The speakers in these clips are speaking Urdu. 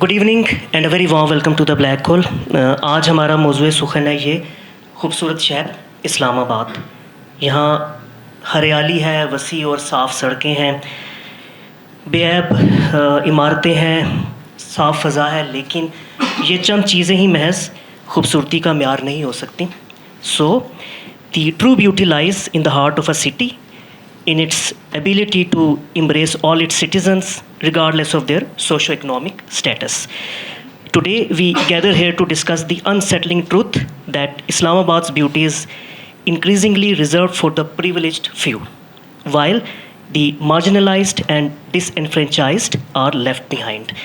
Good evening and a very warm welcome to the black hole. آج ہمارا موضوع سخن ہے یہ خوبصورت شہر اسلام آباد. یہاں ہریالی ہے، وسیع اور صاف سڑکیں ہیں، بے عیب عمارتیں ہیں، صاف فضا ہے، لیکن یہ چند چیزیں ہی محض خوبصورتی کا معیار نہیں ہو سکتی. So the true beauty lies in the heart of a city, in its ability to embrace all its citizens regardless of their socio-economic status. Today we gather here to discuss the unsettling truth that Islamabad's beauty is increasingly reserved for the privileged few, while the marginalized and disenfranchised are left behind.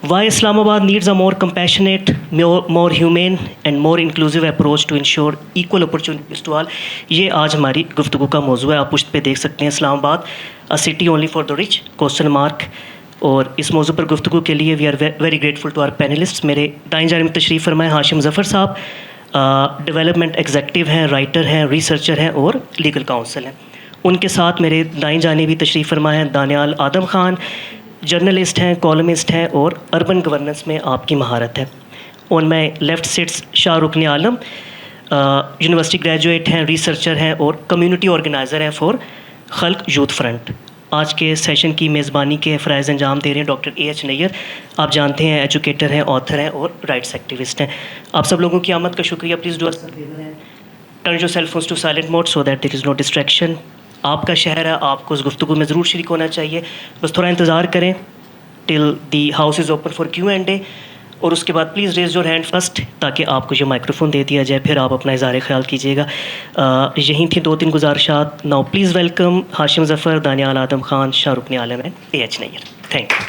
Why Islamabad needs a more compassionate, more humane and more inclusive approach to ensure equal opportunities to all, یہ آج ہماری گفتگو کا موضوع ہے. آپ پشت پہ دیکھ سکتے ہیں اسلام آباد a city only for the rich question mark. اور اس موضوع پر گفتگو کے لیے we are very grateful to our panelist. میرے دائیں جانب تشریف فرمائے ہاشم ظفر صاحب, ڈیولپمنٹ ایگزیکٹو ہیں, رائٹر ہیں, ریسرچر ہیں اور لیگل کاؤنسل ہیں. ان کے ساتھ میرے دائیں جانب بھی تشریف فرمائے ہیں دانیال آدم خان, جرنلسٹ ہیں, کالمسٹ ہیں اور اربن گورننس میں آپ کی مہارت ہے. آن my left sits Shah Rukn Alam, university graduate ہیں, ریسرچر ہیں اور کمیونٹی آرگنائزر ہیں فار خلق یوتھ فرنٹ. آج کے سیشن کی میزبانی کے فرائض انجام دے رہے ہیں ڈاکٹر اے ایچ نیئر. آپ جانتے ہیں ایجوکیٹر ہیں, آتھر ہیں اور رائٹس ایکٹیوسٹ ہیں. آپ سب لوگوں کی آمد کا شکریہ. Please do turn your cell phones to silent mode so that there is no distraction. آپ کا شہر ہے, آپ کو اس گفتگو میں ضرور شریک ہونا چاہیے. بس تھوڑا انتظار کریں till the house is open for Q and A, اور اس کے بعد please raise your hand first تاکہ آپ کو یہ مائکرو فون دے دیا جائے, پھر آپ اپنا اظہار خیال کیجیے گا. یہی تھیں 2-3 گزارشات. Now please welcome Hashim Zafar, Daniyal Adam Khan, Shah Rukn Alam and A H Nayyar. Thank you.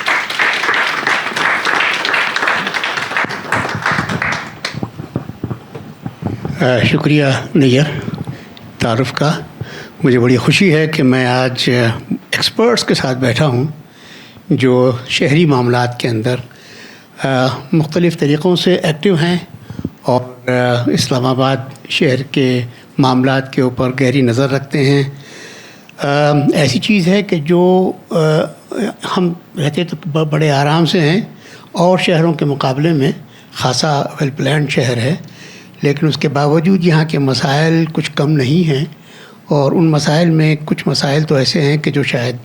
شکریہ نیئر تعارف کا. مجھے بڑی خوشی ہے کہ میں آج ایکسپرٹس کے ساتھ بیٹھا ہوں جو شہری معاملات کے اندر مختلف طریقوں سے ایکٹیو ہیں اور اسلام آباد شہر کے معاملات کے اوپر گہری نظر رکھتے ہیں. ایسی چیز ہے کہ جو ہم رہتے تو بڑے آرام سے ہیں اور شہروں کے مقابلے میں خاصا ویل پلانڈ شہر ہے, لیکن اس کے باوجود یہاں کے مسائل کچھ کم نہیں ہیں. اور ان مسائل میں کچھ مسائل تو ایسے ہیں کہ جو شاید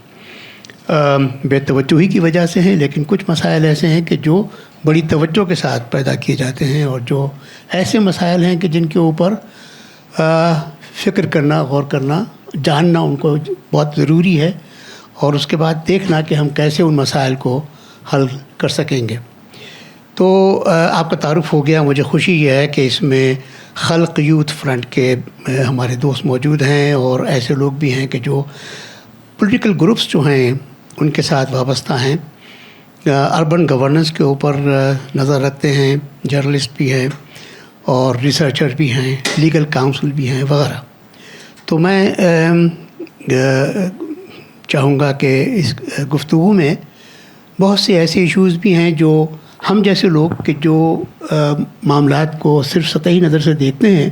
بے توجہی کی وجہ سے ہیں, لیکن کچھ مسائل ایسے ہیں کہ جو بڑی توجہ کے ساتھ پیدا کیے جاتے ہیں, اور جو ایسے مسائل ہیں کہ جن کے اوپر فکر کرنا, غور کرنا, جاننا ان کو بہت ضروری ہے, اور اس کے بعد دیکھنا کہ ہم کیسے ان مسائل کو حل کر سکیں گے. تو آپ کا تعارف ہو گیا. مجھے خوشی یہ ہے کہ اس میں خلق یوتھ فرنٹ کے ہمارے دوست موجود ہیں, اور ایسے لوگ بھی ہیں کہ جو پولیٹیکل گروپس جو ہیں ان کے ساتھ وابستہ ہیں, اربن گورننس کے اوپر نظر رکھتے ہیں, جرنلسٹ بھی ہیں اور ریسرچر بھی ہیں, لیگل کاؤنسل بھی ہیں وغیرہ. تو میں چاہوں گا کہ اس گفتگو میں بہت سے ایسے ایشوز بھی ہیں جو ہم جیسے لوگ کہ جو معاملات کو صرف سطحی نظر سے دیکھتے ہیں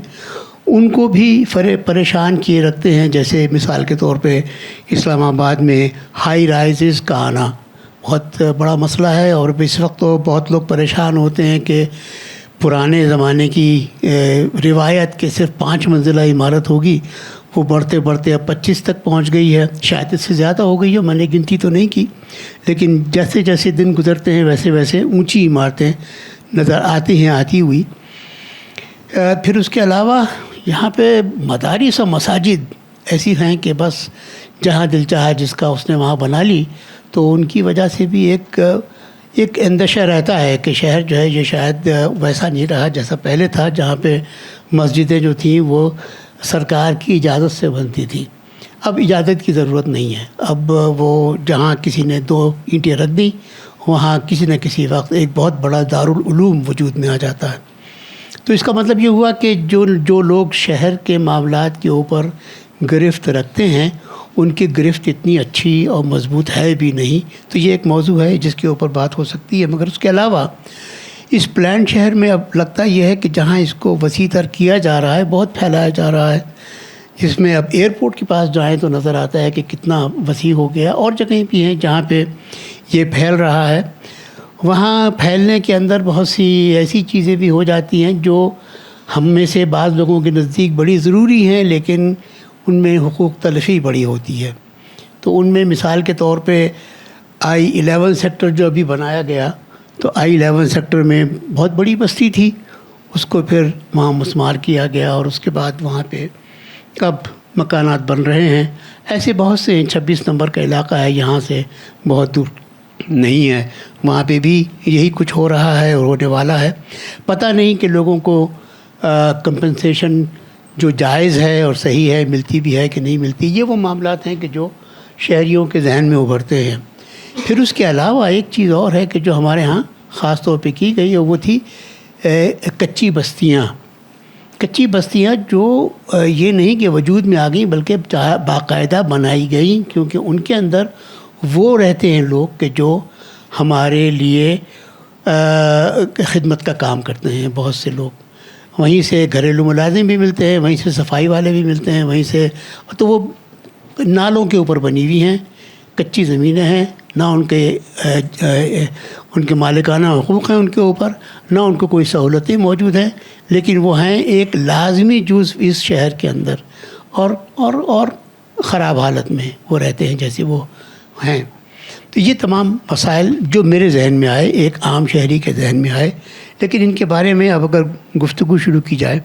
ان کو بھی پریشان کیے رکھتے ہیں. جیسے مثال کے طور پہ اسلام آباد میں ہائی رائزز کا آنا بہت بڑا مسئلہ ہے, اور اس وقت تو بہت لوگ پریشان ہوتے ہیں کہ پرانے زمانے کی روایت کے صرف 5 منزلہ عمارت ہوگی, وہ بڑھتے بڑھتے اب 25 تک پہنچ گئی ہے, شاید اس سے زیادہ ہو گئی ہے, میں نے گنتی تو نہیں کی, لیکن جیسے جیسے دن گزرتے ہیں ویسے ویسے اونچی عمارتیں نظر آتی ہیں آتی ہوئی. پھر اس کے علاوہ یہاں پہ مدارس و مساجد ایسی ہیں کہ بس جہاں دل چاہا جس کا اس نے وہاں بنا لی, تو ان کی وجہ سے بھی ایک اندیشہ رہتا ہے کہ شہر جو ہے یہ شاید ویسا نہیں رہا جیسا پہلے تھا, جہاں پہ مسجدیں جو تھیں وہ سرکار کی اجازت سے بنتی تھی. اب اجازت کی ضرورت نہیں ہے, اب وہ جہاں کسی نے 2 اینٹیں رکھ دی وہاں کسی نہ کسی وقت ایک بہت بڑا دارالعلوم وجود میں آ جاتا ہے. تو اس کا مطلب یہ ہوا کہ جو لوگ شہر کے معاملات کے اوپر گرفت رکھتے ہیں ان کی گرفت اتنی اچھی اور مضبوط ہے بھی نہیں. تو یہ ایک موضوع ہے جس کے اوپر بات ہو سکتی ہے. مگر اس کے علاوہ اس پلان شہر میں اب لگتا یہ ہے کہ جہاں اس کو وسیع تر کیا جا رہا ہے, بہت پھیلایا جا رہا ہے, جس میں اب ایئرپورٹ کے پاس جائیں تو نظر آتا ہے کہ کتنا وسیع ہو گیا, اور جگہیں بھی ہیں جہاں پہ یہ پھیل رہا ہے. وہاں پھیلنے کے اندر بہت سی ایسی چیزیں بھی ہو جاتی ہیں جو ہم میں سے بعض لوگوں کے نزدیک بڑی ضروری ہیں، لیکن ان میں حقوق تلفی بڑی ہوتی ہے. تو ان میں مثال کے طور پہ I-11 سیکٹر جو ابھی بنایا گیا، تو I-11 سیکٹر میں بہت بڑی بستی تھی، اس کو پھر وہاں مسمار کیا گیا اور اس کے بعد وہاں پہ اب مکانات بن رہے ہیں. ایسے بہت سے 26 نمبر کا علاقہ ہے، یہاں سے بہت دور نہیں ہے، وہاں پہ بھی یہی کچھ ہو رہا ہے اور ہونے والا ہے. پتہ نہیں کہ لوگوں کو کمپنسیشن جو جائز ہے اور صحیح ہے ملتی بھی ہے کہ نہیں ملتی. یہ وہ معاملات ہیں کہ جو شہریوں کے ذہن میں ابھرتے ہیں. پھر اس کے علاوہ ایک چیز اور ہے کہ جو ہمارے ہاں خاص طور پہ کی گئی اور وہ تھی کچی بستیاں. کچی بستیاں جو یہ نہیں کہ وجود میں آ گئیں بلکہ باقاعدہ بنائی گئیں، کیونکہ ان کے اندر وہ رہتے ہیں لوگ کہ جو ہمارے لیے خدمت کا کام کرتے ہیں. بہت سے لوگ وہیں سے گھریلو ملازم بھی ملتے ہیں، وہیں سے صفائی والے بھی ملتے ہیں، وہیں سے. تو وہ نالوں کے اوپر بنی ہوئی ہیں، کچی زمینیں ہیں، نہ ان کے مالکانہ حقوق ہیں ان کے اوپر، نہ ان کو کوئی سہولتیں موجود ہیں، لیکن وہ ہیں ایک لازمی جزو اس شہر کے اندر، اور خراب حالت میں وہ رہتے ہیں جیسے وہ ہیں. تو یہ تمام مسائل جو میرے ذہن میں آئے، ایک عام شہری کے ذہن میں آئے، لیکن ان کے بارے میں اب اگر گفتگو شروع کی جائے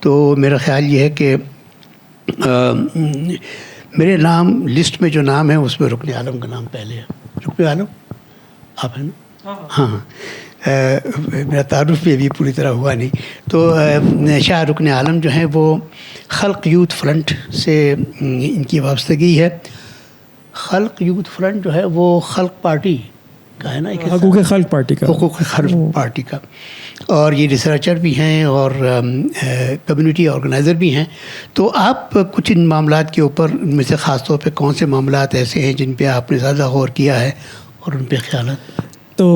تو میرا خیال یہ ہے کہ میرے نام لسٹ میں جو نام ہے اس میں رکن عالم کا نام پہلے ہے. رکن عالم آپ ہیں نا؟ ہاں. میرا تعارف بھی ابھی پوری طرح ہوا نہیں. تو شاہ رکن عالم جو ہیں وہ خلق یوتھ فرنٹ سے ان کی وابستگی ہے. خلق یوتھ فرنٹ جو ہے وہ خلق پارٹی کا ہے نا، حقوق خلق پارٹی کا، حقوق خلق پارٹی کا. اور یہ ریسرچر بھی ہیں اور کمیونٹی آرگنائزر بھی ہیں. تو آپ کچھ ان معاملات کے اوپر، ان میں سے خاص طور پہ کون سے معاملات ایسے ہیں جن پہ آپ نے زیادہ غور کیا ہے اور ان پہ خیالات؟ تو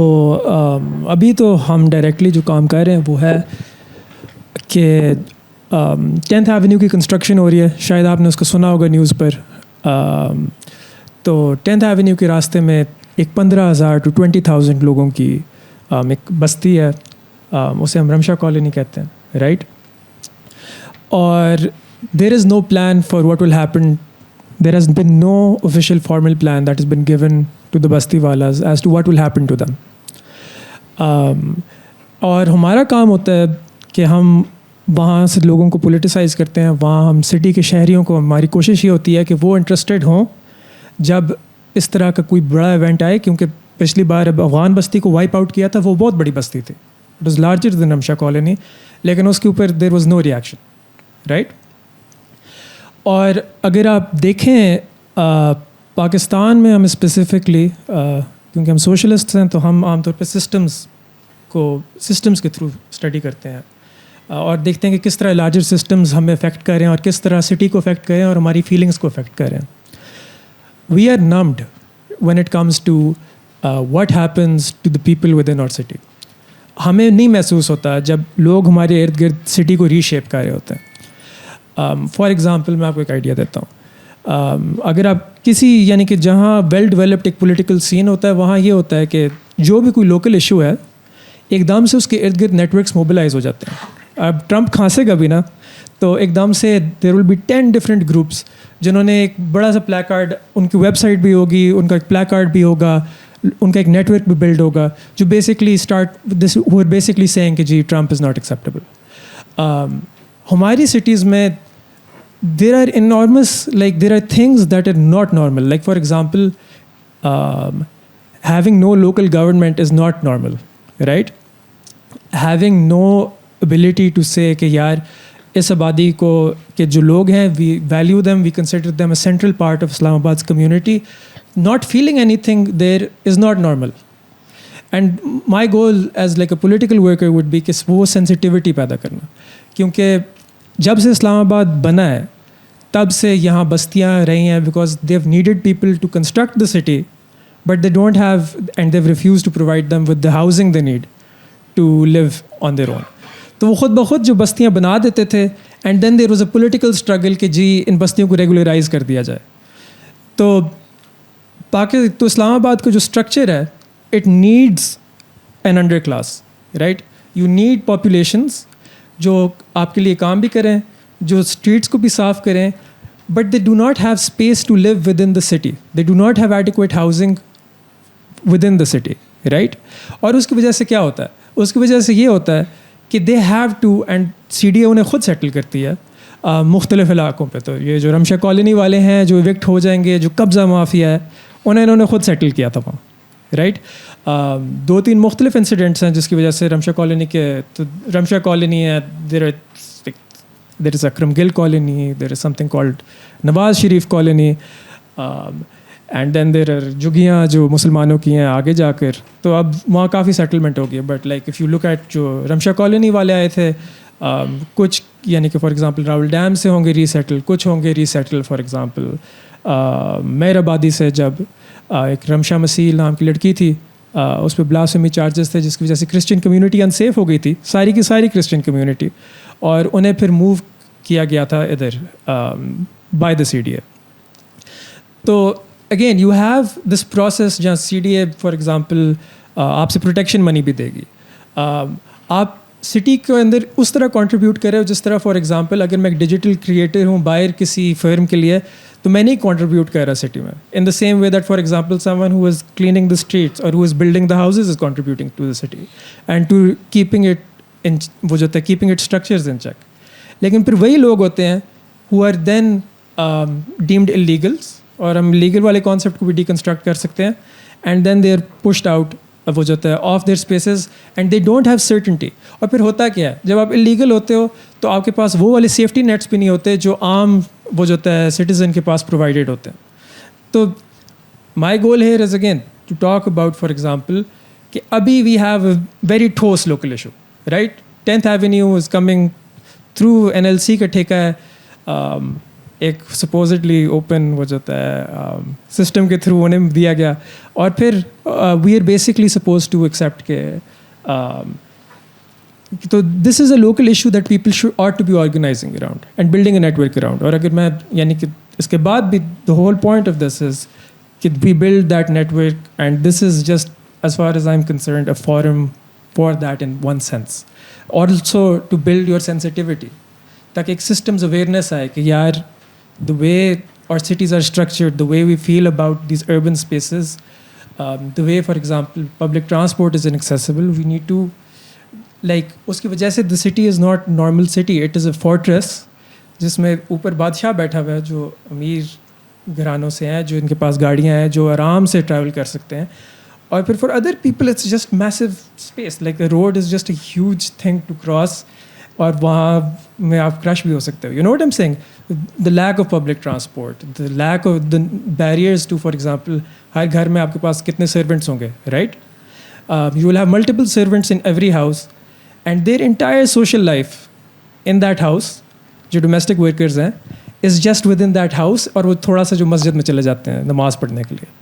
ابھی تو ہم ڈائریکٹلی جو کام کر رہے ہیں وہ ہے کہ 10th ایونیو کی کنسٹرکشن ہو رہی ہے. شاید آپ نے اس کو سنا ہوگا نیوز پر. تو 10th ایونیو کے راستے میں ایک 15,000 to 20,000 لوگوں کی ایک بستی ہے، اسے ہم رمشا کالونی کہتے ہیں، رائٹ. اور there is no plan for what will happen. There has been no official formal plan that has been given to the بستی والاز as to what will happen to them. اور ہمارا کام ہوتا ہے کہ ہم وہاں سے لوگوں کو پولیٹیسائز کرتے ہیں. وہاں ہم سٹی کے شہریوں کو، ہماری کوشش یہ ہوتی ہے کہ وہ انٹرسٹڈ ہوں جب اس طرح کا کوئی بڑا ایونٹ آئے. کیونکہ پچھلی بار اب افغان بستی کو وائپ آؤٹ کیا تھا، وہ بہت بڑی بستی تھی، it was larger than Rimsha colony, لیکن اس کے اوپر there was no reaction, right. اور اگر آپ دیکھیں پاکستان میں، ہم اسپیسیفکلی کیونکہ ہم سوشلسٹ ہیں تو ہم عام طور پہ سسٹمز کے تھرو اسٹڈی کرتے ہیں اور دیکھتے ہیں کہ کس طرح لارجر سسٹمز ہمیں افیکٹ کر رہے ہیں اور کس طرح سٹی کو افیکٹ کر رہے ہیں اور ہماری فیلنگس کو افیکٹ کر رہے ہیں. We are numbed when it comes to what happens to the people within our city. ہمیں نہیں محسوس ہوتا جب لوگ ہمارے ارد گرد سٹی کو ری شیپ کر رہے ہوتے ہیں. فار ایگزامپل میں آپ کو ایک آئیڈیا دیتا ہوں. اگر آپ کسی، یعنی کہ جہاں ویل ڈیولپڈ ایک پولیٹیکل سین ہوتا ہے، وہاں یہ ہوتا ہے کہ جو بھی کوئی لوکل ایشو ہے ایک دم سے اس کے ارد گرد نیٹورکس موبلائز ہو جاتے ہیں. اب ٹرمپ کھانسے گا بھی نا تو ایک دم سے دیر ول بی 10 ڈفرینٹ گروپس جنہوں نے ایک بڑا سا پلیک کارڈ، ان کی ویب سائٹ بھی ہوگی، ان کا ایک پلیک کارڈ بھی ہوگا، ان کا ایک نیٹ ورک بھی بلڈ ہوگا جو بیسکلی بیسکلی سینگ کہ جی ٹرمپ از ناٹ ایکسیپٹیبل. ہماری سٹیز میں there are enormous, like there are things that are not normal. Like for example having no local government is not normal, right. Having no ability to say کہ یار اس آبادی کو، کہ جو لوگ ہیں we value them, we consider them a central part of Islamabad's community. Not feeling anything there is not normal. And my goal is like a political worker would be کہ وہ سینسٹیوٹی پیدا کرنا. کیونکہ جب سے اسلام آباد بنا ہے تب سے یہاں بستیاں رہی ہیں because they have needed people to construct the city but they don't have and they have refused to provide them with the housing they need to live on their own. تو وہ خود بخود جو بستیاں بنا دیتے تھے and then there was a political struggle کہ جی ان بستیوں کو ریگولرائز کر دیا جائے. تو اسلام آباد کا جو اسٹرکچر ہے it needs and under class, right? You need populations جو آپ کے لیے کام بھی کریں, جو اسٹریٹس کو بھی صاف کریں, but they do not have space to live within the city. They do not have adequate housing within the city, right? اور اس کی وجہ سے کیا ہوتا ہے, اس کی وجہ سے یہ ہوتا ہے کہ they have to, and CDA انہیں خود سیٹل کرتی ہے مختلف علاقوں پہ. تو یہ جو رمشا کالونی والے ہیں جو ایوکٹ ہو جائیں گے, جو قبضہ مافیا ہے, انہوں نے خود سیٹل کیا تھا وہاں, رائٹ. 2-3 مختلف انسیڈنٹس ہیں جس کی وجہ سے رمشا کالونی کے, تو رمشا کالونی ہے, there is Akram Gul colony, there is something called Nawaz Sharif colony, and then there are جھگیاں جو مسلمانوں کی ہیں آگے جا کر. تو اب وہاں کافی سیٹلمنٹ ہو گئی ہے. But like if you look at جو رمشا کالونی والے آئے تھے, کچھ یعنی کہ فار ایگزامپل راول ڈیم سے ہوں گے ریسیٹل, کچھ ہوں گے ریسیٹل فار ایگزامپل میر آبادی سے. جب ایک رمشا مسیل نام کی لڑکی تھی, اس پہ بلاسفیمی چارجز تھے جس کی وجہ سے کرسچن کمیونٹی انسیف ہو گئی تھی, ساری کی ساری کرسچن کمیونٹی, اور انہیں پھر موو کیا گیا تھا ادھر بائی دا CDA. تو again you have this process جہاں CDA فار ایگزامپل آپ سے پروٹیکشن منی بھی دے گی. آپ سٹی کے اندر اس طرح کنٹریبیوٹ کرے ہو جس طرح فار ایگزامپل اگر میں ایک ڈیجیٹل کریٹر ہوں باہر کسی فرم کے لیے, تو میں نہیں کنٹریبیوٹ کر رہا سٹی میں. In the same way that for example someone who is cleaning the streets اور who is building the houses is contributing to the city and to keeping it in, وہ جو ہوتا ہے keeping it structures in check. لیکن پھر وہی لوگ ہوتے ہیں ہو آر دین ڈیمڈ انلیگلس, اور ہم لیگل والے کانسیپٹ کو بھی ڈیکنسٹرکٹ کر سکتے ہیں, and then they are pushed out, وہ جو ہوتا ہے of their spaces, and they don't have certainty. اور پھر ہوتا کیا ہے, جب آپ انلیگل ہوتے ہو تو آپ کے پاس وہ والے سیفٹی نیٹس بھی نہیں ہوتے جو عام وہ جو ہوتا ہے سٹیزن کے پاس پرووائڈیڈ ہوتے ہیں. تو my goal here is again to talk about for example کہ ابھی وی ہیو اے ویری ٹھوس local issue, right. 10th avenue is coming through NLC کا ٹھیکہ ہے, ایک سپوزڈلی اوپن وہ جو ہوتا ہے سسٹم کے تھرو انہیں دیا گیا, اور پھر we are basically suppose to accept کہ تو this is a local issue that people ought to be organizing around and building a network around. اور اگر میں یعنی کہ اس کے بعد بھی the whole point of this is کہ we build that network, and this is just as far as I'm concerned a forum for that in one sense. Also to build your sensitivity, تاکہ ایک systems awareness آئے کہ یار the way our cities are structured, the way we feel about these urban spaces, the way for example public transport is inaccessible, we need to like اس کی وجہ سے the city is not normal city, it is a fortress جس میں اوپر بادشاہ بیٹھا ہوا ہے جو امیر گھرانوں سے ہیں, جو ان کے پاس گاڑیاں ہیں, جو آرام سے ٹریول کر سکتے ہیں. اور پھر for other people it's just meso space, like a road is just a huge thing to cross, اور وہاں میں آپ کرش بھی ہو سکتے ہو. You know what I am saying, the lack of public transport, the lack of the barriers to for example ہر گھر میں آپ کے پاس کتنے سرونٹس ہوں گے, right. You will have multiple servants in every house, and their entire social life in that house, جو ڈومیسٹک ورکرز ہیں, is just with in that house, اور وہ تھوڑا سا جو مسجد میں چلے جاتے ہیں نماز پڑھنے کے لیے.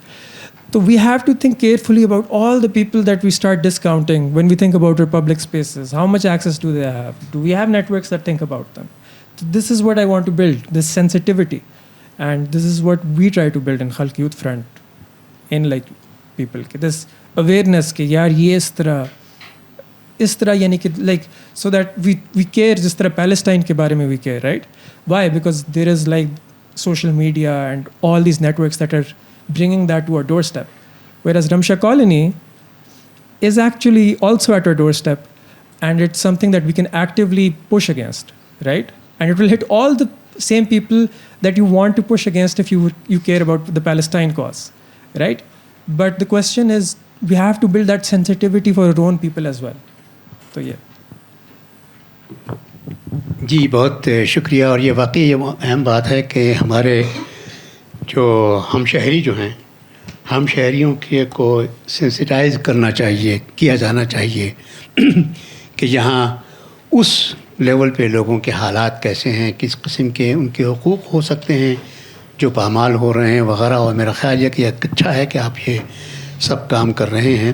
So we have to think carefully about all the people that we start discounting when we think about our public spaces. How much access do they have? Do we have networks that think about them? So this is what I want to build, this sensitivity. And this is what we try to build in Khalq Youth Front, in like people. This awareness کہ یار یہ اس طرح یعنی کہ like so that we care جس طرح پیلسٹائن کے بارے میں we care, right? Why? Because there is like social media and all these networks that are bringing that to our doorstep, whereas Ramsha Colony is actually also at our doorstep, and it's something that we can actively push against, right? And it will hit all the same people that you want to push against if you care about the Palestine cause, right? But the question is, we have to build that sensitivity for our own people as well. So yeah. جی بہت شکریہ. اور یہ واقعی یہ اہم بات ہے کہ ہمارے جو ہم شہری جو ہیں, ہم شہریوں کو سینسٹائز کرنا چاہیے, کیا جانا چاہیے کہ یہاں اس لیول پہ لوگوں کے حالات کیسے ہیں, کس قسم کے ان کے حقوق ہو سکتے ہیں جو پامال ہو رہے ہیں وغیرہ. اور میرا خیال ہے کہ اچھا ہے کہ آپ یہ سب کام کر رہے ہیں.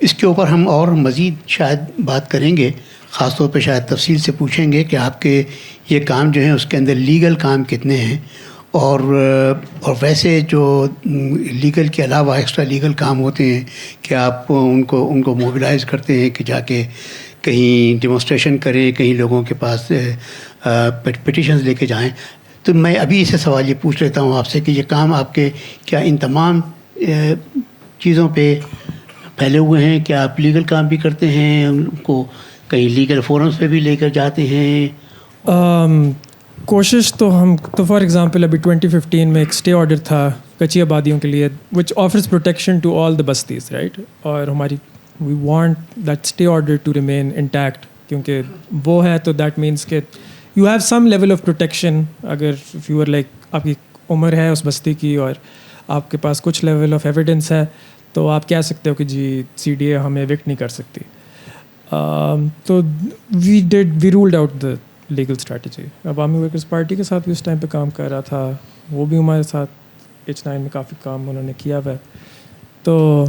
اس کے اوپر ہم اور مزید شاید بات کریں گے, خاص طور پہ شاید تفصیل سے پوچھیں گے کہ آپ کے یہ کام جو ہیں اس کے اندر لیگل کام کتنے ہیں, اور ویسے جو لیگل کے علاوہ ایکسٹرا لیگل کام ہوتے ہیں کہ آپ ان کو موبلائز کرتے ہیں کہ جا کے کہیں ڈیمونسٹریشن کریں, کہیں لوگوں کے پاس پٹیشنز لے کے جائیں. تو میں ابھی اسے سوال یہ پوچھ لیتا ہوں آپ سے کہ یہ کام آپ کے کیا ان تمام چیزوں پہ پھیلے ہوئے ہیں؟ کیا آپ لیگل کام بھی کرتے ہیں, ان کو کہیں لیگل فورمز پہ بھی لے کر جاتے ہیں؟ کوشش تو ہم تو فار ایگزامپل ابھی 2015 میں ایک اسٹے آرڈر تھا کچی آبادیوں کے لیے which offers protection to all the bastis, right, اور ہماری we want that stay order to remain intact, کیونکہ وہ ہے تو دیٹ مینس کہ you have some level of protection. اگر یو آر لائک آپ کی عمر ہے اس بستی کی اور آپ کے پاس کچھ لیول آف ایویڈنس ہے تو آپ کہہ سکتے ہو کہ جی CDA ہمیں ایوکٹ نہیں کر سکتی. تو we rolled out the legal strategy. Awami Workers Party کے ساتھ بھی اس ٹائم پہ کام کر رہا تھا, وہ بھی ہمارے ساتھ H9 میں کافی کام انہوں نے کیا ہوا ہے. تو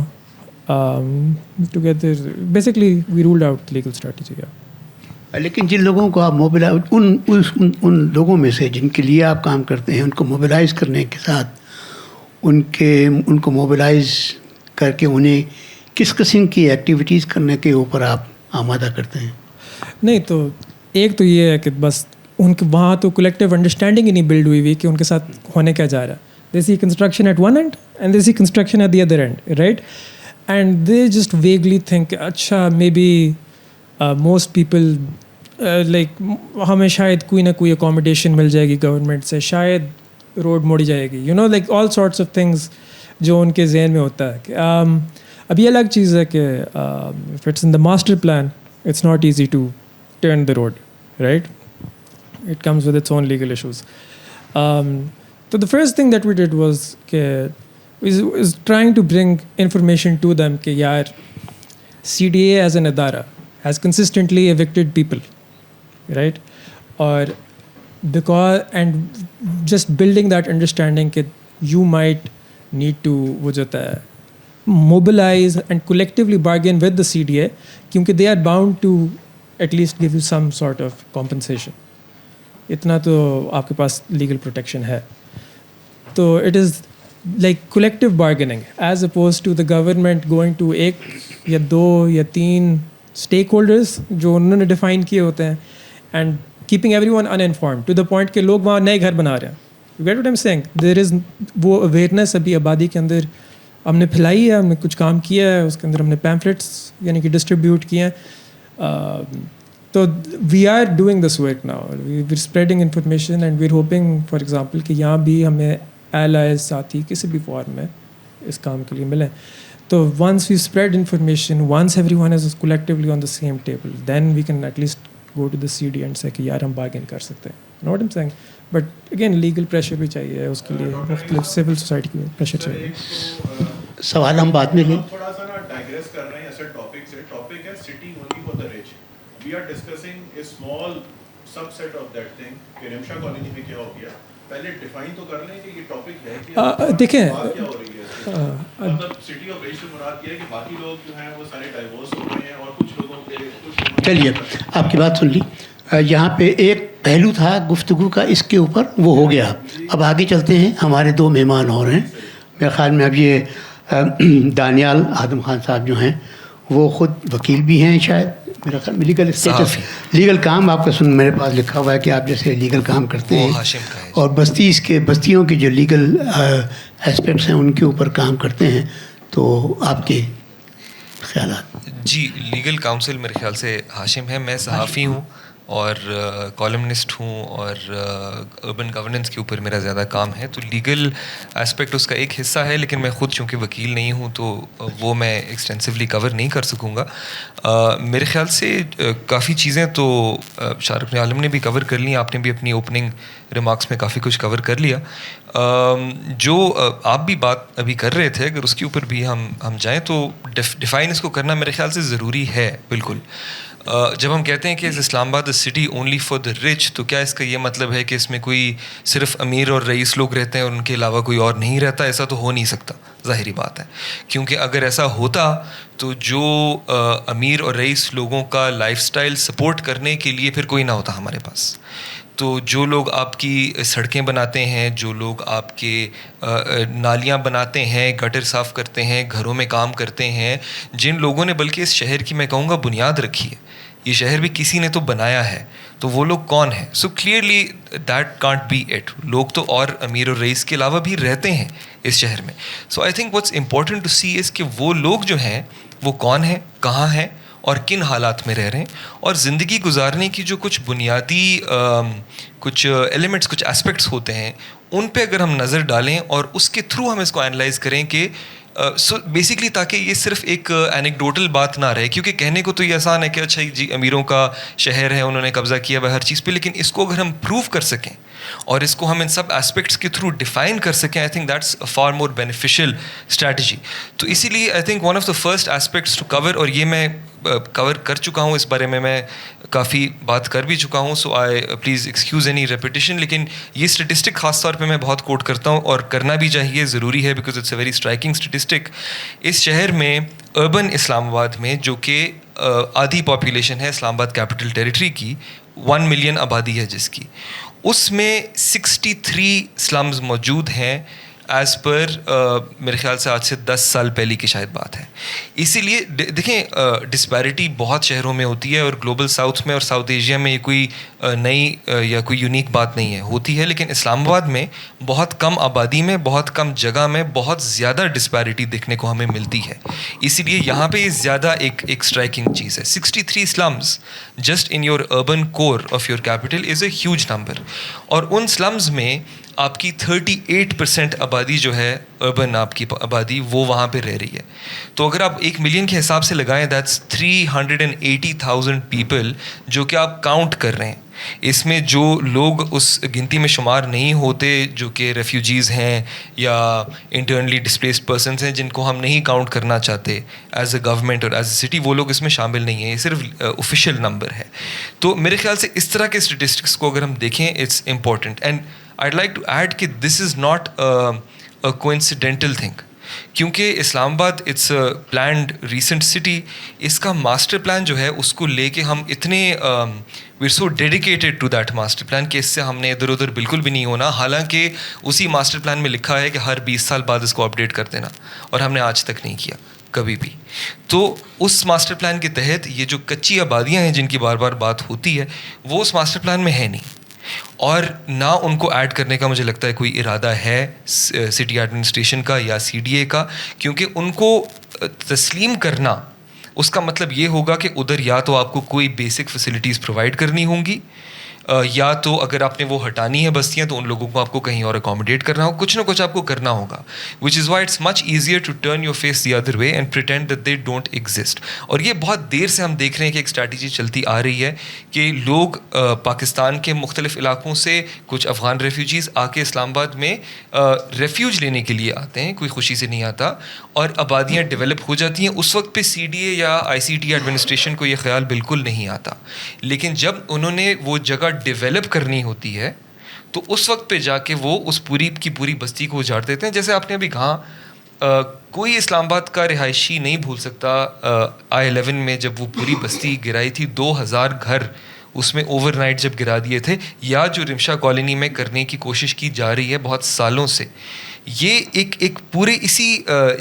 together basically we rolled out legal strategy. لیکن جن لوگوں کو آپ موبلائز ان لوگوں میں سے جن کے لیے آپ کام کرتے ہیں ان کو موبلائز کرنے کے ساتھ ان کو موبلائز کر کے انہیں کس قسم کی ایکٹیویٹیز کرنے کے اوپر آپ آمادہ کرتے ہیں؟ نہیں تو ایک تو یہ ہے کہ بس ان کے وہاں تو کولیکٹیو انڈرسٹینڈنگ ہی نہیں بلڈ ہوئی کہ ان کے ساتھ ہونے کیا جا رہا ہے. They see construction at one end and they see construction at the other end, right, and they just vaguely think اچھا maybe most people like ہمیں شاید کوئی نہ کوئی اکوموڈیشن مل جائے گی گورنمنٹ سے, شاید روڈ موڑی جائے گی, you know like all sorts of things جو ان کے ذہن میں ہوتا ہے. کہ اب یہ الگ چیز ہے کہ if it's in the master plan it's not easy to turn the road, right, it comes with its own legal issues. تو the first thing that we did was کہ is trying to bring information to them کہ یار CDA ایز این ادارہ has consistently evicted people, right, or because and just building that understanding that you might need to wo jo hota hai mobilize and collectively bargain with the CDA kyunki they are bound to at least give you some sort of compensation. Itna to aapke paas legal protection hai. So it is like collective bargaining as opposed to the government going to ایک یا دو یا تین اسٹیک ہولڈرس جو انہوں نے ڈیفائن کیے ہوتے ہیں and keeping everyone uninformed to the point کہ لوگ وہاں نئے گھر بنا رہے ہیں. You get what I am saying, there is وہ اویئرنیس ابھی آبادی کے اندر ہم نے پھیلائی ہے, ہم نے کچھ کام کیا ہے, اس کے اندر ہم نے پیمفلیٹس یعنی کہ ڈسٹریبیوٹ کیے ہیں. تو we are doing this work now, we are spreading information and we are hoping for example کہ یہاں بھی ہمیں ایلائز ساتھی کسی بھی فارم میں اس کام کے لیے ملیں. So once we spread information, once everyone is collectively on the same table, then we can at least go to the CD and say کہ یار ہم bargain کر سکتے ہیں. You know what I'm saying? But again legal pressure بھی چاہیے اس کے لیے, مختلف civil society کی pressure چاہیے. سوال ہم بعد میں لیں. تھوڑا سا نا ڈائگریس کر رہے ہیں ایسے ٹاپک سے. ٹاپک ہے city only for the rich. We are discussing a small subset of that thing کہ رمشا کالونی میں کیا ہو گیا. پہلے ڈیفائن تو کر لیں کہ یہ ٹاپک ہے کہ دیکھیں کیا ہو رہی ہے. مطلب سٹی آف رچ سے مراد یہ ہے کہ باقی لوگ جو ہیں وہ سارے ڈائیورس ہو رہے ہیں اور کچھ لوگوں کے چلیے آپ کی بات سن لی. یہاں پہ ایک پہلو تھا گفتگو کا, اس کے اوپر وہ ہو گیا. اب آگے چلتے ہیں, ہمارے دو مہمان اور ہیں میرے خیال میں. اب یہ دانیال آدم خان صاحب جو ہیں وہ خود وکیل بھی ہیں شاید, میرا خیال میں لیگل اسٹیٹس لیگل کام آپ کا میرے پاس لکھا ہوا ہے کہ آپ جیسے لیگل کام کرتے ہیں اور بستیوں کے جو لیگل اسپیکٹس ہیں ان کے اوپر کام کرتے ہیں. تو آپ کے خیالات؟ جی, لیگل کاؤنسل میرے خیال سے ہاشم ہے. میں صحافی ہوں اور کالمنسٹ ہوں اور اربن گورننس کے اوپر میرا زیادہ کام ہے. تو لیگل اسپیکٹ اس کا ایک حصہ ہے, لیکن میں خود چونکہ وکیل نہیں ہوں تو وہ میں ایکسٹینسولی کور نہیں کر سکوں گا. میرے خیال سے کافی چیزیں تو شارق عالم نے بھی کور کر لی, آپ نے بھی اپنی اوپننگ ریمارکس میں کافی کچھ کور کر لیا. جو آپ بھی بات ابھی کر رہے تھے, اگر اس کے اوپر بھی ہم جائیں تو ڈیفائن اس کو کرنا میرے خیال سے ضروری ہے. بالکل, جب ہم کہتے ہیں کہ Islamabad city only for the rich, تو کیا اس کا یہ مطلب ہے کہ اس میں کوئی صرف امیر اور رئیس لوگ رہتے ہیں اور ان کے علاوہ کوئی اور نہیں رہتا؟ ایسا تو ہو نہیں سکتا, ظاہری بات ہے. کیونکہ اگر ایسا ہوتا تو جو امیر اور رئیس لوگوں کا لائف سٹائل سپورٹ کرنے کے لیے پھر کوئی نہ ہوتا ہمارے پاس. تو جو لوگ آپ کی سڑکیں بناتے ہیں, جو لوگ آپ کے نالیاں بناتے ہیں, گٹر صاف کرتے ہیں, گھروں میں کام کرتے ہیں, جن لوگوں نے بلکہ اس شہر کی میں کہوں گا بنیاد رکھی ہے, یہ شہر بھی کسی نے تو بنایا ہے, تو وہ لوگ کون ہیں؟ So clearly that can't be it. لوگ تو اور امیر اور رئیس کے علاوہ بھی رہتے ہیں اس شہر میں. So I think what's important to see is کہ وہ لوگ جو ہیں وہ کون ہیں, کہاں ہیں اور کن حالات میں رہ رہے ہیں, اور زندگی گزارنے کی جو کچھ بنیادی کچھ ایلیمنٹس, کچھ اسپیکٹس ہوتے ہیں, ان پہ اگر ہم نظر ڈالیں اور اس کے تھرو ہم اس کو انالائز کریں کہ سو بیسکلی تاکہ یہ صرف ایک اینیکڈوٹل بات نہ رہے, کیونکہ کہنے کو تو یہ آسان ہے کہ اچھا جی امیروں کا شہر ہے, انہوں نے قبضہ کیا ہوا ہر چیز پہ, لیکن اس کو اگر ہم پروو کر سکیں اور اس کو ہم ان سب اسپیکٹس کے تھرو ڈیفائن کر سکیں, I think that's far more beneficial strategy. تو اسی لیے I think one of the first aspects to cover, اور یہ میں کور کر چکا ہوں, اس بارے میں کافی بات کر بھی چکا ہوں, سو آئی پلیز ایکسکیوز اینی ریپیٹیشن, لیکن یہ اسٹیٹسٹک خاص طور پہ میں بہت کوٹ کرتا ہوں اور کرنا بھی چاہیے, ضروری ہے, because it's a very striking statistic. اس شہر میں اربن اسلام آباد میں, جو کہ آدھی پاپولیشن ہے اسلام آباد کیپٹل ٹیریٹری کی, 1 ملین آبادی ہے جس کی, اس میں 63 سلمز موجود ہیں ایز پر میرے خیال سے آج سے 10 سال پہلے کی شاید بات ہے. اسی لیے دیکھیں ڈسپیرٹی بہت شہروں میں ہوتی ہے, اور گلوبل ساؤتھ میں اور ساؤتھ ایشیا میں یہ کوئی نئی یا کوئی یونیک بات نہیں ہے, ہوتی ہے, لیکن اسلام آباد میں بہت کم آبادی میں, بہت کم جگہ میں بہت زیادہ ڈسپیرٹی دیکھنے کو ہمیں ملتی ہے. اسی لیے یہاں پہ یہ زیادہ ایک اسٹرائکنگ چیز ہے. 63 slums just in your urban core of your capital is a huge number, اور ان سلمز میں آپ کی 38% آبادی جو ہے اربن آپ کی آبادی وہ وہاں پہ رہ رہی ہے. تو اگر آپ 1 ملین کے حساب سے لگائیں, دیٹس 380,000 پیپل جو کہ آپ کاؤنٹ کر رہے ہیں. اس میں جو لوگ اس گنتی میں شمار نہیں ہوتے, جو کہ ریفیوجیز ہیں یا انٹرنلی ڈسپلیسڈ پرسنس ہیں, جن کو ہم نہیں کاؤنٹ کرنا چاہتے ایز اے گورنمنٹ اور ایز اے سٹی, وہ لوگ اس میں شامل نہیں ہیں, یہ صرف آفیشیل نمبر ہے. تو میرے خیال سے اس طرح کے اسٹیٹسٹکس کو اگر ہم دیکھیں, it's important. And I'd like to add کہ this is not a coincidental thing, کیونکہ Islamabad it's a planned recent city. اس کا ماسٹر پلان جو ہے اس کو لے کے ہم اتنے we are so dedicated to that master plan کہ اس سے ہم نے ادھر ادھر بالکل بھی نہیں ہونا, حالانکہ اسی ماسٹر پلان میں لکھا ہے کہ ہر 20 سال بعد اس کو اپڈیٹ کر دینا, اور ہم نے آج تک نہیں کیا کبھی بھی. تو اس ماسٹر پلان کے تحت یہ جو کچی آبادیاں ہیں جن کی بار بار بات ہوتی ہے, وہ اس ماسٹر پلان میں ہے نہیں, اور نہ ان کو ایڈ کرنے کا مجھے لگتا ہے کوئی ارادہ ہے سٹی ایڈمنسٹریشن کا یا سی ڈی اے کا, کیونکہ ان کو تسلیم کرنا اس کا مطلب یہ ہوگا کہ ادھر یا تو آپ کو کوئی بیسک فیسلٹیز پرووائڈ کرنی ہوں گی, یا تو اگر آپ نے وہ ہٹانی ہے بستیاں تو ان لوگوں کو آپ کو کہیں اور اکاموڈیٹ کرنا ہوگا, کچھ نہ کچھ آپ کو کرنا ہوگا, which is why it's much easier to turn your face the other way and pretend that they don't exist. اور یہ بہت دیر سے ہم دیکھ رہے ہیں کہ ایک اسٹریٹجی چلتی آ رہی ہے کہ لوگ پاکستان کے مختلف علاقوں سے کچھ افغان ریفیوجیز آ کے اسلام آباد میں ریفیوج لینے کے لیے آتے ہیں, کوئی خوشی سے نہیں آتا, اور آبادیاں ڈیولپ ہو جاتی ہیں. اس وقت پہ سی ڈی اے یا آئی سی ٹی ایڈمنسٹریشن کو یہ خیال بالکل نہیں آتا, لیکن جب انہوں نے وہ جگہ ڈیولپ کرنی ہوتی ہے تو اس وقت پہ جا کے وہ اس پوری کی پوری بستی کو اجاڑ دیتے ہیں. جیسے آپ نے ابھی کہا, کوئی اسلام آباد کا رہائشی نہیں بھول سکتا I-11 میں جب وہ پوری بستی گرائی تھی, 2000 گھر اس میں اوور نائٹ جب گرا دیے تھے, یا جو رمشا کالونی میں کرنے کی کوشش کی جا رہی ہے بہت سالوں سے. یہ ایک پورے اسی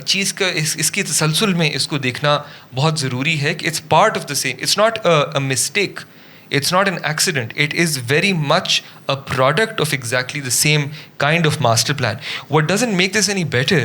چیز کا اس کی تسلسل میں اس کو دیکھنا بہت ضروری ہے کہ it's part of the same, it's not a mistake, it's not an accident, it is very much a product of exactly the same kind of master plan. What doesn't make this any better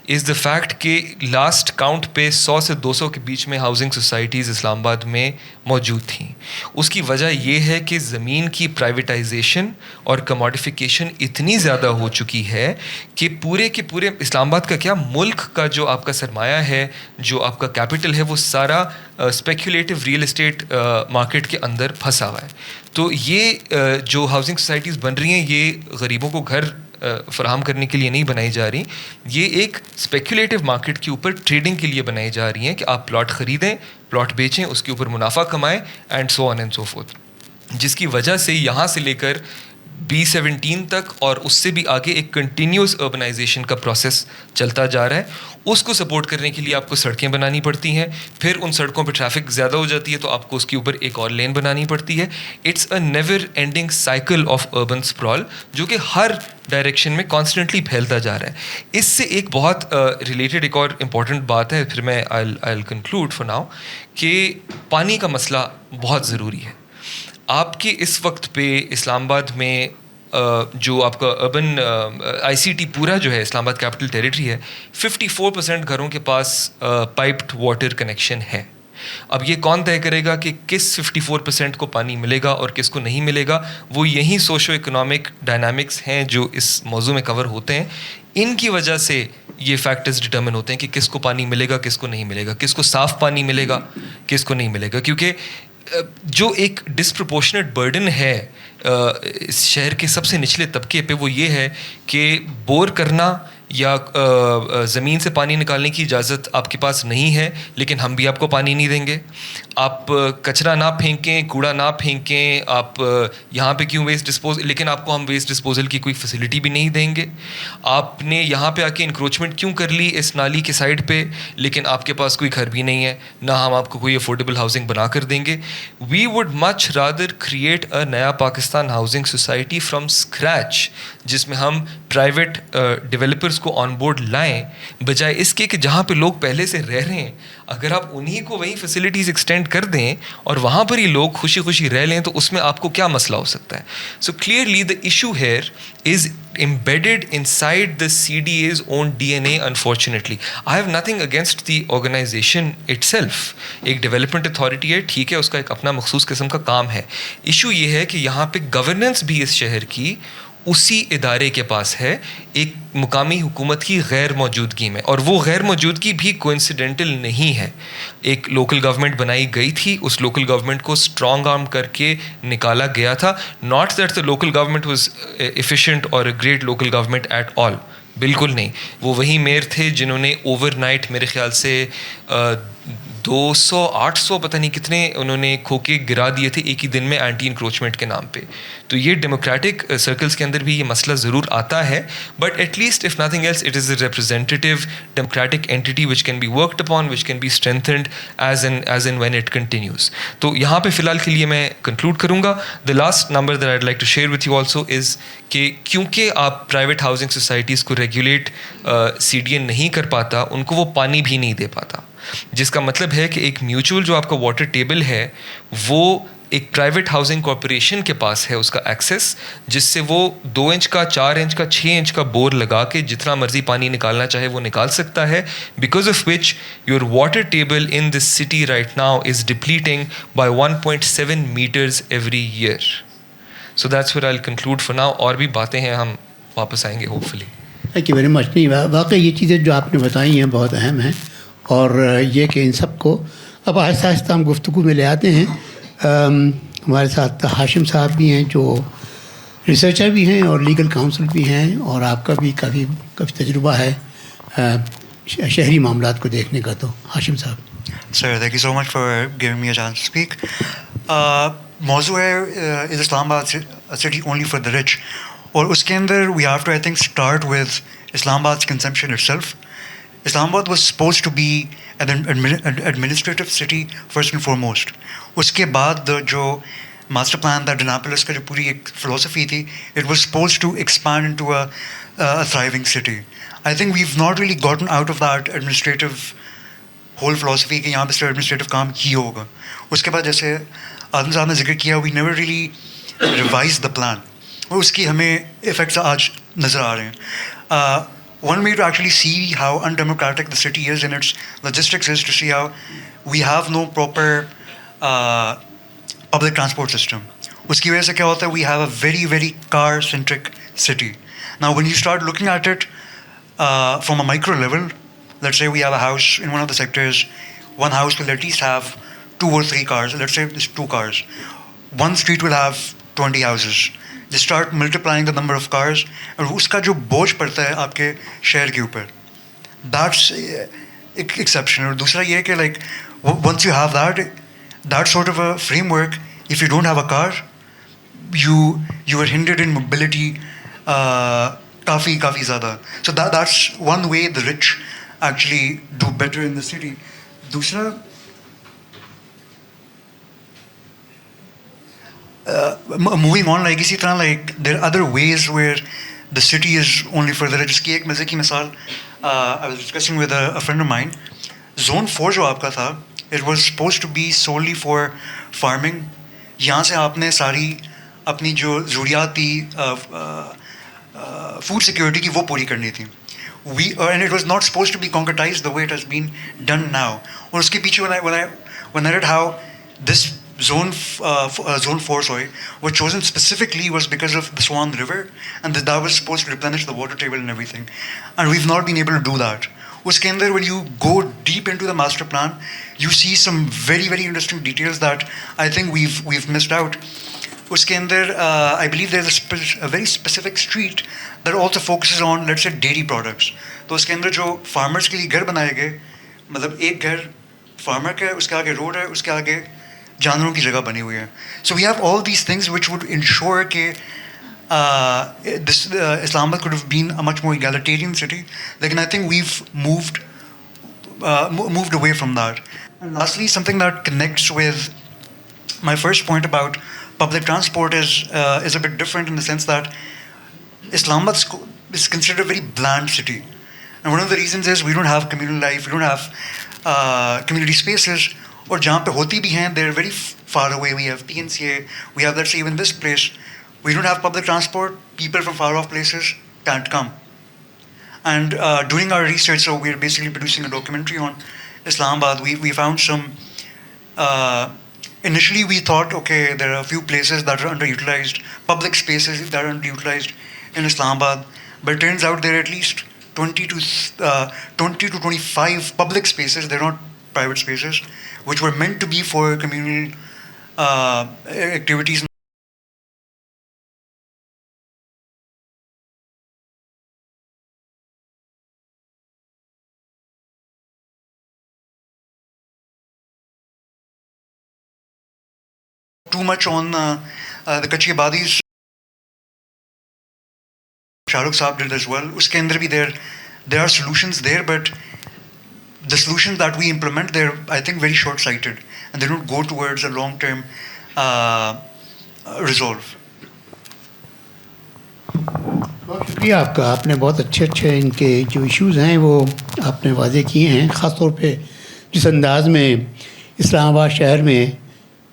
is the fact کہ last count پہ 100 سے 200 کے بیچ میں ہاؤسنگ سوسائٹیز اسلام آباد میں موجود تھیں. اس کی وجہ یہ ہے کہ زمین کی پرائیویٹائزیشن اور کموڈیفیکیشن اتنی زیادہ ہو چکی ہے کہ پورے کے پورے اسلام آباد کا کیا ملک کا جو آپ کا سرمایہ ہے, جو آپ کا کیپٹل ہے, وہ سارا اسپیکولیٹو ریئل اسٹیٹ مارکیٹ کے اندر پھنسا ہوا ہے. تو یہ جو ہاؤسنگ سوسائٹیز بن رہی ہیں, یہ غریبوں کو گھر فراہم کرنے کے لیے نہیں بنائی جا رہی, یہ ایک اسپیکولیٹو مارکیٹ کے اوپر ٹریڈنگ کے لیے بنائی جا رہی ہیں کہ آپ پلاٹ خریدیں, پلاٹ بیچیں, اس کے اوپر منافع کمائیں, and so on and so forth. جس کی وجہ سے یہاں سے لے کر B17 تک اور اس سے بھی آگے ایک کنٹینیوس اربنائزیشن کا پروسیس چلتا جا رہا ہے. اس کو سپورٹ کرنے کے لیے آپ کو سڑکیں بنانی پڑتی ہیں, پھر ان سڑکوں پہ ٹریفک زیادہ ہو جاتی ہے تو آپ کو اس کے اوپر ایک اور لین بنانی پڑتی ہے. It's a never ending cycle of urban sprawl جو کہ ہر ڈائریکشن میں کانسٹنٹلی پھیلتا جا رہا ہے. اس سے ایک بہت ریلیٹڈ ایک اور امپورٹنٹ بات ہے, پھر میں آئی کنکلوڈ فار ناؤ, کہ پانی کا مسئلہ بہت ضروری ہے. آپ کے اس وقت پہ اسلام آباد میں جو آپ کا اربن ICT پورا جو ہے, اسلام آباد کیپٹل ٹیریٹری ہے, 54% گھروں کے پاس پائپڈ واٹر کنیکشن ہے. اب یہ کون طے کرے گا کہ کس 54% کو پانی ملے گا اور کس کو نہیں ملے گا؟ وہ یہی سوشو اکنامک ڈائنامکس ہیں جو اس موضوع میں کور ہوتے ہیں. ان کی وجہ سے یہ فیکٹرز ڈٹرمن ہوتے ہیں کہ کس کو پانی ملے گا, کس کو نہیں ملے گا, کس کو صاف پانی ملے گا, کس کو نہیں ملے گا. کیونکہ جو ایک ڈسپروپورشنیٹ برڈن ہے اس شہر کے سب سے نچلے طبقے پہ, وہ یہ ہے کہ بور کرنا یا زمین سے پانی نکالنے کی اجازت آپ کے پاس نہیں ہے, لیکن ہم بھی آپ کو پانی نہیں دیں گے. آپ کچرا نہ پھینکیں, کوڑا نہ پھینکیں, آپ یہاں پہ کیوں ویسٹ ڈسپوز, لیکن آپ کو ہم ویسٹ ڈسپوزل کی کوئی فیسلٹی بھی نہیں دیں گے. آپ نے یہاں پہ آ کے انکروچمنٹ کیوں کر لی اس نالی کے سائڈ پہ, لیکن آپ کے پاس کوئی گھر بھی نہیں ہے, نہ ہم آپ کو کوئی افورڈیبل ہاؤسنگ بنا کر دیں گے. We would much rather create a نیا Pakistan housing society from scratch, جس میں ہم پرائیویٹ ڈیولپرس کو آن بورڈ لائیں, بجائے اس کے کہ جہاں پہ لوگ پہلے سے رہ رہے ہیں اگر آپ انہی کو وہی فیسلٹیز ایکسٹینڈ کر دیں اور وہاں پر ہی لوگ خوشی خوشی رہ لیں, تو اس میں آپ کو کیا مسئلہ ہو سکتا ہے؟ So clearly the issue here is embedded inside the CDA's own DNA, unfortunately. I have nothing against the organization itself. ایک ڈیولپمنٹ اتھارٹی ہے, ٹھیک ہے, اس کا ایک اپنا مخصوص قسم کا کام ہے. ایشو یہ ہے کہ یہاں پہ گورننس بھی اس شہر کی اسی ادارے کے پاس ہے, ایک مقامی حکومت کی غیر موجودگی میں, اور وہ غیر موجودگی بھی کوئنسیڈنٹل نہیں ہے. ایک لوکل گورنمنٹ بنائی گئی تھی, اس لوکل گورنمنٹ کو اسٹرانگ آرم کر کے نکالا گیا تھا. Not that the local government was efficient اور a great local government at all, بالکل نہیں. وہ وہی میئر تھے جنہوں نے اوور نائٹ میرے خیال سے 200-800 پتہ نہیں کتنے انہوں نے کھوکے گرا دیے تھے ایک ہی دن میں اینٹی انکروچمنٹ کے نام پہ. تو یہ ڈیموکریٹک سرکلس کے اندر بھی یہ مسئلہ ضرور آتا ہے, but at least if nothing else it is a representative democratic entity which can be worked upon, which can be strengthened as and when it continues. تو یہاں پہ فی الحال کے لیے میں کنکلوڈ کروں گا. The last number that I like to share with you also is کہ کیونکہ آپ پرائیویٹ ہاؤسنگ سوسائٹیز کو ریگولیٹ CDA نہیں کر پاتا, ان کو وہ پانی بھی نہیں دے پاتا, جس کا مطلب ہے کہ ایک میوچول جو آپ کا واٹر ٹیبل ہے وہ ایک پرائیویٹ ہاؤسنگ کارپوریشن کے پاس ہے اس کا ایکسیس, جس سے وہ 2 انچ کا, 4 انچ کا, 6 انچ کا بور لگا کے جتنا مرضی پانی نکالنا چاہے وہ نکال سکتا ہے, because of which your water table in this city right now is depleting by 1.7 metres every year. So that's where I will conclude for now. اور بھی باتیں ہیں, ہم واپس آئیں گے hopefully. Thank you very much. نہیں, واقعی یہ چیزیں جو آپ نے بتائی ہیں بہت اہم ہیں, اور یہ کہ ان سب کو اب آہستہ آہستہ ہم گفتگو میں لے آتے ہیں. ہمارے ساتھ ہاشم صاحب بھی ہیں جو ریسرچر بھی ہیں اور لیگل کاؤنسل بھی ہیں, اور آپ کا بھی کافی تجربہ ہے شہری معاملات کو دیکھنے کا. تو ہاشم صاحب. Sir thank you so much for giving me a chance to speak. موضوع ہے is Islamabad city only for the rich, اور اس کے اندر we have to I think start with Islamabad consumption itself. Islamabad was supposed to be an administrative city first and foremost. اس کے بعد جو ماسٹر پلان تھا ڈناپولس کا, جو پوری ایک فلاسفی تھی, it was supposed to expand into a thriving city. I think we've not really gotten out of that administrative whole philosophy کہ یہاں پہ صرف administrative کام ہی ہوگا. اس کے بعد جیسے آدم صاحب نے ذکر کیا, we never really revised the plan, اور اس کی ہمیں effects آج نظر آ رہے ہیں. One way to actually see how undemocratic the city is in its logistics is to see how we have no proper public transport system. اس کی وجہ سے کیا ہوتا ہے, we have a very very car-centric city. Now when you start looking at it from a micro level, let's say we have a house in one of the sectors, one house will at least have 2 or 3 cars. Let's say there's 2 cars. One street will have 20 houses. They start multiplying the number of cars, اور اس کا جو بوجھ پڑتا ہے آپ کے شہر کے اوپر, دیٹس ایک ایکسیپشن. اور دوسرا یہ کہ like once you have that sort of a framework, if you don't have a car you were hindered in mobility کافی زیادہ. So that's one way the rich actually do better in the city. دوسرا موونگ آن لائک اسی طرح like there other ways where the city is only for the rich. اس کی ایک مزے کی مثال I was discussing with a friend of mine. Zone 4 جو آپ کا تھا it was supposed to be solely for farming. یہاں سے آپ نے ساری اپنی جو ضروریات تھی فوڈ سیکورٹی کی وہ پوری کرنی تھی. And it was not supposed to be concretised the way it has been done now. اور اس کے پیچھے when I read how this zone 4 was chosen specifically was because of the Swan River, and that was supposed to replenish the water table and everything, and we've not been able to do that. Uske andar when you go deep into the master plan, you see some very very interesting details that I think we've missed out. Uske andar I believe there's a very specific street that also focuses on, let's say, dairy products. تو اس کے اندر جو فارمرز کے لیے گھر بنائے گئے, مطلب ایک گھر فارمر کا ہے, اس کے آگے روڈ ہے, اس کے آگے جانوروں کی جگہ بنی ہوئی ہے. So we have all these things which would ensure کہ اسلام آباد could have been a much more egalitarian city. لیکن I think we've moved away from that. And lastly, something that connects with my first point about public transport is a bit different in the sense that Islamabad is considered a very bland city. And one of the reasons is we don't have communal life, we don't have community spaces. اور جہاں پہ ہوتی بھی ہیں they're very far away. We have PNCA, we have, let's say, even this place. We don't have public transport. People from far off places can't come. And doing our research, so we're basically producing a documentary on Islamabad. We found some initially we thought, okay, there are a few places that are underutilized, public spaces that are underutilized in Islamabad, but it turns out there are at least 20 to 25 public spaces. They're not private spaces, which were meant to be for communal activities. Too much on the Kachi Abadis. Shah Rukh Saab did as well. Uske andar bhi there are solutions there, but the solutions that we implement, they're, I think, very short-sighted, and they don't go towards a long-term resolve. بہت شکریہ آپ کا. آپ نے بہت اچھے ان کے جو ایشوز ہیں وہ آپ نے واضح کیے ہیں, خاص طور پہ جس انداز میں اسلام آباد شہر میں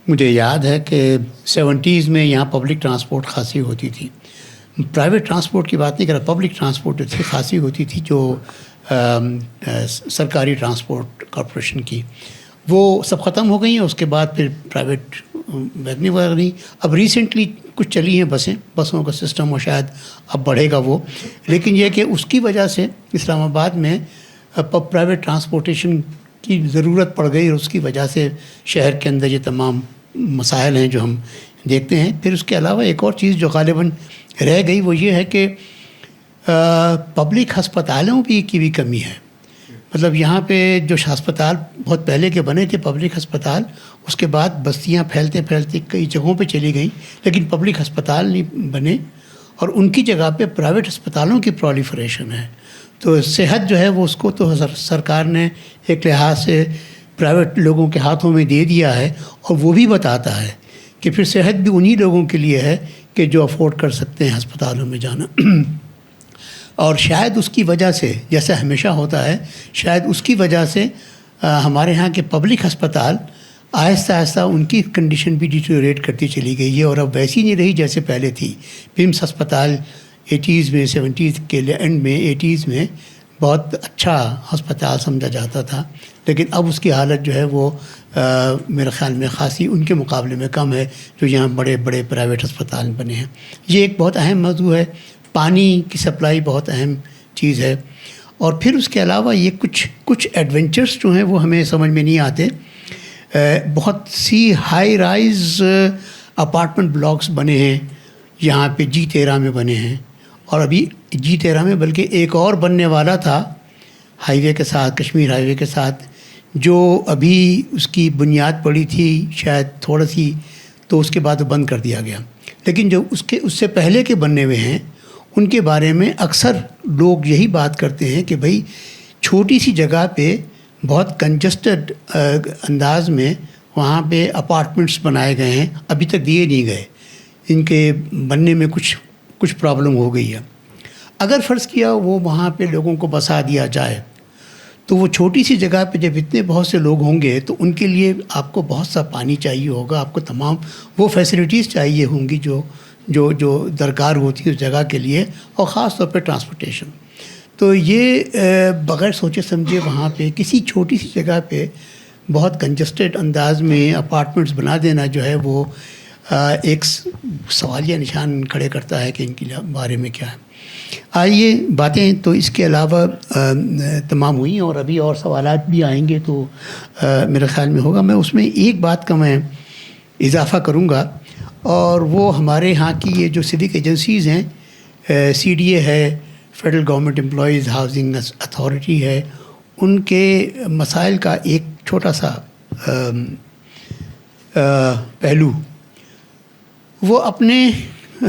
مجھے یاد ہے کہ 70s میں یہاں پبلک ٹرانسپورٹ خاصی ہوتی تھی. پرائیویٹ ٹرانسپورٹ کی بات نہیں کر رہا, پبلک ٹرانسپورٹ اتنی خاصی ہوتی تھی جو سرکاری ٹرانسپورٹ کارپوریشن کی, وہ سب ختم ہو گئی ہیں. اس کے بعد پھر پرائیویٹ ویگنی وغیرہ نہیں. اب ریسنٹلی کچھ چلی ہیں بسوں کا سسٹم, اور شاید اب بڑھے گا وہ. لیکن یہ کہ اس کی وجہ سے اسلام آباد میں پرائیویٹ ٹرانسپورٹیشن کی ضرورت پڑ گئی, اور اس کی وجہ سے شہر کے اندر یہ تمام مسائل ہیں جو ہم دیکھتے ہیں. پھر اس کے علاوہ ایک اور چیز جو غالباً رہ گئی وہ یہ ہے کہ پبلک ہسپتالوں کی بھی کمی ہے. مطلب یہاں پہ جو ہسپتال بہت پہلے کے بنے تھے پبلک ہسپتال, اس کے بعد بستیاں پھیلتے کئی جگہوں پہ چلی گئیں, لیکن پبلک ہسپتال نہیں بنے, اور ان کی جگہ پہ پرائیویٹ ہسپتالوں کی پرولیفریشن ہے. تو صحت جو ہے وہ اس کو تو سرکار نے ایک لحاظ سے پرائیویٹ لوگوں کے ہاتھوں میں دے دیا ہے, اور وہ بھی بتاتا ہے کہ پھر صحت بھی انہی لوگوں کے لیے ہے کہ جو افورڈ کر سکتے ہیں ہسپتالوں میں جانا. اور شاید اس کی وجہ سے, جیسا ہمیشہ ہوتا ہے, شاید اس کی وجہ سے ہمارے ہاں کے پبلک ہسپتال آہستہ آہستہ ان کی کنڈیشن بھی ڈیٹیریٹ کرتی چلی گئی ہے, اور اب ویسی نہیں رہی جیسے پہلے تھی. پمس ہسپتال 80s میں, 70s کے اینڈ میں, 80s میں بہت اچھا ہسپتال سمجھا جاتا تھا, لیکن اب اس کی حالت جو ہے وہ میرے خیال میں خاصی ان کے مقابلے میں کم ہے جو یہاں بڑے بڑے پرائیویٹ ہسپتال بنے ہیں. یہ ایک بہت اہم موضوع ہے. پانی کی سپلائی بہت اہم چیز ہے. اور پھر اس کے علاوہ یہ کچھ ایڈونچرس جو ہیں وہ ہمیں سمجھ میں نہیں آتے. بہت سی ہائی رائز اپارٹمنٹ بلاکس بنے ہیں یہاں پہ, G13 میں بنے ہیں, اور ابھی G13 میں بلکہ ایک اور بننے والا تھا ہائی وے کے ساتھ, کشمیر ہائی وے کے ساتھ, جو ابھی اس کی بنیاد پڑی تھی شاید تھوڑا سی, تو اس کے بعد بند کر دیا گیا. لیکن جو اس سے پہلے کے بننے ہوئے ہیں ان کے بارے میں اکثر لوگ یہی بات کرتے ہیں کہ بھائی چھوٹی سی جگہ پہ بہت کنجسٹڈ انداز میں وہاں پہ اپارٹمنٹس بنائے گئے ہیں، ابھی تک دیے نہیں گئے، ان کے بننے میں کچھ پرابلم ہو گئی ہے. اگر فرض کیا وہ وہاں پہ لوگوں کو بسا دیا جائے تو وہ چھوٹی سی جگہ پہ جب اتنے بہت سے لوگ ہوں گے تو ان کے لیے آپ کو بہت سا پانی چاہیے ہوگا، آپ کو تمام وہ فیسلٹیز چاہیے ہوں گی جو درکار ہوتی ہے اس جگہ کے لیے، اور خاص طور پہ ٹرانسپورٹیشن. تو یہ بغیر سوچے سمجھے وہاں پہ کسی چھوٹی سی جگہ پہ بہت کنجسٹڈ انداز میں اپارٹمنٹس بنا دینا جو ہے وہ ایک سوالیہ نشان کھڑے کرتا ہے کہ ان کے بارے میں کیا ہے. آئیے باتیں تو اس کے علاوہ تمام ہوئی اور ابھی اور سوالات بھی آئیں گے تو میرے خیال میں ہوگا. میں اس میں ایک بات کا میں اضافہ کروں گا، اور وہ ہمارے ہاں کی یہ جو سیوک ایجنسیز ہیں، CDA ہے، federal government employees housing authority ہے، ان کے مسائل کا ایک چھوٹا سا پہلو، وہ اپنے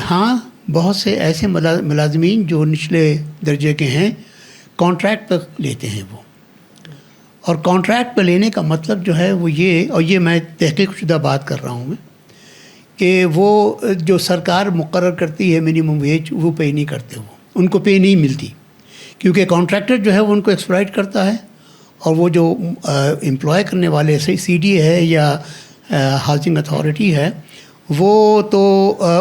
ہاں بہت سے ایسے ملازمین جو نچلے درجے کے ہیں کانٹریکٹ پر لیتے ہیں وہ، اور کانٹریکٹ پہ لینے کا مطلب جو ہے وہ یہ، اور یہ میں تحقیق شدہ بات کر رہا ہوں میں، کہ وہ جو سرکار مقرر کرتی ہے منیمم ویج وہ پے نہیں کرتے، وہ ان کو پے نہیں ملتی، کیونکہ کانٹریکٹر جو ہے وہ ان کو ایکسپلائٹ کرتا ہے، اور وہ جو امپلائے کرنے والے CDA ہے یا ہاؤسنگ اتھارٹی ہے وہ تو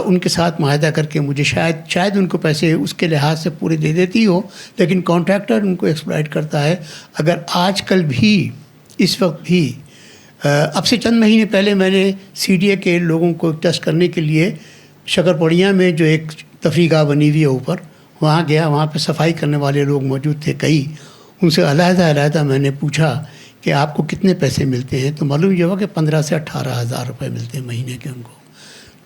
ان کے ساتھ معاہدہ کر کے مجھے شاید ان کو پیسے اس کے لحاظ سے پورے دے دیتی ہو، لیکن کانٹریکٹر ان کو ایکسپلائٹ کرتا ہے. اگر آج کل بھی اس وقت بھی اب سے چند مہینے پہلے میں نے CDA کے لوگوں کو ٹیسٹ کرنے کے لیے شکرپڑیاں میں جو ایک تفریح گاہ بنی ہوئی ہے اوپر، وہاں گیا، وہاں پہ صفائی کرنے والے لوگ موجود تھے کئی، ان سے علیحدہ میں نے پوچھا کہ آپ کو کتنے پیسے ملتے ہیں، تو معلوم یہ ہوا کہ 15 سے 18 ہزار روپے ملتے ہیں مہینے کے ان کو.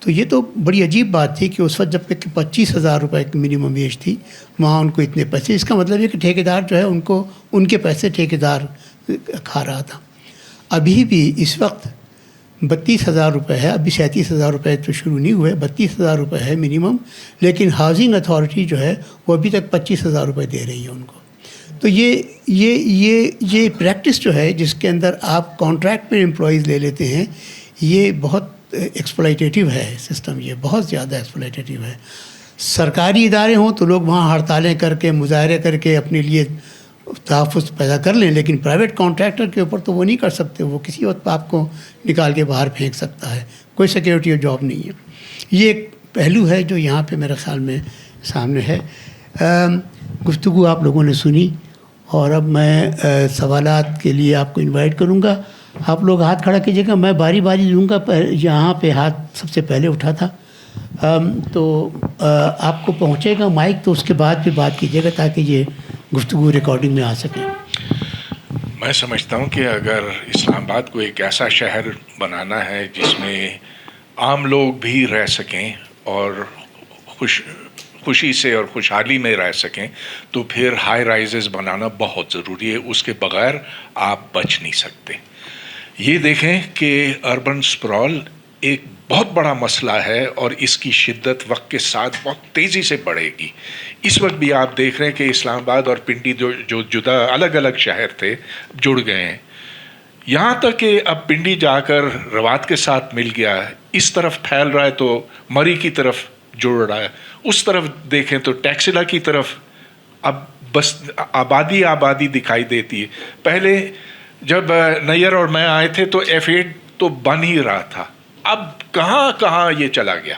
تو یہ تو بڑی عجیب بات تھی کہ اس وقت جب کہ 25,000 روپے کی منیمم ویج تھی وہاں ان کو اتنے پیسے. اس کا مطلب یہ کہ ٹھیکیدار جو ہے ان کے پیسے ٹھیکیدار کھا رہا تھا. ابھی بھی اس وقت 32,000 روپے ہے، ابھی 37,000 روپے تو شروع نہیں ہوئے، 32,000 روپے ہے منیمم، لیکن ہاؤسنگ اتھارٹی جو ہے وہ ابھی تک 25,000 روپے دے رہی ہے ان کو. تو یہ پریکٹس جو ہے جس کے اندر آپ کانٹریکٹ میں امپلائیز لے لیتے ہیں، یہ بہت ایکسپلائٹیٹیو ہے سسٹم، یہ بہت زیادہ ایکسپلائٹیٹیو ہے. سرکاری ادارے ہوں تو لوگ وہاں ہڑتالیں کر کے مظاہرے کر کے اپنے لیے تحفظ پیدا کر لیں، لیکن پرائیویٹ کانٹریکٹر کے اوپر تو وہ نہیں کر سکتے، وہ کسی وقت آپ کو نکال کے باہر پھینک سکتا ہے، کوئی سیکیورٹی اور جاب نہیں ہے. یہ ایک پہلو ہے جو یہاں پہ میرے خیال میں سامنے ہے. گفتگو آپ لوگوں نے سنی، اور اب میں سوالات کے لیے آپ کو انوائٹ کروں گا. آپ لوگ ہاتھ کھڑا کیجیے گا، میں باری باری دوں گا. یہاں پہ ہاتھ سب سے پہلے اٹھا تھا، تو آپ کو پہنچے گا مائک، تو اس کے بعد بھی بات کیجیے گا تاکہ یہ گفتگو ریکارڈنگ میں آ سکے. میں سمجھتا ہوں کہ اگر اسلام آباد کو ایک ایسا شہر بنانا ہے جس میں عام لوگ بھی رہ سکیں اور خوشی سے اور خوشحالی میں رہ سکیں، تو پھر ہائی رائزز بنانا بہت ضروری ہے. اس کے بغیر آپ بچ نہیں سکتے. یہ دیکھیں کہ اربن سپرال ایک بہت بڑا مسئلہ ہے، اور اس کی شدت وقت کے ساتھ بہت تیزی سے بڑھے گی. اس وقت بھی آپ دیکھ رہے ہیں کہ اسلام آباد اور پنڈی جو جدا الگ الگ شہر تھے جڑ گئے ہیں، یہاں تک کہ اب پنڈی جا کر روات کے ساتھ مل گیا ہے. اس طرف پھیل رہا ہے تو مری کی طرف جڑ رہا ہے، اس طرف دیکھیں تو ٹیکسلا کی طرف اب بس آبادی دکھائی دیتی ہے. پہلے جب نیئر اور میں آئے تھے تو F8 تو بن ہی رہا تھا، اب کہاں یہ چلا گیا.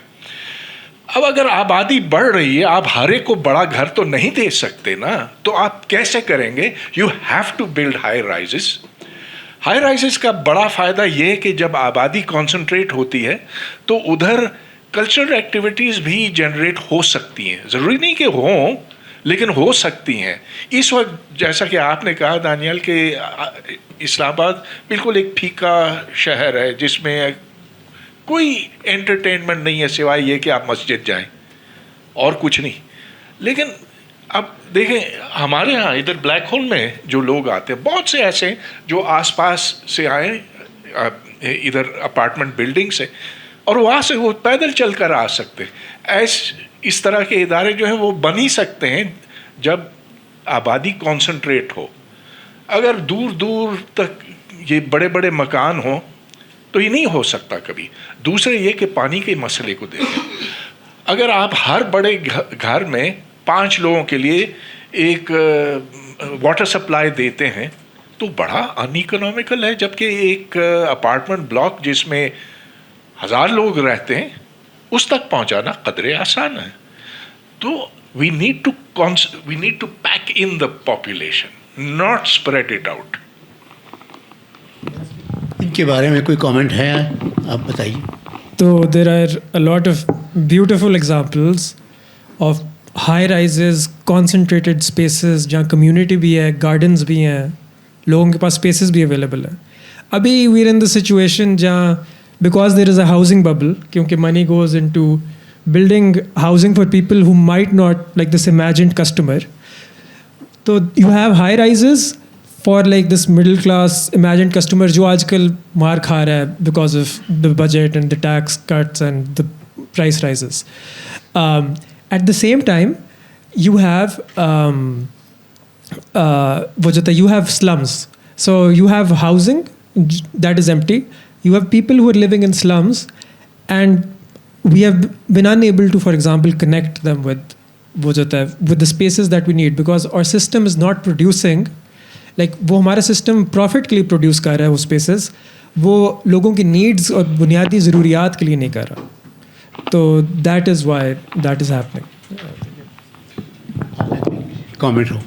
اب اگر آبادی بڑھ رہی ہے، آپ ہر ایک کو بڑا گھر تو نہیں دے سکتے نا، تو آپ کیسے کریں گے؟ You have to build high rises. High rises کا بڑا فائدہ یہ ہے کہ جب آبادی کانسنٹریٹ ہوتی ہے تو ادھر کلچرل ایکٹیویٹیز بھی جنریٹ ہو سکتی ہیں. ضروری نہیں کہ ہوں، لیکن ہو سکتی ہیں. اس وقت جیسا کہ آپ نے کہا دانیال کہ اسلام آباد بالکل ایک پھیکا شہر ہے جس میں کوئی انٹرٹینمنٹ نہیں ہے سوائے یہ کہ آپ مسجد جائیں اور کچھ نہیں. لیکن اب دیکھیں ہمارے ہاں ادھر بلیک ہول میں جو لوگ آتے ہیں، بہت سے ایسے جو آس پاس سے آئے ادھر اپارٹمنٹ بلڈنگ سے، اور وہاں سے وہ پیدل چل کر آ سکتے. اس طرح کے ادارے جو ہیں وہ بن ہی سکتے ہیں جب آبادی کانسنٹریٹ ہو. اگر دور دور تک یہ بڑے بڑے مکان ہوں تو یہ نہیں ہو سکتا کبھی. دوسرے یہ کہ پانی کے مسئلے کو دیکھیں. اگر آپ ہر بڑے گھر میں 5 لوگوں کے لیے ایک واٹر سپلائی دیتے ہیں تو بڑا ان اکنامیکل ہے, جبکہ ایک اپارٹمنٹ بلاک جس میں 1000 لوگ رہتے ہیں اس تک پہنچانا قدرے آسان ہے. تو we need to pack in the population, not spread it out. ان کے بارے میں کوئی کامنٹ ہے آپ بتائیے. تو there are a lot of beautiful examples of high rises, concentrated spaces جہاں کمیونٹی بھی ہے, گارڈنز بھی ہیں, لوگوں کے پاس اسپیسز بھی اویلیبل ہیں. ابھی we are in the situation جہاں because there is a housing bubble, کیونکہ money goes into building housing for people who might not like this imagined customer. تو you have high rises for like this middle class imagined customer جو آج کل مار کھا رہا ہے because of the budget and the tax cuts and the price rises. At the same time you have وہ جو تھا you have slums. So you have housing that is empty, you have people who are living in slums, and we have been unable to, for example, connect them with the spaces that we need, because our system is not producing, like وہ ہمارا سسٹم پروفٹ کے لیے پروڈیوس کر رہا ہے وہ اسپیسیز, وہ لوگوں کی نیڈس اور بنیادی ضروریات کے لیے نہیں کر رہا. تو that is why that is happening. Comment ہو.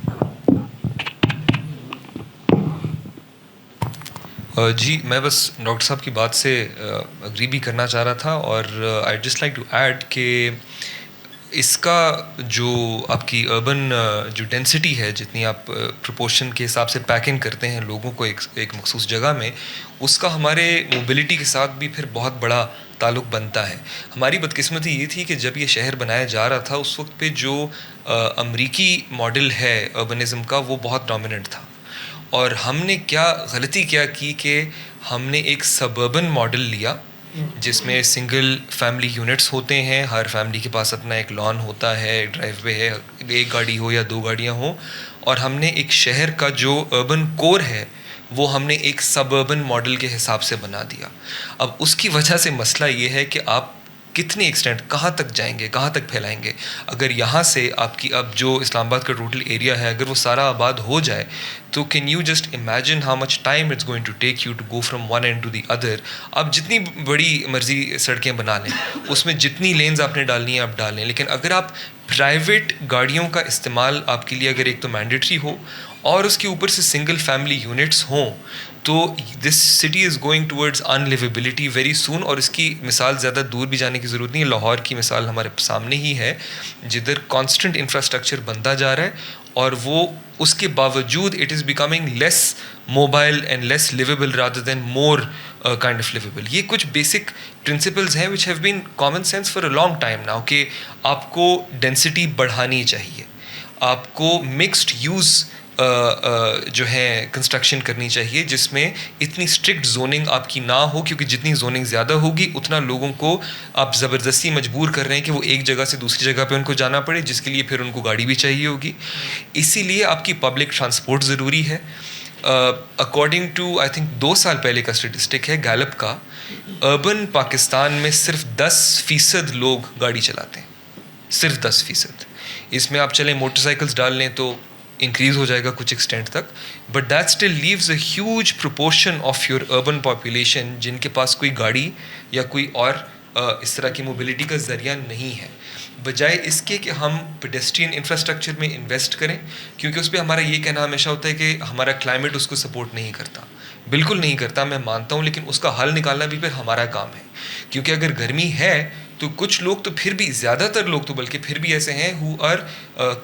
جی میں بس ڈاکٹر صاحب کی بات سے اگری بھی کرنا چاہ رہا تھا, اور I just like to add کہ اس کا جو آپ کی اربن جو ڈینسٹی ہے, جتنی آپ پروپورشن کے حساب سے پیکنگ کرتے ہیں لوگوں کو ایک مخصوص جگہ میں, اس کا ہمارے موبلٹی کے ساتھ بھی پھر بہت بڑا تعلق بنتا ہے. ہماری بدقسمتی یہ تھی کہ جب یہ شہر بنایا جا رہا تھا اس وقت پہ جو امریکی ماڈل ہے اربنزم کا وہ بہت ڈومیننٹ تھا, اور ہم نے کیا غلطی کی کہ ہم نے ایک سبربن ماڈل لیا جس میں سنگل فیملی یونٹس ہوتے ہیں, ہر فیملی کے پاس اپنا ایک لان ہوتا ہے, ڈرائیو وے ہے, ایک گاڑی ہو یا 2 گاڑیاں ہوں, اور ہم نے ایک شہر کا جو اربن کور ہے وہ ہم نے ایک سبربن ماڈل کے حساب سے بنا دیا. اب اس کی وجہ سے مسئلہ یہ ہے کہ آپ کتنی ایکسٹینٹ کہاں تک جائیں گے, کہاں تک پھیلائیں گے. اگر یہاں سے آپ کی اب جو اسلام آباد کا ٹوٹل ایریا ہے اگر وہ سارا آباد ہو جائے تو can you just imagine how much time it's going to take you to go from one end to the other. آپ جتنی بڑی مرضی سڑکیں بنا لیں, اس میں جتنی لینز آپ نے ڈالنی ہے آپ ڈال لیں, لیکن اگر آپ پرائیویٹ گاڑیوں کا استعمال آپ کے لیے اگر ایک تو مینڈیٹری ہو اور اس کے اوپر سے سنگل فیملی یونٹس ہوں تو this city is going towards in liveability very soon. اور اس کی مثال زیادہ دور بھی جانے کی ضرورت نہیں ہے, لاہور کی مثال ہمارے سامنے ہی ہے جدھر کانسٹنٹ انفراسٹرکچر بنتا جا رہا ہے اور وہ اس کے باوجود it is becoming less mobile and less liveable rather than more kind of liveable. یہ کچھ بیسک پرنسپلز ہیں which have been common sense for a long time now کہ آپ کو ڈینسٹی بڑھانی چاہیے, آپ کو مکسڈ یوز جو ہے کنسٹرکشن کرنی چاہیے جس میں اتنی اسٹرکٹ زوننگ آپ کی نہ ہو, کیونکہ جتنی زوننگ زیادہ ہوگی اتنا لوگوں کو آپ زبردستی مجبور کر رہے ہیں کہ وہ ایک جگہ سے دوسری جگہ پہ ان کو جانا پڑے, جس کے لیے پھر ان کو گاڑی بھی چاہیے ہوگی. اسی لیے آپ کی پبلک ٹرانسپورٹ ضروری ہے. اکارڈنگ ٹو آئی تھنک 2 سال پہلے کا اسٹیٹسٹک ہے گیلپ کا, اربن پاکستان میں صرف 10% لوگ گاڑی چلاتے ہیں, صرف 10%. اس میں آپ چلیں موٹر سائیکلس ڈال لیں تو انکریز ہو جائے گا کچھ ایکسٹینٹ تک, but that still leaves a huge proportion of your urban population جن کے پاس کوئی گاڑی یا کوئی اور اس طرح کی موبلٹی کا ذریعہ نہیں ہے. بجائے اس کے کہ ہم پیڈسٹرین انفراسٹرکچر میں انویسٹ کریں, کیونکہ اس پہ ہمارا یہ کہنا ہمیشہ ہوتا ہے کہ ہمارا کلائمیٹ اس کو سپورٹ نہیں کرتا. بالکل نہیں کرتا, میں مانتا ہوں, لیکن اس کا حل نکالنا بھی پھر ہمارا کام ہے. کیونکہ اگر گرمی ہے تو کچھ لوگ تو پھر بھی, زیادہ تر لوگ تو بلکہ پھر بھی ایسے ہیں who are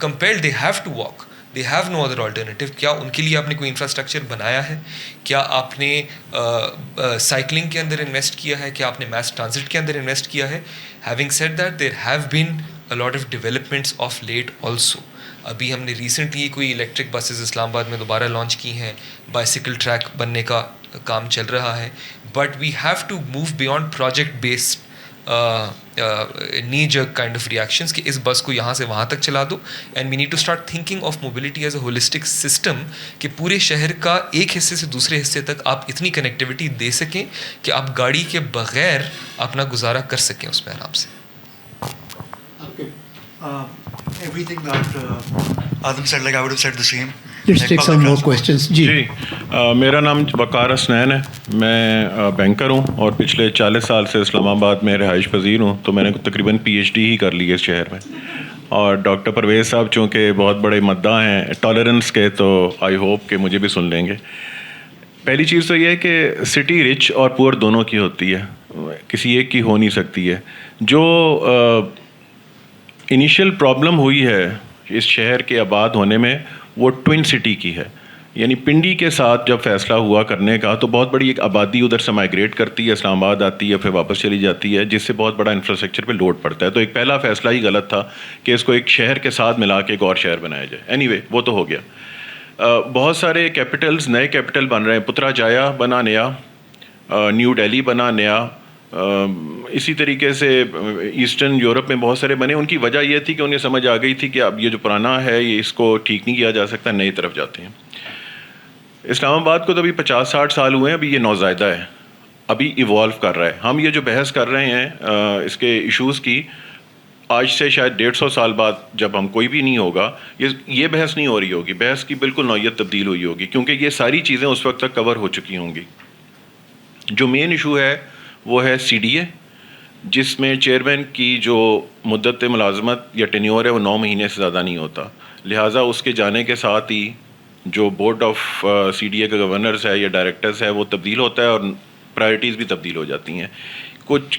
compelled, they have to walk, they have no other alternative. کیا ان کے لیے آپ نے کوئی انفراسٹرکچر بنایا ہے؟ کیا آپ نے سائیکلنگ کے اندر انویسٹ کیا ہے؟ کیا آپ نے میس ٹرانزٹ کے اندر انویسٹ کیا ہے؟ Having said that, there have been a lot of developments of late also. ابھی ہم نے ریسنٹلی کوئی الیکٹرک بسز اسلام آباد میں دوبارہ لانچ کی ہیں, بائسیکل ٹریک بننے کا کام چل رہا ہے. But we have to move beyond project based knee jerk kind of reactions کہ اس بس کو یہاں سے وہاں تک چلا دو. And we need to start thinking of mobility as a holistic system کہ پورے شہر کا ایک حصے سے دوسرے حصے تک آپ اتنی کنیکٹیوٹی دے سکیں کہ آپ گاڑی کے بغیر اپنا گزارا کر سکیں اس میں آرام سے. Everything that Adam said, like I would have said the same. Let's Like take public some more transport. questions. جی میرا نام وقار حسنین ہے. میں بینکر ہوں اور پچھلے 40 سال سے اسلام آباد میں رہائش پذیر ہوں. تو میں نے تقریباً PhD ہی کر لی ہے اس شہر میں. اور ڈاکٹر پرویز صاحب چونکہ بہت بڑے مداح ہیں ٹالرنس کے, تو آئی ہوپ کہ مجھے بھی سن لیں گے. پہلی چیز تو یہ ہے کہ سٹی رچ اور پور دونوں کی ہوتی ہے, کسی ایک کی ہو نہیں سکتی ہے. جو انیشیل پرابلم ہوئی ہے اس شہر کے آباد ہونے میں وہ ٹوئن سٹی کی ہے. یعنی پنڈی کے ساتھ جب فیصلہ ہوا کرنے کا تو بہت بڑی ایک آبادی ادھر سے مائیگریٹ کرتی ہے, اسلام آباد آتی ہے, پھر واپس چلی جاتی ہے, جس سے بہت بڑا انفراسٹرکچر پہ لوڈ پڑتا ہے. تو ایک پہلا فیصلہ ہی غلط تھا کہ اس کو ایک شہر کے ساتھ ملا کے ایک اور شہر بنایا جائے. اینی وے وہ تو ہو گیا. بہت سارے کیپٹلز نئے کیپٹل بن رہے ہیں. پترا جایا بنا نیا, نیو ڈیلی بنا نیا, اسی طریقے سے ایسٹرن یورپ میں بہت سارے بنے. ان کی وجہ یہ تھی کہ انہیں سمجھ آ گئی تھی کہ اب یہ جو پرانا ہے یہ اس کو ٹھیک نہیں کیا جا سکتا, نئی طرف جاتے ہیں. اسلام آباد کو تو ابھی 50-60 سال ہوئے ہیں, ابھی یہ نوزائیدہ ہے, ابھی ایوالو کر رہا ہے. ہم یہ جو بحث کر رہے ہیں اس کے ایشوز کی, آج سے شاید 150 سال بعد جب ہم کوئی بھی نہیں ہوگا یہ بحث نہیں ہو رہی ہوگی. بحث کی بالکل نوعیت تبدیل ہوئی ہوگی کیونکہ یہ ساری چیزیں اس وقت تک کور ہو چکی ہوں گی. جو مین ایشو ہے وہ ہے CDA, جس میں چیئرمین کی جو مدت ملازمت یا ٹینیور ہے وہ 9 مہینے سے زیادہ نہیں ہوتا. لہٰذا اس کے جانے کے ساتھ ہی جو بورڈ آف CDA کا گورنرز ہے یا ڈائریکٹرز ہے وہ تبدیل ہوتا ہے اور پرائرٹیز بھی تبدیل ہو جاتی ہیں. کچھ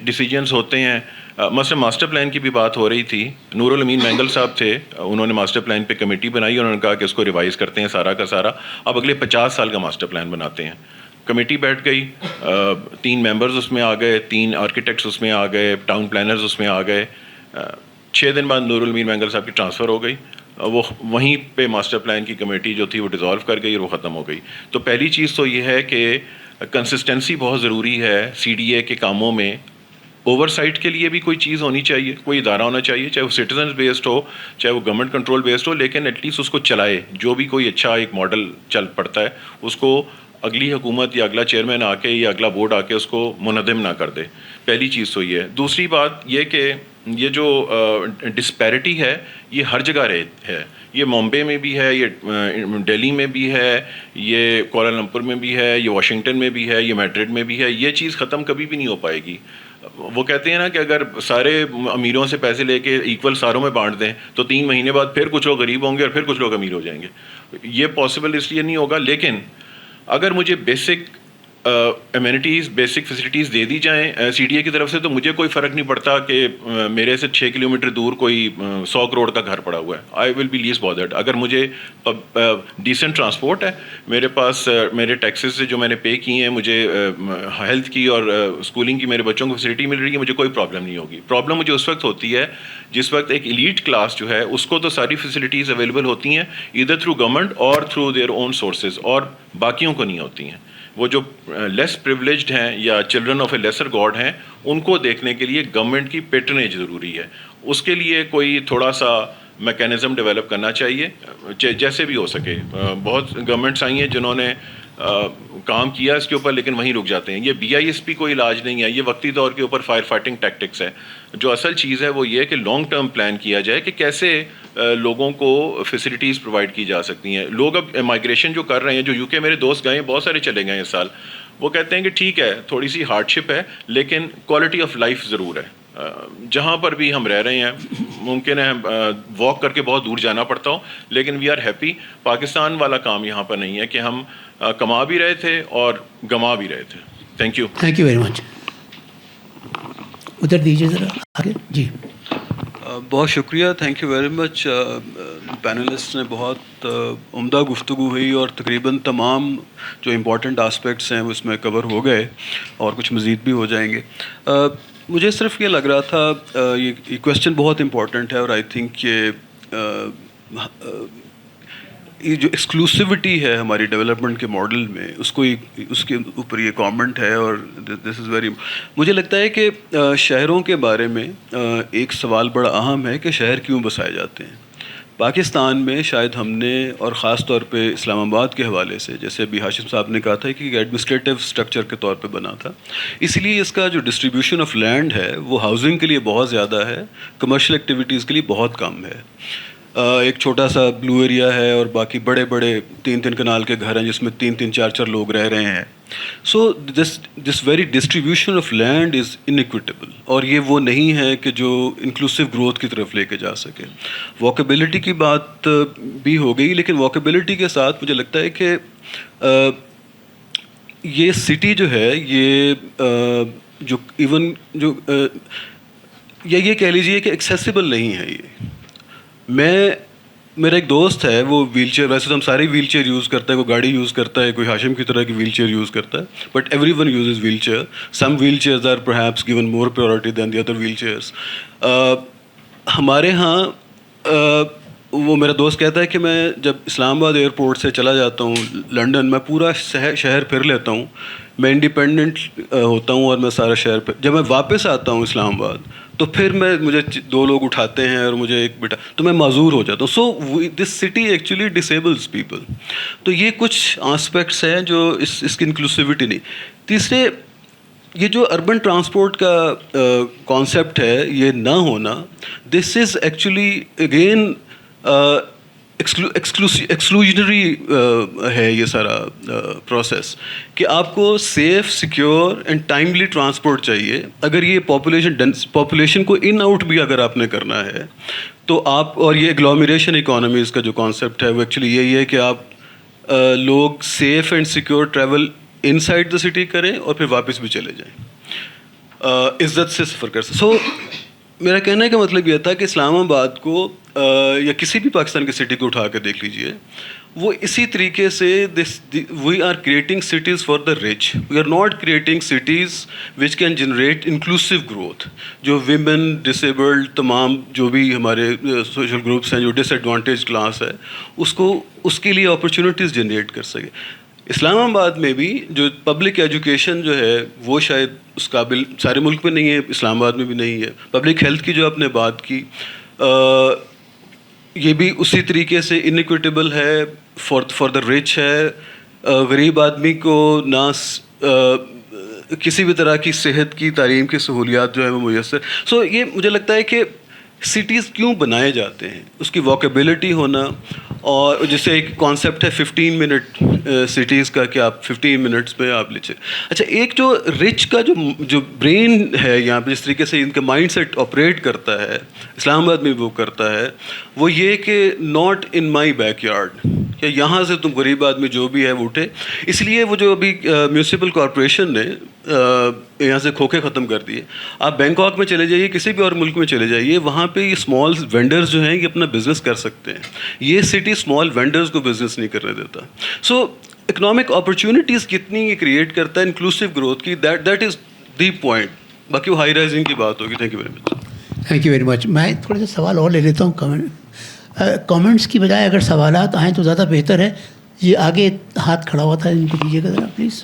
ڈیسیجنز ہوتے ہیں, مثلا ماسٹر پلان کی بھی بات ہو رہی تھی. نور الامین مینگل صاحب تھے, انہوں نے ماسٹر پلان پہ کمیٹی بنائی, انہوں نے کہا کہ اس کو ریوائز کرتے ہیں سارا کا سارا, اب اگلے 50 سال کا ماسٹر پلان بناتے ہیں. کمیٹی بیٹھ گئی, 3 ممبرز اس میں آ گئے, 3 آرکیٹیکٹس اس میں آ گئے, ٹاؤن پلانرز اس میں آ گئے. 6 دن بعد نور الامین مینگل صاحب کی ٹرانسفر ہو گئی, وہ وہیں پہ ماسٹر پلان کی کمیٹی جو تھی وہ ڈیزالو کر گئی اور وہ ختم ہو گئی. تو پہلی چیز تو یہ ہے کہ کنسسٹنسی بہت ضروری ہے CDA کے کاموں میں. اوور سائٹ کے لیے بھی کوئی چیز ہونی چاہیے, کوئی ادارہ ہونا چاہیے, چاہے وہ سٹیزنز بیسڈ ہو, چاہے وہ گورنمنٹ کنٹرول بیسڈ ہو, لیکن ایٹ لیسٹ اس کو چلائے. جو بھی کوئی اچھا ایک ماڈل چل پڑتا ہے اس کو اگلی حکومت یا اگلا چیئرمین آ کے یا اگلا بورڈ آ کے اس کو منہدم نہ کر دے. پہلی چیز تو یہ ہے. دوسری بات یہ کہ یہ جو ڈسپیرٹی ہے یہ ہر جگہ ہے. یہ ممبئی میں بھی ہے, یہ دہلی میں بھی ہے, یہ کوالالمپور میں بھی ہے, یہ واشنگٹن میں بھی ہے, یہ میڈرڈ میں بھی ہے. یہ چیز ختم کبھی بھی نہیں ہو پائے گی. وہ کہتے ہیں نا کہ اگر سارے امیروں سے پیسے لے کے ایکول ساروں میں بانٹ دیں تو 3 مہینے بعد پھر کچھ لوگ غریب ہوں گے اور پھر کچھ لوگ امیر ہو جائیں گے. یہ پاسبل اس لیے نہیں ہوگا. لیکن اگر مجھے بیسک امینٹیز بیسک فیسلٹیز دے دی جائیں CDA کی طرف سے تو مجھے کوئی فرق نہیں پڑتا کہ میرے سے 6 کلومیٹر دور کوئی 100 کروڑ کا گھر پڑا ہوا ہے. آئی ول بی لیسٹ بادرڈ. اگر مجھے ڈیسنٹ ٹرانسپورٹ ہے, میرے پاس میرے ٹیکسز سے جو میں نے پے کی ہیں, مجھے ہیلتھ کی اور اسکولنگ کی میرے بچوں کو فیسلٹی مل رہی ہے, مجھے کوئی پرابلم نہیں ہوگی. پرابلم مجھے اس وقت ہوتی ہے جس وقت ایک ایلیٹ کلاس جو ہے اس کو تو ساری فیسلٹیز اویلیبل ہوتی ہیں ایدر تھرو گورنمنٹ اور تھرو دیئر اون سورسز, اور باقیوں کو نہیں ہوتی ہیں. وہ جو لیس پریولیجڈ ہیں یا children of a lesser God ہیں ان کو دیکھنے کے لیے گورنمنٹ کی پیٹرنیج ضروری ہے. اس کے لیے کوئی تھوڑا سا میکینزم ڈیولپ کرنا چاہیے جیسے بھی ہو سکے. بہت گورنمنٹس آئی ہیں جنہوں نے کام کیا اس کے اوپر لیکن وہیں رک جاتے ہیں. یہ BISP کوئی علاج نہیں ہے, یہ وقتی طور کے اوپر فائر فائٹنگ ٹیکٹکس ہے. جو اصل چیز ہے وہ یہ کہ لانگ ٹرم پلان کیا جائے کہ کیسے لوگوں کو فیسلٹیز پرووائڈ کی جا سکتی ہیں. لوگ اب مائیگریشن جو کر رہے ہیں, جو UK میرے دوست گئے ہیں, بہت سارے چلے گئے ہیں اس سال, وہ کہتے ہیں کہ ٹھیک ہے تھوڑی سی ہارڈ شپ ہے لیکن کوالٹی آف لائف ضرور ہے. جہاں پر بھی ہم رہ رہے ہیں ممکن ہے واک کر کے بہت دور جانا پڑتا ہو لیکن وی آر ہیپی. پاکستان والا کام یہاں پر نہیں ہے کہ ہم کما بھی رہے تھے اور گما بھی رہے تھے. تھینک یو ویری مچ. ادھر دیجیے ذرا آگے. جی بہت شکریہ, thank you very much. Panellist نے بہت عمدہ گفتگو ہوئی اور تقریباً تمام جو امپورٹنٹ آسپیکٹس ہیں اس میں کور ہو گئے اور کچھ مزید بھی ہو جائیں گے. مجھے صرف یہ لگ رہا تھا یہ کویشچن بہت امپورٹنٹ ہے اور آئی تھنک کہ یہ جو ایکسکلوسیوٹی ہے ہماری ڈیولپمنٹ کے ماڈل میں اس کے اوپر یہ کامنٹ ہے. اور دس از ویری, مجھے لگتا ہے کہ شہروں کے بارے میں ایک سوال بڑا اہم ہے کہ شہر کیوں بسائے جاتے ہیں. پاکستان میں شاید ہم نے, اور خاص طور پہ اسلام آباد کے حوالے سے, جیسے ابھی ہاشم صاحب نے کہا تھا کہ ایڈمنسٹریٹو اسٹرکچر کے طور پہ بنا تھا, اس لیے اس کا جو ڈسٹریبیوشن آف لینڈ ہے وہ ہاؤسنگ کے لیے بہت زیادہ ہے, کمرشل ایکٹیویٹیز کے لیے بہت کم ہے. ایک چھوٹا سا بلو ایریا ہے اور باقی بڑے بڑے 3 کنال کے گھر ہیں جس میں 3 4 لوگ رہ رہے ہیں. So this very distribution of land is inequitable, اور یہ وہ نہیں ہے کہ جو انکلوسیو گروتھ کی طرف لے کے جا سکے. واکیبلٹی کی بات بھی ہو گئی, لیکن واکیبلٹی کے ساتھ مجھے لگتا ہے کہ یہ سٹی جو ہے یہ جو ایون جو یا یہ کہہ لیجیے کہ ایکسیسیبل نہیں ہے. یہ میرا ایک دوست ہے, وہ ویل چیئر, ویسے تو ہم سارے ویل چیئر یوز کرتے ہیں, کوئی گاڑی یوز کرتا ہے, کوئی ہاشم کی طرح کی ویل چیئر یوز کرتا ہے, but every one uses wheelchair. Some wheelchairs are perhaps given more priority than the other wheelchairs. ہمارے ہاں وہ میرا دوست کہتا ہے کہ میں جب اسلام آباد ایئرپورٹ سے چلا جاتا ہوں لنڈن, میں پورا شہر پھر لیتا ہوں, میں انڈیپینڈنٹ ہوتا ہوں اور میں سارا شہر پہ, جب میں واپس آتا ہوں اسلام آباد تو پھر مجھے 2 لوگ اٹھاتے ہیں اور مجھے ایک بیٹا, تو میں معذور ہو جاتا ہوں. سو دس سٹی ایکچولی ڈسیبلز پیپل. تو یہ کچھ آسپیکٹس ہیں جو اس کی انکلوسیوٹی نہیں. تیسرے, یہ جو اربن ٹرانسپورٹ کا کانسیپٹ ہے یہ نہ ہونا, دس از ایکچولی اگین ایکسکلوژنری ہے یہ سارا پروسیس, کہ آپ کو safe, secure and timely transport چاہیے. اگر یہ پاپولیشن کو ان آؤٹ بھی اگر آپ نے کرنا ہے تو آپ, اور یہ اگلومریشن اکانومیز کا جو کانسیپٹ ہے وہ ایکچولی یہی ہے کہ آپ لوگ safe and secure travel inside the city کریں اور پھر واپس بھی چلے جائیں, عزت سے سفر کر سکیں. سو میرا کہنے کا مطلب یہ تھا کہ اسلام آباد کو یا کسی بھی پاکستان کی سٹی کو اٹھا کے دیکھ لیجئے, وہ اسی طریقے سے we are creating cities for the rich, we are not creating cities which can generate inclusive growth. جو ویمن, ڈسیبلڈ, تمام جو بھی ہمارے سوشل گروپس ہیں, جو ڈس ایڈوانٹیج کلاس ہے, اس کے لیے اپرچونیٹیز جنریٹ کر سکے. اسلام آباد میں بھی جو پبلک ایجوکیشن جو ہے وہ شاید اس قابل سارے ملک میں نہیں ہے, اسلام آباد میں بھی نہیں ہے. پبلک ہیلتھ کی جو آپ نے بات کی, یہ بھی اسی طریقے سے انیکویٹیبل ہے, فار دا رچ ہے. غریب آدمی کو نہ کسی بھی طرح کی صحت کی, تعلیم کی سہولیات جو ہے وہ میسر. سو یہ مجھے لگتا ہے کہ سٹیز کیوں بنائے جاتے ہیں, اس کی واکیبلٹی ہونا, اور جیسے ایک کانسیپٹ ہے 15 منٹ سٹیز کا, کہ آپ 15 منٹس میں آپ لیجیے. اچھا, ایک جو رچ کا جو برین ہے یہاں پہ, جس طریقے سے ان کا مائنڈ سیٹ آپریٹ کرتا ہے, اسلام آباد میں وہ کرتا ہے, وہ یہ کہ not in my back yard, کہ یہاں سے تم غریب آدمی جو بھی ہے وہ اٹھے. اس لیے وہ جو ابھی میونسپل کارپوریشن نے یہاں سے کھوکھے ختم کر دیے. آپ بینکاک میں چلے جائیے, کسی بھی اور ملک میں چلے جائیے, وہاں پہ یہ اسمال وینڈرز جو ہیں یہ اپنا بزنس کر سکتے ہیں. یہ سٹی اسمال وینڈرز کو بزنس نہیں کرنے دیتا. سو اکنامک اپرچونیٹیز کتنی یہ کریٹ کرتا ہے انکلوسیو گروتھ کی, دیٹ از دی پوائنٹ. باقی وہ ہائی رائزنگ کی بات ہوگی. Thank you very much. Thank you very مچ. میں تھوڑے سے سوال اور لے لیتا ہوں. کامنٹس کی بجائے اگر سوالات آئیں تو زیادہ بہتر ہے. یہ آگے ہاتھ کھڑا ہوا تھا, ان کو دیجیے گا ذرا پلیز.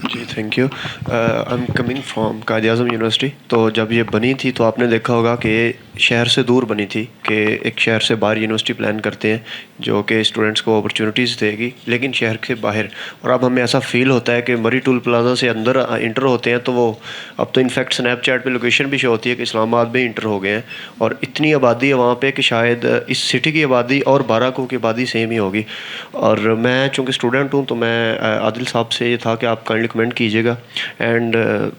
جی thank you. I am coming from Quaid Azam university. تو جب یہ بنی تھی تو آپ نے دیکھا ہوگا کہ شہر سے دور بنی تھی, کہ ایک شہر سے باہر یونیورسٹی پلان کرتے ہیں جو کہ اسٹوڈنٹس کو اپرچونیٹیز دے گی, لیکن شہر کے باہر. اور اب ہمیں ایسا فیل ہوتا ہے کہ مری ٹول پلازا سے اندر انٹر ہوتے ہیں تو وہ اب تو انفیکٹ اسنیپ چیٹ پہ لوکیشن بھی شو ہوتی ہے کہ اسلام آباد میں انٹر ہو گئے ہیں, اور اتنی آبادی ہے وہاں پہ کہ شاید اس سٹی کی آبادی اور بارہکو کی آبادی سیم ہی ہوگی. اور میں چونکہ اسٹوڈنٹ ہوں تو میں عادل صاحب سے یہ تھا کہ آپ کائنڈلی کمنٹ کیجیے گا, اینڈ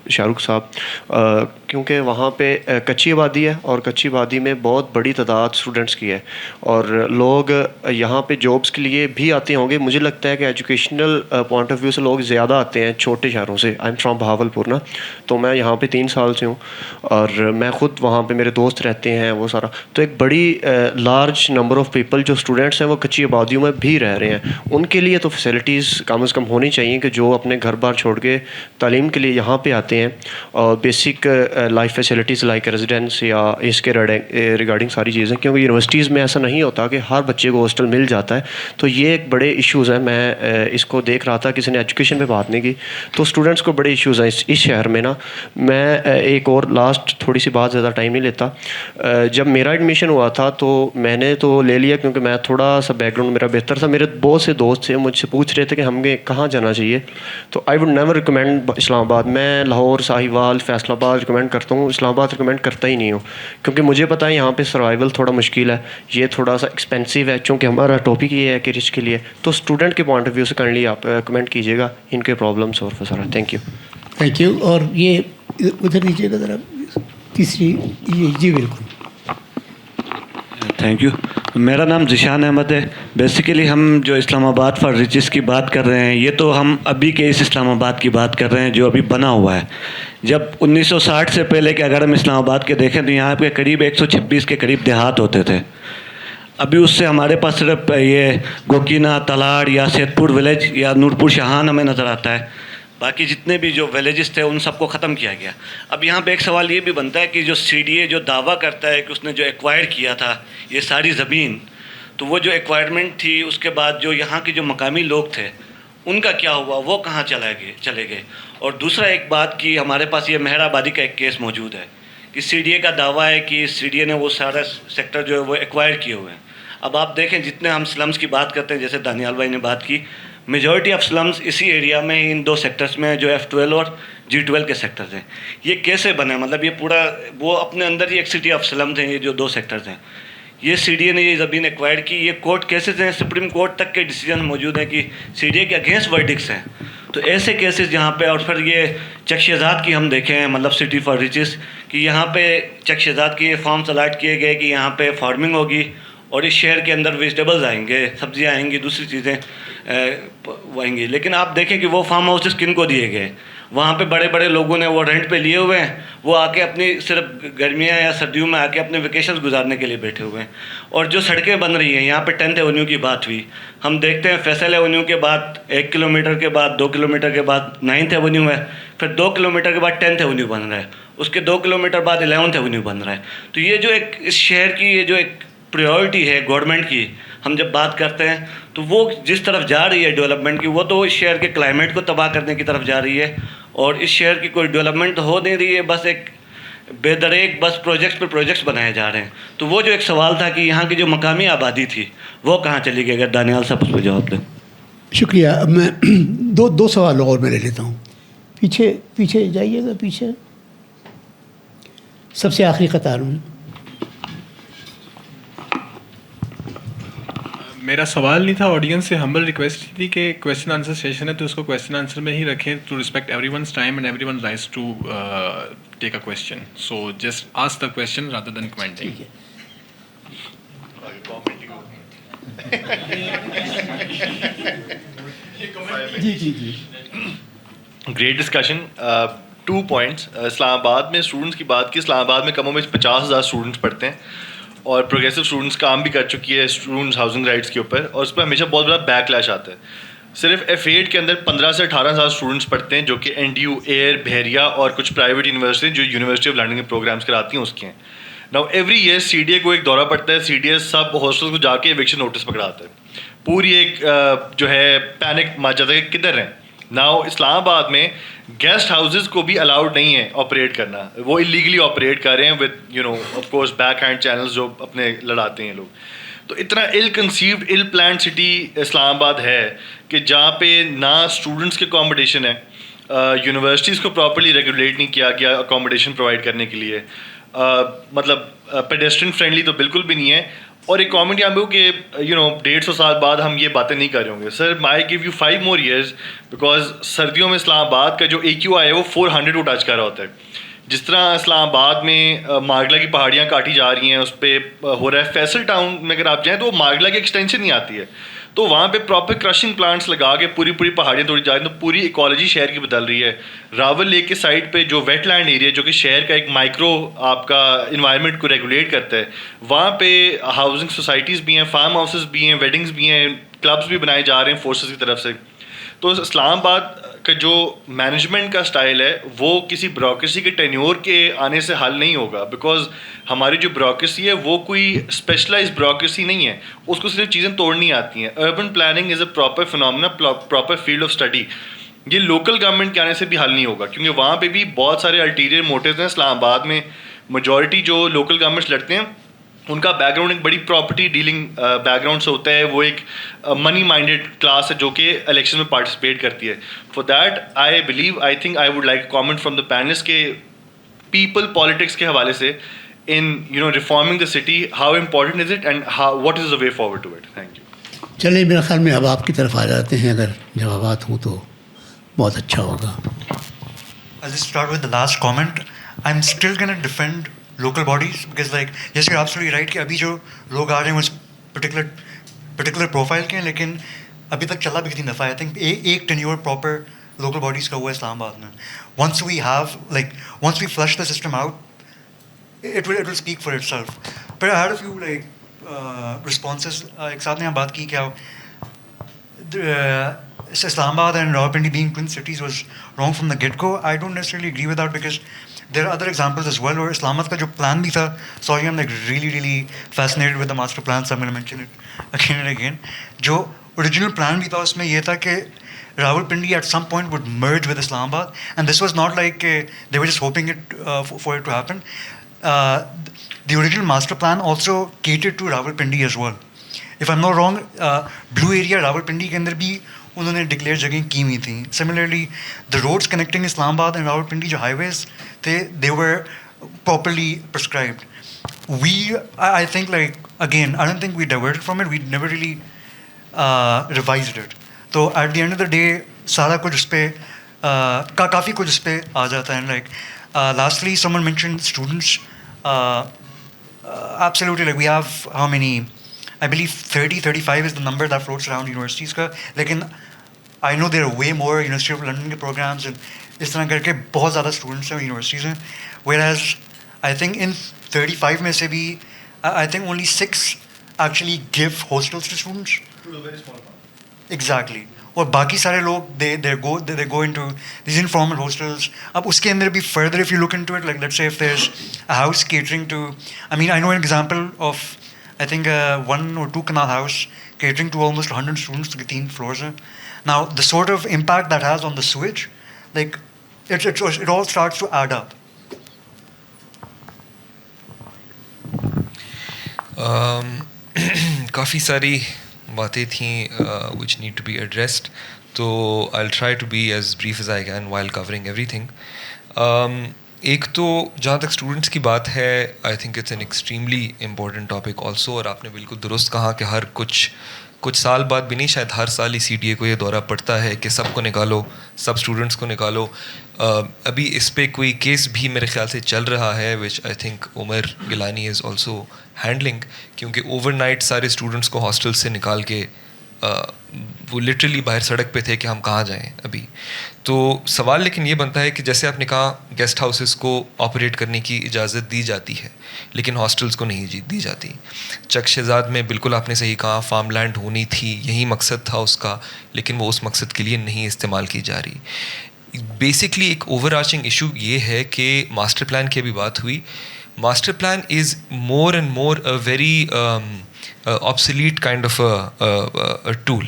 شاہ رخ صاحب, کیونکہ وہاں پہ کچی آبادی ہے اور کچی آبادی میں بہت بڑی تعداد اسٹوڈنٹس کی ہے, اور لوگ یہاں پہ جابس کے لیے بھی آتے ہوں گے. مجھے لگتا ہے کہ ایجوکیشنل پوائنٹ آف ویو سے لوگ زیادہ آتے ہیں چھوٹے شہروں سے. آئی ایم فرام بہاولپور نا, تو میں یہاں پہ 3 سال سے ہوں, اور میں خود وہاں پہ میرے دوست رہتے ہیں وہ سارا. تو ایک بڑی لارج نمبر آف پیپل جو اسٹوڈنٹس ہیں وہ کچی آبادیوں میں بھی رہ رہے ہیں. ان کے لیے تو فیسلٹیز کم از کم ہونی چاہیے کہ جو اپنے گھر بار چھوڑ کے تعلیم کے لیے یہاں پہ آتے ہیں, اور basic life facilities like residence یا اس کے ریگارڈنگ ساری چیزیں, کیونکہ یونیورسٹیز میں ایسا نہیں ہوتا کہ ہر بچے کو ہاسٹل مل جاتا ہے. تو یہ ایک بڑے ایشوز ہیں. میں اس کو دیکھ رہا تھا, کسی نے ایجوکیشن پہ بات نہیں کی, تو اسٹوڈنٹس کو بڑے ایشوز ہیں اس شہر میں نا. میں ایک اور لاسٹ تھوڑی سی بات, زیادہ ٹائم نہیں لیتا. جب میرا ایڈمیشن ہوا تھا تو میں نے تو لے لیا کیونکہ میں تھوڑا سا بیک گراؤنڈ میرا بہتر تھا. میرے بہت سے دوست تھے مجھ سے پوچھ رہے تھے کہ ہمیں کہاں جانا چاہیے. تو آئی ووڈ نیور ریکمینڈ اسلام آباد. میں لاہور, ساہیوال, فیصل آباد ریکمینڈ کرتا ہوں, اسلام آباد ریکمینڈ کرتا ہی نہیں ہوں, کیونکہ مجھے پتہ ہے یہاں پہ سروائیول تھوڑا مشکل ہے, یہ تھوڑا سا ایکسپینسو ہے. چونکہ ہمارا ٹاپک یہ ہے کہ رچ کے لیے, تو اسٹوڈنٹ کے پوائنٹ آف ویو سے کائنڈلی آپ کمنٹ کیجیے گا ان کے پرابلمس اور فسارا. Thank you. Thank you. اور یہ ادھر نیچے کا ذرا تیسری, جی بالکل. Thank you. میرا نام ذیشان احمد ہے. بیسیکلی ہم جو اسلام آباد فار ریچز کی بات کر رہے ہیں, یہ تو ہم ابھی کے اس اسلام آباد کی بات کر رہے ہیں جو ابھی بنا ہوا ہے. جب 1960 سے پہلے کہ اگر ہم اسلام آباد کے دیکھیں تو یہاں پہ قریب 126 کے قریب دیہات ہوتے تھے. ابھی اس سے ہمارے پاس صرف یہ گوکینہ, تلاڑ یا سیت پور ولیج یا نورپور شاہان ہمیں نظر آتا ہے. باقی جتنے بھی جو ولیجز تھے ان سب کو ختم کیا گیا. اب یہاں پہ ایک سوال یہ بھی بنتا ہے کہ جو سی ڈی اے جو دعویٰ کرتا ہے کہ اس نے جو ایکوائر کیا تھا یہ ساری زمین, تو وہ جو ایکوائرمنٹ تھی اس کے بعد جو یہاں کے جو مقامی لوگ تھے ان کا کیا ہوا, وہ کہاں چلے گئے. اور دوسرا ایک بات کہ ہمارے پاس یہ مہر آبادی کا ایک کیس موجود ہے کہ سی ڈی اے کا دعویٰ ہے کہ سی ڈی اے نے وہ سارا سیکٹر جو ہے وہ ایکوائر کیے ہوئے ہیں. اب آپ دیکھیں جتنے ہم سلمز کی بات کرتے ہیں, جیسے دانیال بھائی نے بات کی, میجورٹی آف سلمز اسی ایریا میں ان دو سیکٹرز میں جو F12 اور G12 کے سیکٹرز ہیں. یہ کیسے بنے, مطلب یہ پورا وہ اپنے اندر ہی ایک سٹی آف سلمز ہیں یہ جو دو سیکٹرز ہیں. یہ سی ڈی اے نے یہ زمین ایکوائر کی, یہ کورٹ کیسز ہیں, سپریم کورٹ تک کے ڈیسیجن موجود ہیں کہ سی ڈی اے کے اگینسٹ ورڈکس ہیں. تو ایسے کیسز یہاں پہ, اور پھر یہ چک شہزاد کی ہم دیکھیں ہیں, مطلب سٹی فار ریچز, کہ یہاں پہ چک شہزاد کی فارمز الاٹ کیے گئے کہ یہاں پہ فارمنگ ہوگی اور اس شہر کے اندر ویجیٹیبلز آئیں گے, سبزیاں آئیں گی, دوسری چیزیں آئیں گی. لیکن آپ دیکھیں کہ وہ فارم ہاؤسز کن کو دیے گئے. وہاں پہ بڑے بڑے لوگوں نے وہ رینٹ پہ لیے ہوئے ہیں, وہ آ کے اپنی صرف گرمیاں یا سردیوں میں آ کے اپنے ویکیشنز گزارنے کے لیے بیٹھے ہوئے ہیں. اور جو سڑکیں بن رہی ہیں, یہاں پہ 10th ایونیو کی بات ہوئی, ہم دیکھتے ہیں فیصل ایونیو کے بعد 1 کلومیٹر کے بعد 2 کلومیٹر کے بعد 9th ایونیو ہے, پھر 2 کلومیٹر کے بعد 10th ایونیو بن رہا ہے, اس کے 2 کلومیٹر بعد 11th ایونیو بن رہا ہے. تو یہ جو ایک اس شہر کی یہ جو ایک پریورٹی ہے گورنمنٹ کی, ہم جب بات کرتے ہیں تو وہ جس طرف جا رہی ہے ڈیولپمنٹ کی, وہ تو اس شہر کے کلائمیٹ کو تباہ کرنے کی طرف جا رہی ہے, اور اس شہر کی کوئی ڈیولپمنٹ ہو نہیں رہی ہے. بس ایک بے دریک بس پروجیکٹس پہ پروجیکٹس بنائے جا رہے ہیں. تو وہ جو ایک سوال تھا کہ یہاں کی جو مقامی آبادی تھی وہ کہاں چلی گئی, اگر دانیال صاحب اس پہ جواب دیں. شکریہ. اب میں دو سوال اور میں لے لیتا ہوں. پیچھے جائیے گا, پیچھے سب سے آخری قطار میں. میرا سوال نہیں تھا, آڈینس سے ہمبل ریکویسٹ تھی کہ کویشچن آنسر سیشن ہے تو اس کو کویشچن آنسر میں ہی رکھیں, to respect everyone time and everyone rights to take a question. So just ask the question rather than commenting. Great discussion. 2 points. Islamabad میں اسٹوڈنٹس کی بات کی. اسلام آباد میں کم و بیش 50,000 اسٹوڈنٹس پڑھتے ہیں, اور پروگریسو اسٹوڈنٹس کام بھی کر چکی ہے اسٹوڈنٹس ہاؤسنگ رائٹس کے اوپر, اور اس پہ ہمیشہ بہت بڑا بیک لیش آتا ہے. صرف F8 کے اندر 15 سے 18,000 اسٹوڈنٹس پڑھتے ہیں, جو کہ NTU, ایئر, بحریہ اور کچھ پرائیویٹ یونیورسٹی جو یونیورسٹی آف لنڈن کے پروگرامس کراتی ہیں اس کے ہیں. ناؤ ایوری ایئر CDA کو ایک دورہ پڑتا ہے. CDA سب ہاسٹلس کو جا کے ایوکشن نوٹس پکڑاتا ہے. پوری ایک جو ہے پینک مچ جاتا ہے کہ کدھر ہیں. ناؤ اسلام آباد میں گیسٹ ہاؤسز کو بھی الاؤڈ نہیں ہے آپریٹ کرنا, وہ اللیگلی آپریٹ کر رہے ہیں with of course back hand channels جو اپنے لڑاتے ہیں لوگ. تو اتنا ill conceived, ill planned city Islamabad ہے کہ جہاں پہ نہ اسٹوڈنٹس کے اکاموڈیشن ہے, یونیورسٹیز کو پراپرلی ریگولیٹ نہیں کیا گیا اکاموڈیشن پرووائڈ کرنے کے لیے, مطلب پیڈسٹرین فرینڈلی تو بالکل بھی نہیں ہے. اور ایک کامنٹ یہاں پہ ہو کہ 150 سال بعد ہم یہ باتیں نہیں کر رہے ہوں گے. Sir may give you 5 more years, because سردیوں میں اسلام آباد کا جو AQI ہے وہ 400 کو ٹچ کر رہا ہوتا ہے. جس طرح اسلام آباد میں مارگلا کی پہاڑیاں کاٹی جا رہی ہیں, اس پہ ہو رہا ہے. فیصل ٹاؤن میں اگر آپ جائیں تو وہ مارگلا کی ایکسٹینشن ہی آتی ہے, تو وہاں پہ پراپر کرشنگ پلانٹس لگا کے پوری پہاڑیاں توڑی جا رہی ہیں, تو پوری ایکالوجی شہر کی بدل رہی ہے. راول لیک کے سائڈ پہ جو ویٹ لینڈ ایریا جو کہ شہر کا ایک مائکرو آپ کا انوائرمنٹ کو ریگولیٹ کرتا ہے, وہاں پہ ہاؤسنگ سوسائٹیز بھی ہیں, فارم ہاؤسز بھی ہیں, ویڈنگز بھی ہیں, کلبس بھی بنائے جا رہے ہیں فورسز کی طرف سے. تو اسلام آباد کا جو مینجمنٹ کا اسٹائل ہے وہ کسی بیوروکریسی کے ٹینیور کے آنے سے حل نہیں ہوگا, بیکاز ہماری جو بیوروکریسی ہے وہ کوئی اسپیشلائز بیوروکریسی نہیں ہے, اس کو صرف چیزیں توڑنی آتی ہیں. Urban planning is a proper phenomenon, proper field of study. یہ لوکل گورنمنٹ کے آنے سے بھی حل نہیں ہوگا, کیونکہ وہاں پہ بھی بہت سارے الٹیریئر موٹیوز ہیں. اسلام آباد میں میجورٹی جو لوکل گورنمنٹس لڑتے ہیں ان کا بیک گراؤنڈ ایک بڑی پراپرٹی ڈیلنگ بیک گراؤنڈ سے ہوتا ہے. وہ ایک منی مائنڈیڈ کلاس ہے جو کہ الیکشن میں پارٹیسپیٹ کرتی ہے. For that I believe, I think I would like comment from the panelist کہ پیپل پالیٹکس کے حوالے سے in reforming the city, how important is it and what is the way forward to it. Thank you. چلیں میرے خیال میں اب آپ کی طرف آ جاتے ہیں, اگر جوابات ہوں تو بہت اچھا ہوگا. I'll just start with the last comment. I'm still going to defend local bodies because like yes you're absolutely right کہ ابھی جو لوگ آ رہے ہیں اس particular profile کے ہیں, لیکن ابھی تک چلا بھی کتنی دفعہ ہے. I think ایک tenure proper local bodies کا ہوا ہے اسلام آباد میں. Once we flush the system out, it will speak for itself. But I had a few responses. ایک صاحب نے بات کی کیا Islamabad and Rawalpindi being twin cities was wrong from the get-go. I don't necessarily agree with that because there are other examples as well. Or Islamabad ka jo plan bhi tha, sorry I'm like really fascinated with the master plan, so I'm going to mention it again and again. Jo original plan bhi tha usme ye tha ke Rawalpindi at some point would merge with Islamabad, and this was not like they were just hoping it for it to happen. The original master plan also catered to Rawalpindi as well. If I'm not wrong, blue area Rawalpindi ke andar bhi انہوں نے ڈکلیئر جگہیں کی ہوئی تھیں. Similarly the roads connecting Islamabad and Rawalpindi جو ہائی ویز تھے they were properly prescribed. We I think like again I don't think we diverted from it, we never really revised it. تو at the end of the day سارا کچھ اس پہ کافی کچھ اس پہ آ جاتا ہے. Like lastly someone mention students, absolutely like we have how many, I believe 35 is the number that floats around universities ka, lekin I know there are way more University of London ke programs and is tarah karke bahut zyada students hain universities hain, whereas I think in 35 mein se bhi I think only 6 actually give hostels to students. To a very small amount. Exactly. اور باقی سارے لوگ they go into these informal hostels. اب اس کے اندر بھی further if you look into it, like let's say if there's a house catering to, I mean I know an example of I think 1 or 2 canal house catering to almost 100 students to 3 floors. Now the sort of impact that has on the sewage, like it all starts to add up. کافی ساری باتیں تھیں which need to be addressed, تو I'll try to be as brief as I can while covering everything. ایک تو جہاں تک اسٹوڈنٹس کی بات ہے, I think it's an extremely important topic also, اور آپ نے بالکل درست کہا کہ ہر کچھ سال بعد بھی نہیں, شاید ہر سال ہی سی ڈی اے کو یہ دورہ پڑتا ہے کہ سب کو نکالو, سب اسٹوڈنٹس کو نکالو. ابھی اس پہ کوئی کیس بھی میرے خیال سے چل رہا ہے which I think Umar Gilani is also handling, کیونکہ اوور نائٹ سارے اسٹوڈنٹس کو ہاسٹل سے نکال کے وہ لٹرلی باہر سڑک پہ تھے کہ ہم کہاں جائیں ابھی. تو سوال لیکن یہ بنتا ہے کہ جیسے آپ نے کہا گیسٹ ہاؤسز کو آپریٹ کرنے کی اجازت دی جاتی ہے لیکن ہاسٹلس کو نہیں دی جاتی. چک شہزاد میں بالکل آپ نے صحیح کہا, فارم لینڈ ہونی تھی, یہی مقصد تھا اس کا, لیکن وہ اس مقصد کے لیے نہیں استعمال کی جا رہی. بیسکلی ایک اوور آرچنگ ایشو یہ ہے کہ ماسٹر پلان کی ابھی بات ہوئی, master plan is more and more a very obsolete kind of a tool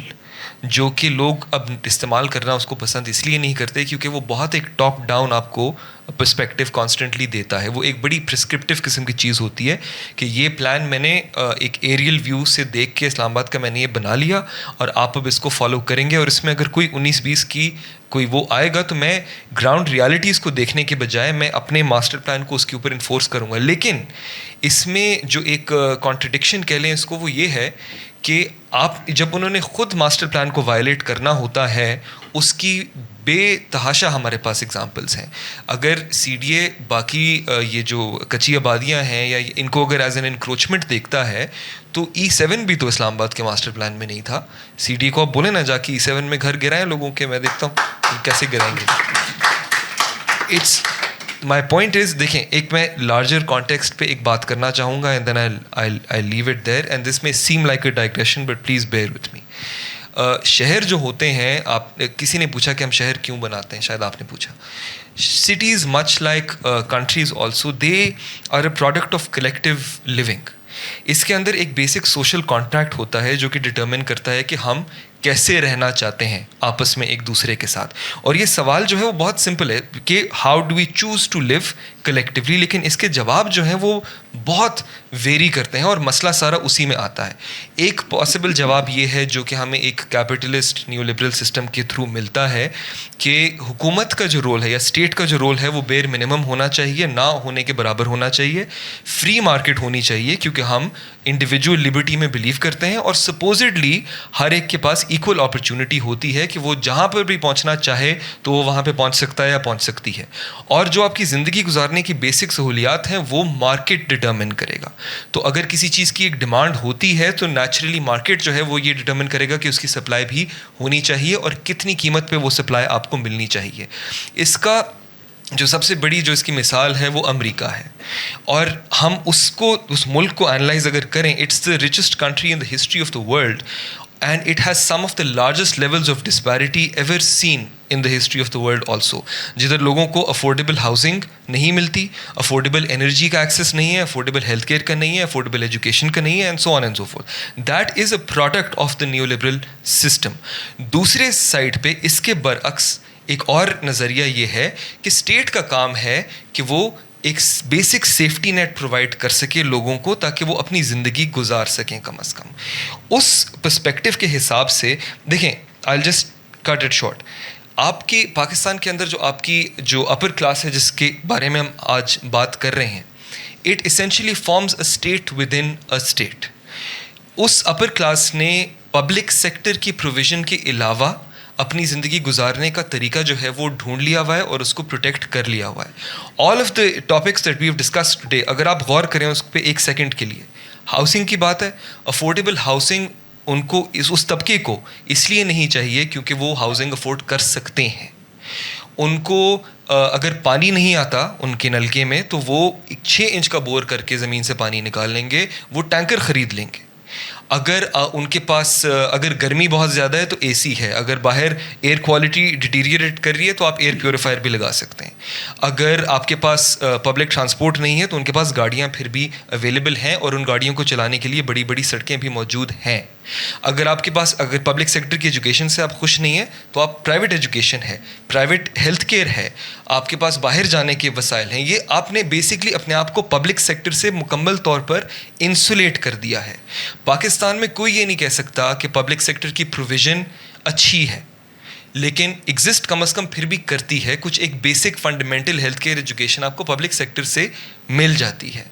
جو کہ لوگ اب استعمال کرنا اس کو پسند اس لیے نہیں کرتے کیونکہ وہ بہت ایک ٹاپ ڈاؤن آپ کو پرسپیکٹیو کانسٹنٹلی دیتا ہے. وہ ایک بڑی پرسکرپٹیو قسم کی چیز ہوتی ہے کہ یہ پلان میں نے ایک ایریل ویو سے دیکھ کے اسلام آباد کا میں نے یہ بنا لیا اور آپ اب اس کو فالو کریں گے, اور اس میں اگر کوئی 19-20 کی کوئی وہ آئے گا تو میں گراؤنڈ ریالٹیز کو دیکھنے کے بجائے میں اپنے ماسٹر پلان کو اس کے اوپر انفورس کروں گا. لیکن اس میں جو ایک کانٹرڈکشن کہہ لیں اس کو وہ یہ ہے کہ آپ جب انہوں نے خود ماسٹر پلان کو وائلیٹ کرنا ہوتا ہے اس کی بے تحاشا ہمارے پاس اگزامپلس ہیں. اگر سی ڈی اے باقی یہ جو کچی آبادیاں ہیں یا ان کو اگر ایز این انکروچمنٹ دیکھتا ہے تو E7 بھی تو اسلام آباد کے ماسٹر پلان میں نہیں تھا. سی ڈی اے کو آپ بولیں نا جا کے E7 میں گھر گرائیں لوگوں کے, میں دیکھتا ہوں کیسے گرائیں گے. اٹس مائی پوائنٹ از, دیکھیں ایک میں لارجر کانٹیکسٹ پہ ایک بات کرنا چاہوں گا and then I leave it there and this may seem like a digression but please bear with me. شہر جو ہوتے ہیں, آپ کسی نے پوچھا کہ ہم شہر کیوں بناتے ہیں, شاید آپ نے پوچھا. cities much like countries also, they are a product of collective living. اس کے اندر ایک بیسک سوشل کانٹریکٹ ہوتا ہے جو کہ ڈٹرمن کرتا ہے کہ ہم کیسے رہنا چاہتے ہیں آپس میں ایک دوسرے کے ساتھ. اور یہ سوال جو ہے وہ بہت سمپل ہے کہ how do we choose to live collectively, لیکن اس کے جواب جو ہیں وہ بہت ویری کرتے ہیں اور مسئلہ سارا اسی میں آتا ہے. ایک پاسبل جواب یہ ہے جو کہ ہمیں ایک کیپٹلسٹ نیو لبرل سسٹم کے تھرو ملتا ہے کہ حکومت کا جو رول ہے یا اسٹیٹ کا جو رول ہے وہ بیر منیمم ہونا چاہیے, نہ ہونے کے برابر ہونا چاہیے. فری مارکیٹ ہونی چاہیے کیونکہ ہم انڈیویجول لبرٹی میں بلیو کرتے ہیں اور سپوزڈلی ہر ایک کے پاس ایکول اپرچونٹی ہوتی ہے کہ وہ جہاں پر بھی پہنچنا چاہے تو وہ وہاں پہ پہنچ سکتا ہے یا پہنچ سکتی ہے. اور جو آپ کی زندگی گزارنے کی بیسک سہولیات ہیں وہ مارکیٹ ڈٹرمن کرے گا. تو اگر کسی چیز کی ایک ڈیمانڈ ہوتی ہے تو نیچرلی مارکیٹ جو ہے وہ یہ ڈٹرمن کرے گا کہ اس کی سپلائی بھی ہونی چاہیے اور کتنی قیمت پہ وہ سپلائی آپ کو ملنی چاہیے. اس کا جو سب سے بڑی جو اس کی مثال ہے وہ امریکہ ہے, اور ہم اس ملک کو انالائز اگر کریں, it's the richest country in the history of the world and it has some of the largest levels of disparity ever seen in the history of the world also, جدھر لوگوں کو افورڈیبل ہاؤسنگ نہیں ملتی, افورڈیبل انرجی کا ایکسیس نہیں ہے, افورڈیبل ہیلتھ کیئر کا نہیں ہے, افورڈیبل ایجوکیشن کا نہیں ہے, and so on and so fourth. That is a product of the neo liberal system. دوسرے سائڈ پہ اس کے برعکس ایک اور نظریہ یہ ہے کہ اسٹیٹ کا کام ہے کہ وہ ایک بیسک سیفٹی نیٹ پرووائڈ کر سکے لوگوں کو تاکہ وہ اپنی زندگی گزار سکیں کم از کم. اس پرسپیکٹو کے حساب سے دیکھیں, I just cut it short. آپ کی پاکستان کے اندر جو اپر کلاس ہے جس کے بارے میں ہم آج بات کر رہے ہیں, it essentially forms a state within a state. اس اپر کلاس نے پبلک سیکٹر کی پروویژن کے علاوہ اپنی زندگی گزارنے کا طریقہ جو ہے وہ ڈھونڈ لیا ہوا ہے اور اس کو پروٹیکٹ کر لیا ہوا ہے. All of the topics that we have discuss today, اگر آپ غور کریں اس پہ ایک سیکنڈ کے لیے, ہاؤسنگ کی بات ہے. افورڈیبل ہاؤسنگ ان کو اس طبقے کو اس لیے نہیں چاہیے کیونکہ وہ ہاؤسنگ افورڈ کر سکتے ہیں. ان کو اگر پانی نہیں آتا ان کے نلکے میں تو وہ 6 انچ کا بور کر کے زمین سے پانی نکال لیں گے, وہ ٹینکر خرید لیں گے. اگر ان کے پاس اگر گرمی بہت زیادہ ہے تو اے سی ہے, اگر باہر ایئر کوالٹی ڈیٹیریٹ کر رہی ہے تو آپ ایئر پیوریفائر بھی لگا سکتے ہیں. اگر آپ کے پاس پبلک ٹرانسپورٹ نہیں ہے تو ان کے پاس گاڑیاں پھر بھی اویلیبل ہیں اور ان گاڑیوں کو چلانے کے لیے بڑی بڑی سڑکیں بھی موجود ہیں. اگر آپ کے پاس اگر پبلک سیکٹر کی ایجوکیشن سے آپ خوش نہیں ہیں تو آپ پرائیویٹ ایجوکیشن ہے, پرائیویٹ ہیلتھ کیئر ہے, آپ کے پاس باہر جانے کے وسائل ہیں. یہ آپ نے بیسکلی اپنے آپ کو پبلک سیکٹر سے مکمل طور پر انسولیٹ کر دیا ہے. پاکستان میں کوئی یہ نہیں کہہ سکتا کہ پبلک سیکٹر کی پروویژن اچھی ہے, لیکن ایگزسٹ کم از کم پھر بھی کرتی ہے. کچھ ایک basic fundamental health care education آپ کو پبلک سیکٹر سے مل جاتی ہے.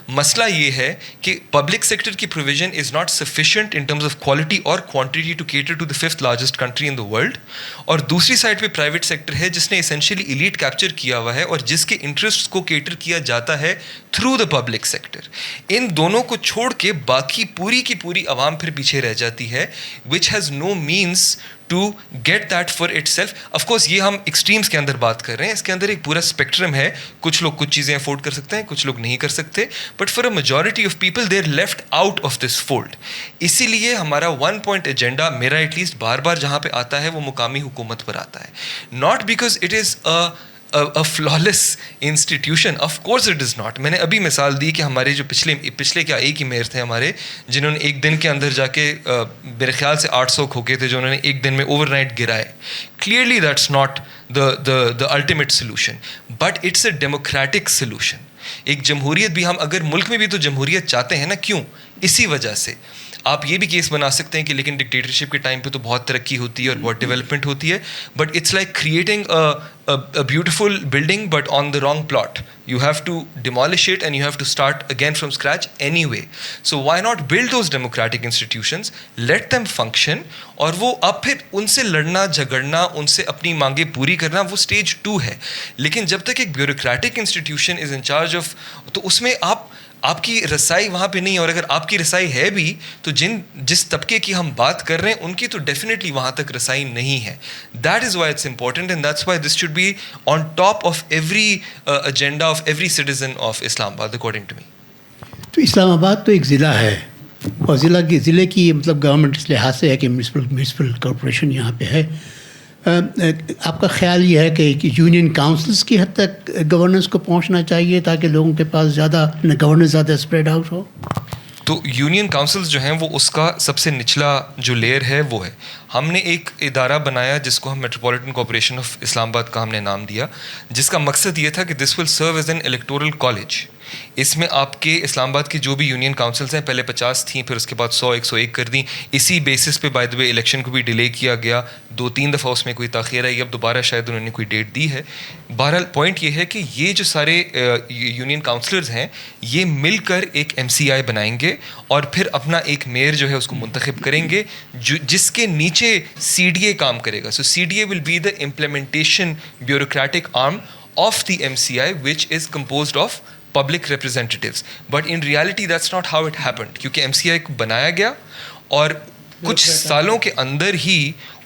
مسئلہ یہ ہے کہ پبلک سیکٹر کی provision is not sufficient in terms of quality اور quantity to cater to the 5th largest country in the world. اور دوسری سائڈ پہ پرائیویٹ سیکٹر ہے جس نے اسینشلی ایلیٹ کیپچر کیا ہوا ہے اور جس کے انٹرسٹ کو کیٹر کیا جاتا ہے تھرو دا پبلک سیکٹر. ان دونوں کو چھوڑ کے باقی پوری کی پوری عوام پھر پیچھے رہ جاتی ہے, which has no means to get that for itself. Of course یہ ہم ایکسٹریمس کے اندر بات کر رہے ہیں, اس کے اندر ایک پورا اسپیکٹرم ہے. کچھ لوگ کچھ چیزیں افورڈ کر سکتے ہیں, کچھ لوگ نہیں کر سکتے, but for a majority of people they are left out of this fold. اسی لیے ہمارا 1 پوائنٹ ایجنڈا, میرا ایٹ لیسٹ بار بار جہاں پہ آتا ہے وہ مقامی حکومت پر آتا ہے. Not because it is a flawless institution, of course it is not. میں نے ابھی مثال دی کہ ہمارے جو پچھلے کیا ایک ہی میئر تھے ہمارے, جنہوں نے ایک دن کے اندر جا کے میرے خیال سے 800 کھوکے تھے جو انہوں نے ایک دن میں اوور نائٹ گرائے. Clearly that's not the ultimate solution, but it's a democratic solution. ایک جمہوریت بھی, ہم اگر ملک میں بھی تو جمہوریت چاہتے ہیں نا, کیوں؟ اسی وجہ سے. آپ یہ بھی کیس بنا سکتے ہیں کہ لیکن ڈکٹیٹرشپ کے ٹائم پہ تو بہت ترقی ہوتی ہے اور بہت ڈیولپمنٹ ہوتی ہے, but it's like creating a beautiful building but on the wrong plot. You have to demolish it and you have to start again from scratch anyway. So why not build those democratic institutions, let them function, اور وہ اب پھر ان سے لڑنا جھگڑنا, ان سے اپنی مانگیں پوری کرنا, وہ stage 2 ہے. لیکن جب تک ایک bureaucratic institution is in charge of, تو اس میں آپ کی رسائی وہاں پہ نہیں, اور اگر آپ کی رسائی ہے بھی تو جس طبقے کی ہم بات کر رہے ہیں ان کی تو ڈیفینیٹلی وہاں تک رسائی نہیں ہے. That is why it's important and that's why this should be on top of every agenda of every citizen of Islamabad according to me. تو اسلام آباد تو ایک ضلع ہے اور ضلع کی مطلب گورنمنٹ اس لحاظ سے ہے کہ میونسپل کارپوریشن یہاں پہ ہے. آپ کا خیال یہ ہے کہ یونین کاؤنسلز کی حد تک گورننس کو پہنچنا چاہیے تاکہ لوگوں کے پاس زیادہ گورننس زیادہ اسپریڈ آؤٹ ہو؟ تو یونین کاؤنسلز جو ہیں وہ اس کا سب سے نچلا جو لیئر ہے وہ ہے. ہم نے ایک ادارہ بنایا جس کو ہم میٹروپولیٹن کارپوریشن آف اسلام آباد کا ہم نے نام دیا, جس کا مقصد یہ تھا کہ this will serve as an electoral college. اس میں آپ کے اسلام آباد کی جو بھی یونین کاؤنسلز ہیں, پہلے 50 تھیں, پھر اس کے بعد 100 101 کر دیں. اسی بیسس پہ بائی دا وے الیکشن کو بھی ڈیلے کیا گیا, 2-3 دفعہ اس میں کوئی تاخیر آئی, اب دوبارہ شاید انہوں نے کوئی ڈیٹ دی ہے. بہرحال پوائنٹ یہ ہے کہ یہ جو سارے یونین کاؤنسلرز ہیں یہ مل کر ایک MCI بنائیں گے اور پھر اپنا ایک میئر جو ہے اس کو منتخب کریں گے جس کے نیچے CDA کام کرے گا. So CDA will be the implementation bureaucratic arm of the MCI which is composed of public representatives. But in reality that's not how it happened, کیونکہ MCI کو بنایا گیا اور کچھ سالوں کے اندر ہی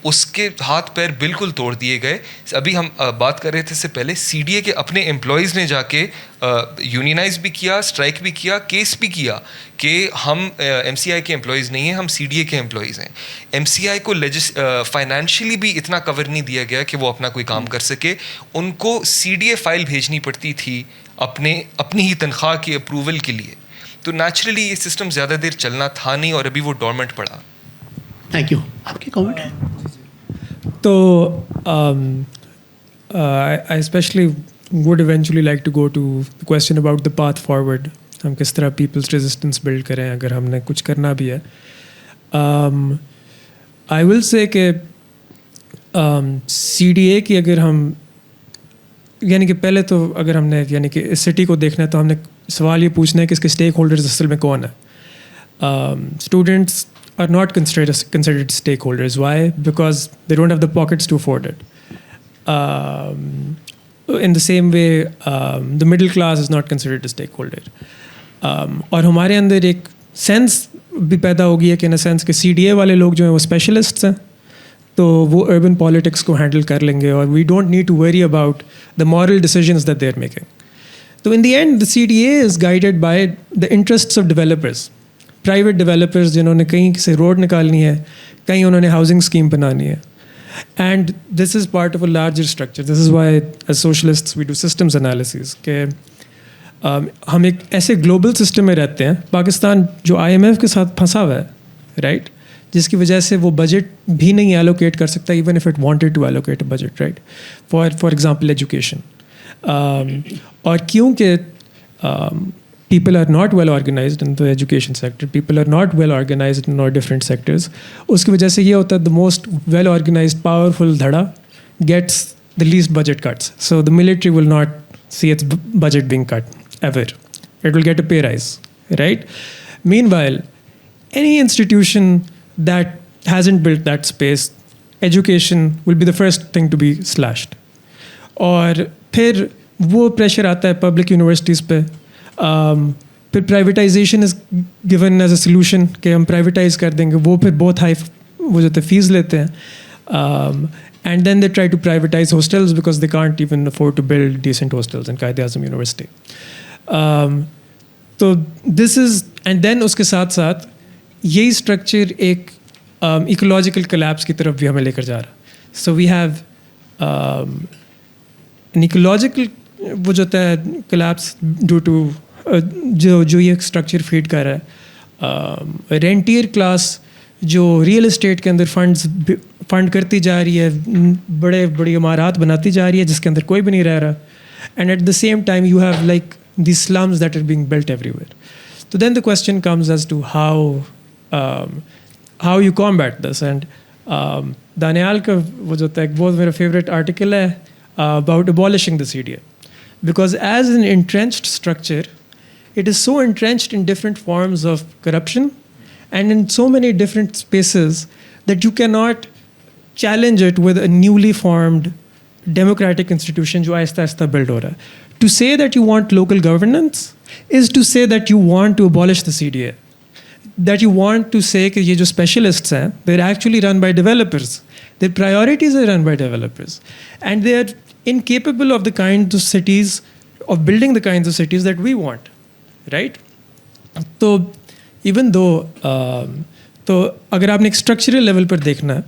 اس کے ہاتھ پیر بالکل توڑ دیے گئے. ابھی ہم بات کر رہے تھے اس سے پہلے, CDA کے اپنے امپلائیز نے جا کے یونینائز بھی کیا, اسٹرائک بھی کیا, کیس بھی کیا کہ ہم MCI کے امپلائیز نہیں ہیں, ہم CDA کے امپلائیز ہیں. MCI کو فائنینشلی بھی اتنا کور نہیں دیا گیا کہ وہ اپنا کوئی کام کر سکے. ان کو CDA فائل بھیجنی پڑتی تھی اپنی ہی تنخواہ کی اپروول کے لیے. تو نیچرلی یہ سسٹم زیادہ دیر چلنا تھا نہیں اور ابھی وہ ڈورمنٹ پڑا. Thank you. آپ کی کامنٹ ہے؟ تو I especially would eventually like to go to the question about the path forward. ہم کس طرح پیپلز ریزسٹنس بلڈ کریں اگر ہم نے کچھ کرنا بھی ہے. I will say کہ CDA کی اگر ہم یعنی کہ پہلے تو اگر ہم نے یعنی کہ اس سٹی کو دیکھنا ہے تو ہم نے سوال یہ پوچھنا ہے کہ اس کے اسٹیک ہولڈرز اصل میں کون ہیں. Students are not considered stakeholders. Why? Because they don't have the pockets to afford it. In the same way, the middle class is not considered a stakeholder. اور ہمارے اندر ایک سینس بھی پیدا ہو گئی ہے کہ ان اے سینس کہ CDA والے لوگ جو ہیں وہ اسپیشلسٹس ہیں, تو وہ اربن پالیٹکس کو ہینڈل کر لیں گے اور we don't need to worry about the moral decisions that they are making. تو in the end the CDA is guided by the interests of developers, private developers جنہوں نے کہیں سے روڈ نکالنی ہے, کہیں انہوں نے ہاؤسنگ اسکیم بنانی ہے. And this is part of a larger structure. This is why as socialists we do systems analysis کہ ہم ایک ایسے گلوبل سسٹم میں رہتے ہیں. پاکستان جو IMF کے ساتھ پھنسا ہوا ہے رائٹ, جس کی وجہ سے وہ بجٹ بھی نہیں ایلوکیٹ کر سکتا even if it wanted to allocate a budget right for example education. اور کیونکہ people are not well organized in the education sector, people are not well organized in our different sectors, اس کی وجہ سے یہ ہوتا ہے the most well organized powerful دھڑا gets the least budget cuts. So the military will not see its budget being cut ever. It will get a pay rise, right? Meanwhile, any institution that hasn't built that space, education will be the first thing to be slashed. اور پھر وہ پریشر آتا ہے پبلک یونیورسٹیز پہ. پھر privatization is given as a solution کہ ہم پرائیویٹائز کر دیں گے, وہ پھر بہت ہائی وہ جو فیس لیتے ہیں. And then they try to privatise hostels because they can't even afford to build decent hostels in Quaid Azam university. تو دس از اینڈ دین اس کے ساتھ ساتھ یہی اسٹرکچر ایک ایکولوجیکل کلیپس کی طرف بھی ہمیں لے کر جا رہا ہے. So we have an ecological وہ جو ہوتا ہے کلیپس ڈیو ٹو جو یہ اسٹرکچر فیڈ کر رہا ہے. رینٹیئر کلاس جو ریئل اسٹیٹ کے اندر فنڈ کرتی جا رہی ہے, بڑی عمارات بناتی جا رہی ہے جس کے اندر کوئی بھی نہیں رہ رہا. And at the same time you have like the slums that are being built everywhere. تو then the question comes as to how you combat this. And Daniyal کا وہ جو ہوتا ہے بہت میرا فیوریٹ آرٹیکل ہے about abolishing the CDA, because as an entrenched structure, it is so entrenched in different forms of corruption and in so many different spaces that you cannot challenge it with a newly formed democratic institution jo aista aista build ho raha hai. To say that you want local governance is to say that you want to abolish the CDA, that you want to say کہ یہ جو specialists ہیں they're actually run by developers, their priorities are run by developers, and they are incapable of the kinds of cities, of building the kinds of cities that we want, right? تو ایون دو تو اگر آپ نے ایک اسٹرکچرل لیول پر دیکھنا ہے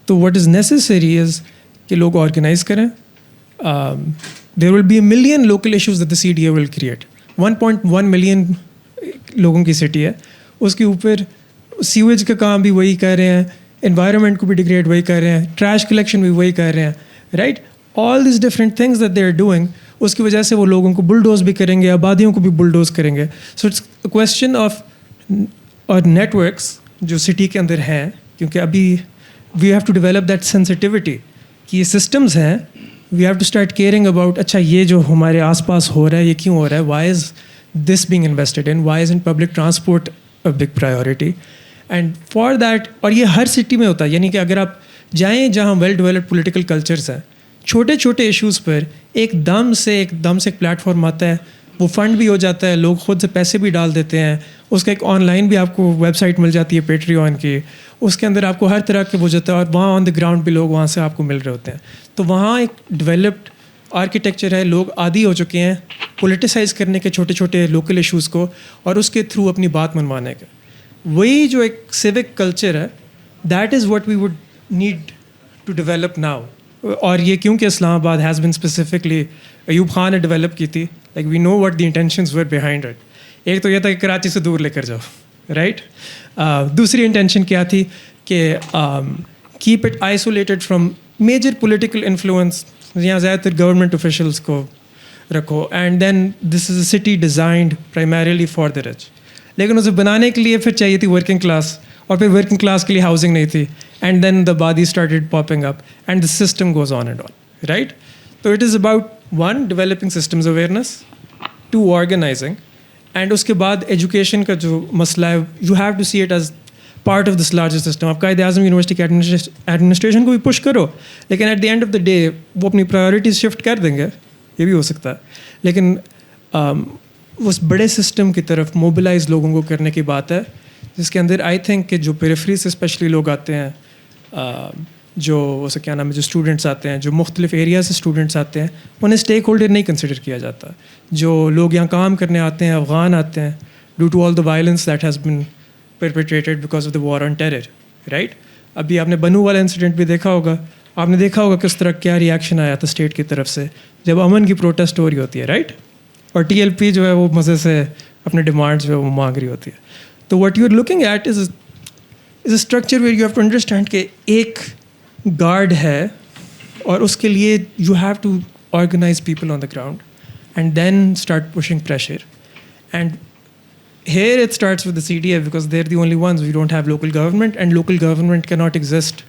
تو واٹ از نیسسری از کہ لوگ آرگنائز کریں. There will be a million local issues that the C D A will create. 1.1 million لوگوں کی سٹی ہے, اس کے اوپر سیویج کا کام بھی وہی کر رہے ہیں, انوائرمنٹ کو بھی ڈیگریڈ وہی کر رہے ہیں, ٹریش کلیکشن بھی وہی کر رہے ہیں, right. All these different things that they are doing, اس کی وجہ سے وہ لوگوں کو بلڈوز بھی کریں گے, آبادیوں کو بھی بلڈوز کریں گے. سو اٹس کویسچن آف اور نیٹ ورکس جو سٹی کے اندر ہیں, کیونکہ ابھی we have to develop that sensitivity کہ یہ سسٹمز ہیں, we have to start caring about اچھا یہ جو ہمارے آس پاس ہو رہا ہے یہ کیوں ہو رہا ہے, why is this being invested in, why is in public transport a big priority. And for that, اور یہ ہر سٹی میں ہوتا ہے, یعنی کہ اگر آپ جائیں جہاں ویل ڈیولپڈ پولیٹیکل کلچرس ہیں, چھوٹے چھوٹے ایشوز پر ایک دم سے ایک پلیٹ فارم آتا ہے, وہ فنڈ بھی ہو جاتا ہے, لوگ خود سے پیسے بھی ڈال دیتے ہیں, اس کا ایک آن لائن بھی آپ کو ویب سائٹ مل جاتی ہے پیٹریون کی, اس کے اندر آپ کو ہر طرح کے وہ جاتا ہے, اور وہاں آن دا گراؤنڈ بھی لوگ وہاں سے آپ کو مل رہے ہوتے ہیں. تو وہاں ایک ڈیولپڈ آرکیٹیکچر ہے, لوگ عادی ہو چکے ہیں پولیٹیسائز کرنے کے چھوٹے چھوٹے لوکل ایشوز کو اور اس کے تھرو اپنی بات منوانے کا. وہی جو ایک سیوک کلچر ہے, that is what we would need to develop now. اور یہ کیونکہ Islamabad has been specifically Ayub Khan نے ڈیولپ کی تھی, like we know what the intentions were behind it. ایک تو یہ تھا کہ کراچی سے دور لے کر جاؤ, رائٹ. دوسری انٹینشن کیا تھی کہ keep it isolated from major political influence, یہاں زیادہ تر گورنمنٹ آفیشلس کو رکھو, and then this is a city designed primarily for the rich. لیکن اسے بنانے کے لیے پھر چاہیے تھی ورکنگ کلاس, اور پھر ورکنگ کلاس کے لیے ہاؤسنگ نہیں تھی, and then the body started popping up and the system goes on and on, right. تو it is about one developing systems awareness, two organising, and اس کے بعد ایجوکیشن کا جو مسئلہ ہے, you have to see it as part of this larger system. آپ قائد اعظم یونیورسٹی کے ایڈمنسٹریشن کو بھی پش کرو, لیکن at the end of the day وہ اپنی پرائیورٹیز شفٹ کر دیں گے, یہ بھی ہو سکتا ہے. لیکن اس بڑے سسٹم کی طرف موبلائز لوگوں کو کرنے کی بات ہے, جس کے اندر آئی تھنک کہ جو پیریفری سے اسپیشلی لوگ آتے ہیں, جو اسے کیا نام ہے, جو اسٹوڈنٹس آتے ہیں, جو مختلف ایریا سے اسٹوڈنٹس آتے ہیں, انہیں اسٹیک ہولڈر نہیں کنسیڈر کیا جاتا. جو لوگ یہاں کام کرنے آتے ہیں, افغان آتے ہیں, due to all the violence that has been perpetrated because of the war on terror, right. ابھی آپ نے بنو والا انسیڈنٹ بھی دیکھا ہوگا, آپ نے دیکھا ہوگا کس طرح کیا ریئیکشن آیا تھا اسٹیٹ کی طرف سے جب امن کی پروٹیسٹ ہو رہی ہوتی ہے, رائٹ. اور ٹی ایل پی جو ہے وہ مزے سے اپنے ڈیمانڈ جو ہے وہ مانگ رہی ہوتی ہے. تو what you are looking at is a structure where you have to understand کہ ایک گارڈ ہے, اور اس کے لیے you have to organize people on the ground and then start pushing pressure. And here it starts with the CDF because they're the only ones. We don't have local government, and local government cannot exist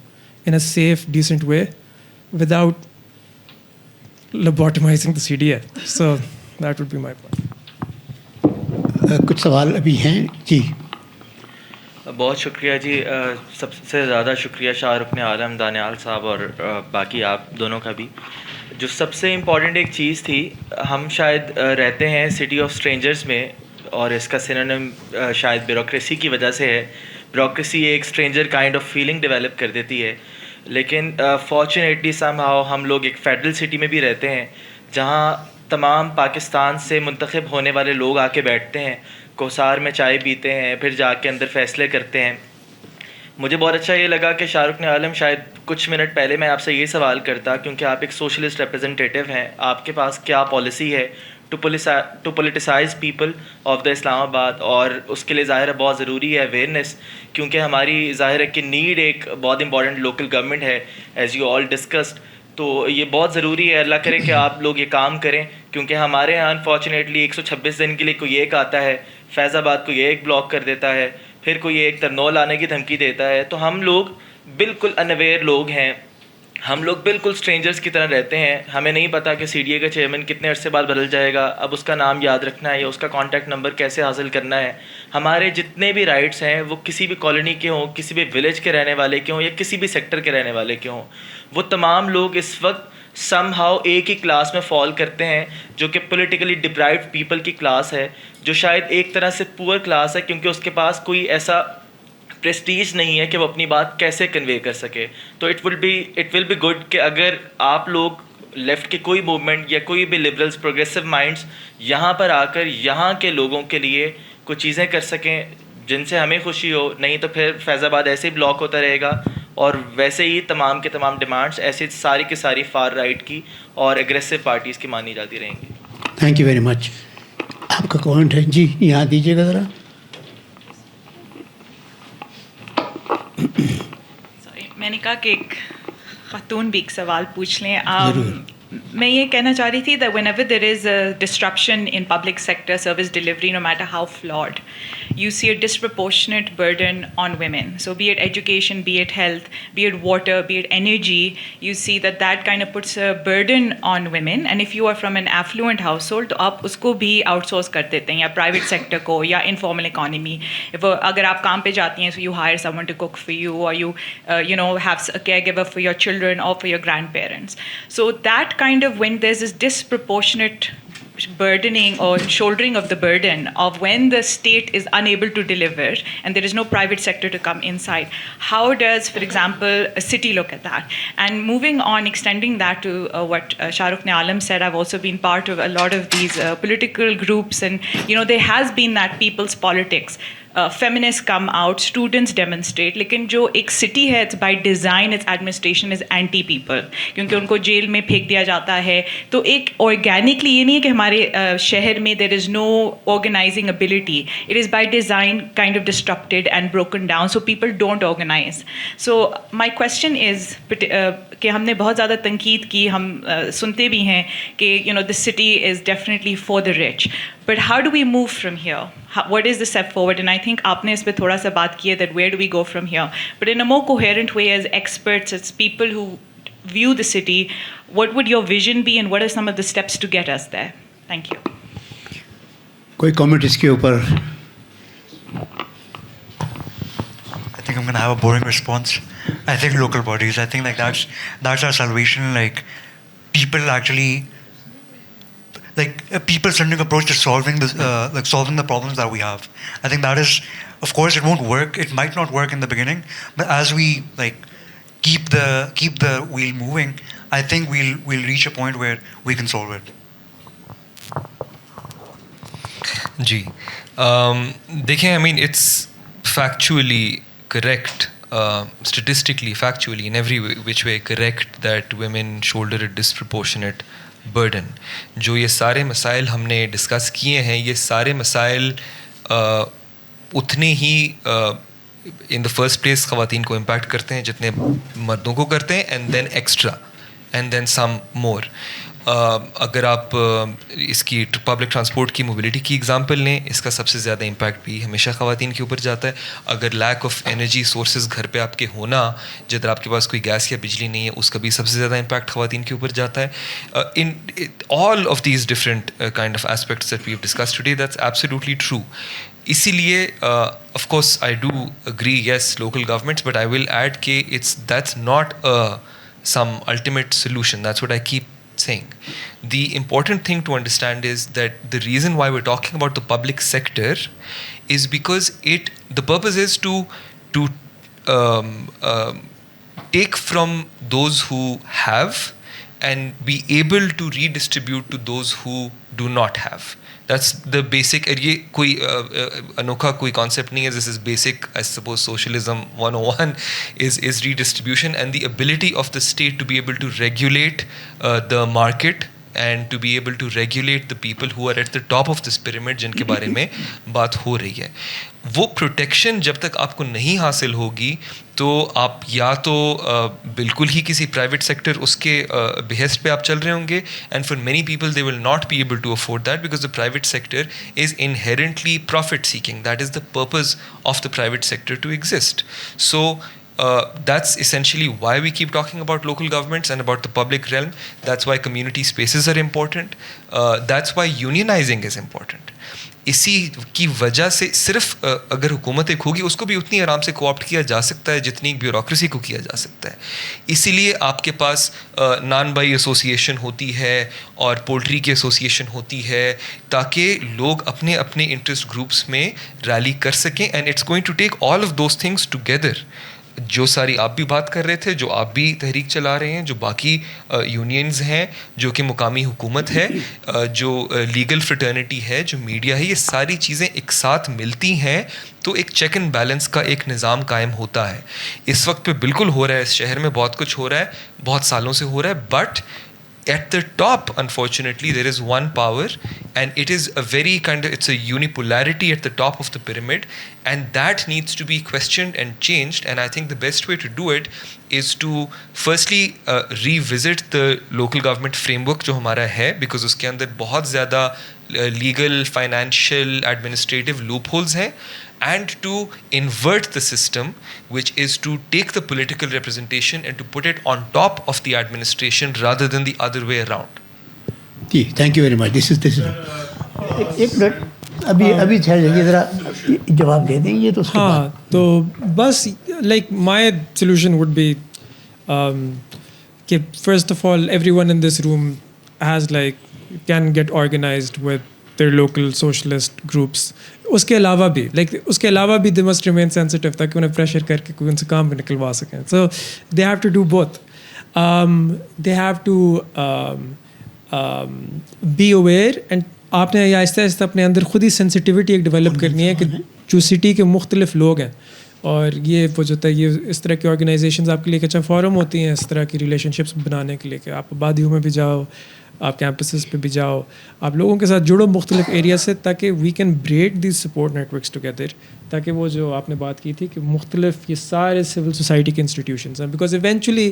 in a safe, decent way without lobotomizing the CDF. So that would be my point. کچھ سوال ابھی ہیں جی. بہت شکریہ جی, سب سے زیادہ شکریہ شاہ رکن عالم دانیال صاحب اور باقی آپ دونوں کا بھی. جو سب سے امپورٹنٹ ایک چیز تھی, ہم شاید رہتے ہیں سٹی آف اسٹرینجرس میں, اور اس کا سینونیم شاید بیوروکریسی کی وجہ سے ہے. بیوروکریسی ایک stranger kind of feeling develop کر دیتی ہے, لیکن فارچونیٹلی سم ہاؤ ہم لوگ ایک فیڈرل سٹی میں بھی رہتے ہیں جہاں تمام پاکستان سے منتخب ہونے والے لوگ آ کے بیٹھتے ہیں, کوثار میں چائے پیتے ہیں, پھر جا کے اندر فیصلے کرتے ہیں. مجھے بہت اچھا یہ لگا کہ شاہ رکن عالم, شاید کچھ منٹ پہلے میں آپ سے یہ سوال کرتا, کیونکہ آپ ایک سوشلسٹ ریپرزنٹیٹیو ہیں, آپ کے پاس کیا پالیسی ہے to politicise people of the Islamabad. اور اس کے لیے ظاہر ہے بہت ضروری ہے اویئرنیس, کیونکہ ہماری ظاہر ہے کہ نیڈ ایک بہت امپورٹنٹ لوکل گورنمنٹ ہے, ایز یو آل ڈسکسڈ. تو یہ بہت ضروری ہے, اللہ کرے کہ آپ لوگ یہ کام کریں, کیونکہ ہمارے یہاں انفارچونیٹلی 126 دن کے لیے کوئی ایک آتا ہے, فیض آباد کو یہ ایک بلاک کر دیتا ہے, پھر کوئی ایک ترنول آنے کی دھمکی دیتا ہے. تو ہم لوگ بالکل انویئر لوگ ہیں, ہم لوگ بالکل اسٹرینجرس کی طرح رہتے ہیں. ہمیں نہیں پتہ کہ سی ڈی اے کا چیئرمین کتنے عرصے بعد بدل جائے گا, اب اس کا نام یاد رکھنا ہے یا اس کا کانٹیکٹ نمبر کیسے حاصل کرنا ہے. ہمارے جتنے بھی رائٹس ہیں وہ کسی بھی کالونی کے ہوں, کسی بھی ولیج کے رہنے والے کے ہوں, یا کسی بھی سیکٹر کے رہنے والے کے ہوں, وہ تمام لوگ اس وقت سم ہاؤ ایک ہی کلاس میں فال کرتے ہیں, جو کہ پولیٹیکلی ڈپرائیوڈ پیپل کی کلاس ہے, جو شاید ایک طرح سے پور کلاس ہے, کیونکہ اس کے پاس کوئی ایسا پریسٹیج نہیں ہے کہ وہ اپنی بات کیسے کنوے کر سکے. تو اٹ ول بی گڈ کہ اگر آپ لوگ لیفٹ کے کوئی موومنٹ یا کوئی بھی لبرلس پروگریسو مائنڈس یہاں پر آ کر یہاں کے لوگوں کے لیے کچھ چیزیں کر سکیں, جن سے ہمیں خوشی ہو, نہیں تو پھر فیض آباد ایسے ہی بلاک ہوتا رہے گا اور ویسے ہی تمام کے تمام ڈیمانڈس ایسے ساری کی ساری فار رائٹ کی اور اگریسو پارٹیز کی مانی جاتی رہیں گی. تھینک یو ویری مچ. آپ کا کامنٹ ہے جی, یہاں دیجیے گا ذرا. میں نے کہا کہ ایک خاتون بھی ایک سوال پوچھ لیں. میں یہ کہنا چاہ رہی تھی that whenever there is a disruption in public sector service delivery, no matter how flawed, you see a disproportionate burden on women. So be it education, be it health, be it water, be it energy, you see that kind of puts a burden on women. And if you are from an affluent household, تو آپ اس کو بھی آؤٹ سورس کر دیتے ہیں, یا پرائیویٹ سیکٹر کو, یا انفارمل اکانومی. اگر آپ کام پہ جاتی ہیں, so you hire someone to cook for you, or you have a caregiver for your children or for your grandparents. So that kind of, when there's this disproportionate burdening or shouldering of the burden of when the state is unable to deliver and there is no private sector to come inside, how does, for example, a city look at that? And moving on, extending that to what Shah Rukh Alam said, I've also been part of a lot of these political groups, and there has been that people's politics. Feminists come out, students demonstrate, لیکن جو ایک سٹی ہے, it's by design, its administration is anti people, کیونکہ ان کو جیل میں پھینک دیا جاتا ہے. تو ایک organically یہ نہیں ہے کہ ہمارے شہر میں there is no organizing ability. It is by design kind of disrupted and broken down, so people don't organize. So my question is کہ ہم نے بہت زیادہ تنقید کی, ہم سنتے بھی ہیں کہ the city is definitely for the rich. But how do we move from here? What is the step forward? And I think آپ نے اس پہ تھوڑا سا بات کی ہے that where do we go from here? But in a more coherent way, as experts, as people who view the city, what would your vision be and what are some of the steps to get us there? Thank you. کوئی کامنٹ اس کے اوپر؟ I think I'm going to have a boring response. I think local bodies, I think like that's our salvation. Like people actually, like a people-centric approach to solving this, like solving the problems that we have. I think that is, of course, it won't work. It might not work in the beginning, but as we like keep the wheel moving, I think we'll reach a point where we can solve it. جی دیکھیں, I mean it's factually correct, statistically, factually, in every which way correct that women shoulder a disproportionate burden. جو یہ سارے مسائل ہم نے ڈسکس کیے ہیں, یہ سارے مسائل اتنے ہی ان دا فرسٹ پلیس خواتین کو امپیکٹ کرتے ہیں جتنے مردوں کو کرتے ہیں, and then extra, and then some more. اگر آپ اس کی پبلک ٹرانسپورٹ کی موبلٹی کی ایگزامپل لیں, اس کا سب سے زیادہ امپیکٹ بھی ہمیشہ خواتین کے اوپر جاتا ہے. اگر لیک آف انرجی سورسز گھر پہ آپ کے ہونا, جدھر آپ کے پاس کوئی گیس یا بجلی نہیں ہے, اس کا بھی سب سے زیادہ امپیکٹ خواتین کے اوپر جاتا ہے. In all of these different kind of aspects that we have discuss today, that's absolutely true. اسی لیے of course I do agree, yes local governments, but I will add کہ that's not some ultimate solution. That's what I keep saying. The important thing to understand is that the reason why we're talking about the public sector is because the purpose is to take from those who have and be able to redistribute to those who do not have. That's the basic. یہ کوئی انوکھا کوئی کانسیپٹ نہیں ہے. This is basic, I suppose, socialism 101 is redistribution and the ability of the state to be able to regulate the market and to be able to regulate the people who are at the top of this pyramid جن کے بارے میں بات ہو رہی ہے. وہ پروٹیکشن جب تک آپ کو نہیں حاصل ہوگی تو آپ یا تو بالکل ہی کسی پرائیویٹ سیکٹر اس کے بہیسٹ پہ آپ چل رہے ہوں گے, and for many people they will not be able to afford that because the private sector is inherently profit seeking. That is the purpose of the private sector to exist. So that's essentially why we keep talking about local governments and about the public realm. That's why community spaces are important. That's why unionizing is important. اسی کی وجہ سے صرف اگر حکومت ایک ہوگی اس کو بھی اتنی آرام سے کوآپٹ کیا جا سکتا ہے جتنی بیوروکریسی کو کیا جا سکتا ہے. اسی لیے آپ کے پاس نان بائی ایسوسیشن ہوتی ہے اور پولٹری کی ایسوسیشن ہوتی ہے تاکہ لوگ اپنے اپنے انٹرسٹ گروپس میں ریلی کر سکیں, and it's going to take all of those things together. جو ساری آپ بھی بات کر رہے تھے, جو آپ بھی تحریک چلا رہے ہیں, جو باقی یونینز ہیں, جو کہ مقامی حکومت ہے, جو لیگل فریٹرنیٹی ہے, جو میڈیا ہے, یہ ساری چیزیں ایک ساتھ ملتی ہیں تو ایک چیک اینڈ بیلنس کا ایک نظام قائم ہوتا ہے. اس وقت پہ بالکل ہو رہا ہے, اس شہر میں بہت کچھ ہو رہا ہے, بہت سالوں سے ہو رہا ہے, but at the top, unfortunately, there is one power, and it is a very it's a unipolarity at the top of the pyramid, and that needs to be questioned and changed. And I think the best way to do it is to firstly revisit the local government framework jo hamara hai, because uske andar bahut zyada legal, financial, administrative loopholes hain, and to invert the system, which is to take the political representation and to put it on top of the administration rather than the other way around. جی thank you very much. This is ایک منٹ ابھی ذرا جواب دے دیں یہ تو. ہاں تو بس like my solution would be کہ first of all everyone in this room has like can get organised with their local socialist groups. اس کے علاوہ بھی they must remain sensitive تاکہ انہیں پریشر کر کے کوئی ان سے کام بھی نکلوا سکیں. So they have to do both. They have to be aware, and آپ نے آہستہ آہستہ اپنے اندر خود ہی سینسٹیوٹی ایک ڈیولپ کرنی ہے کہ جو سٹی کے مختلف لوگ ہیں, اور یہ وہ جو ہے یہ اس طرح کی آرگنائزیشنز آپ کے لیے ایک اچھا فورم ہوتی ہیں اس طرح کی ریلیشن شپس بنانے کے لیے, کہ آپ آبادیوں میں بھی جاؤ, آپ کیمپسز پہ بھی جاؤ, آپ لوگوں کے ساتھ جڑو مختلف ایریا سے, تاکہ we can break these support networks together, تاکہ وہ جو آپ نے بات کی تھی کہ مختلف یہ سارے سول سوسائٹی کے انسٹیٹیوشنز ہیں, because eventually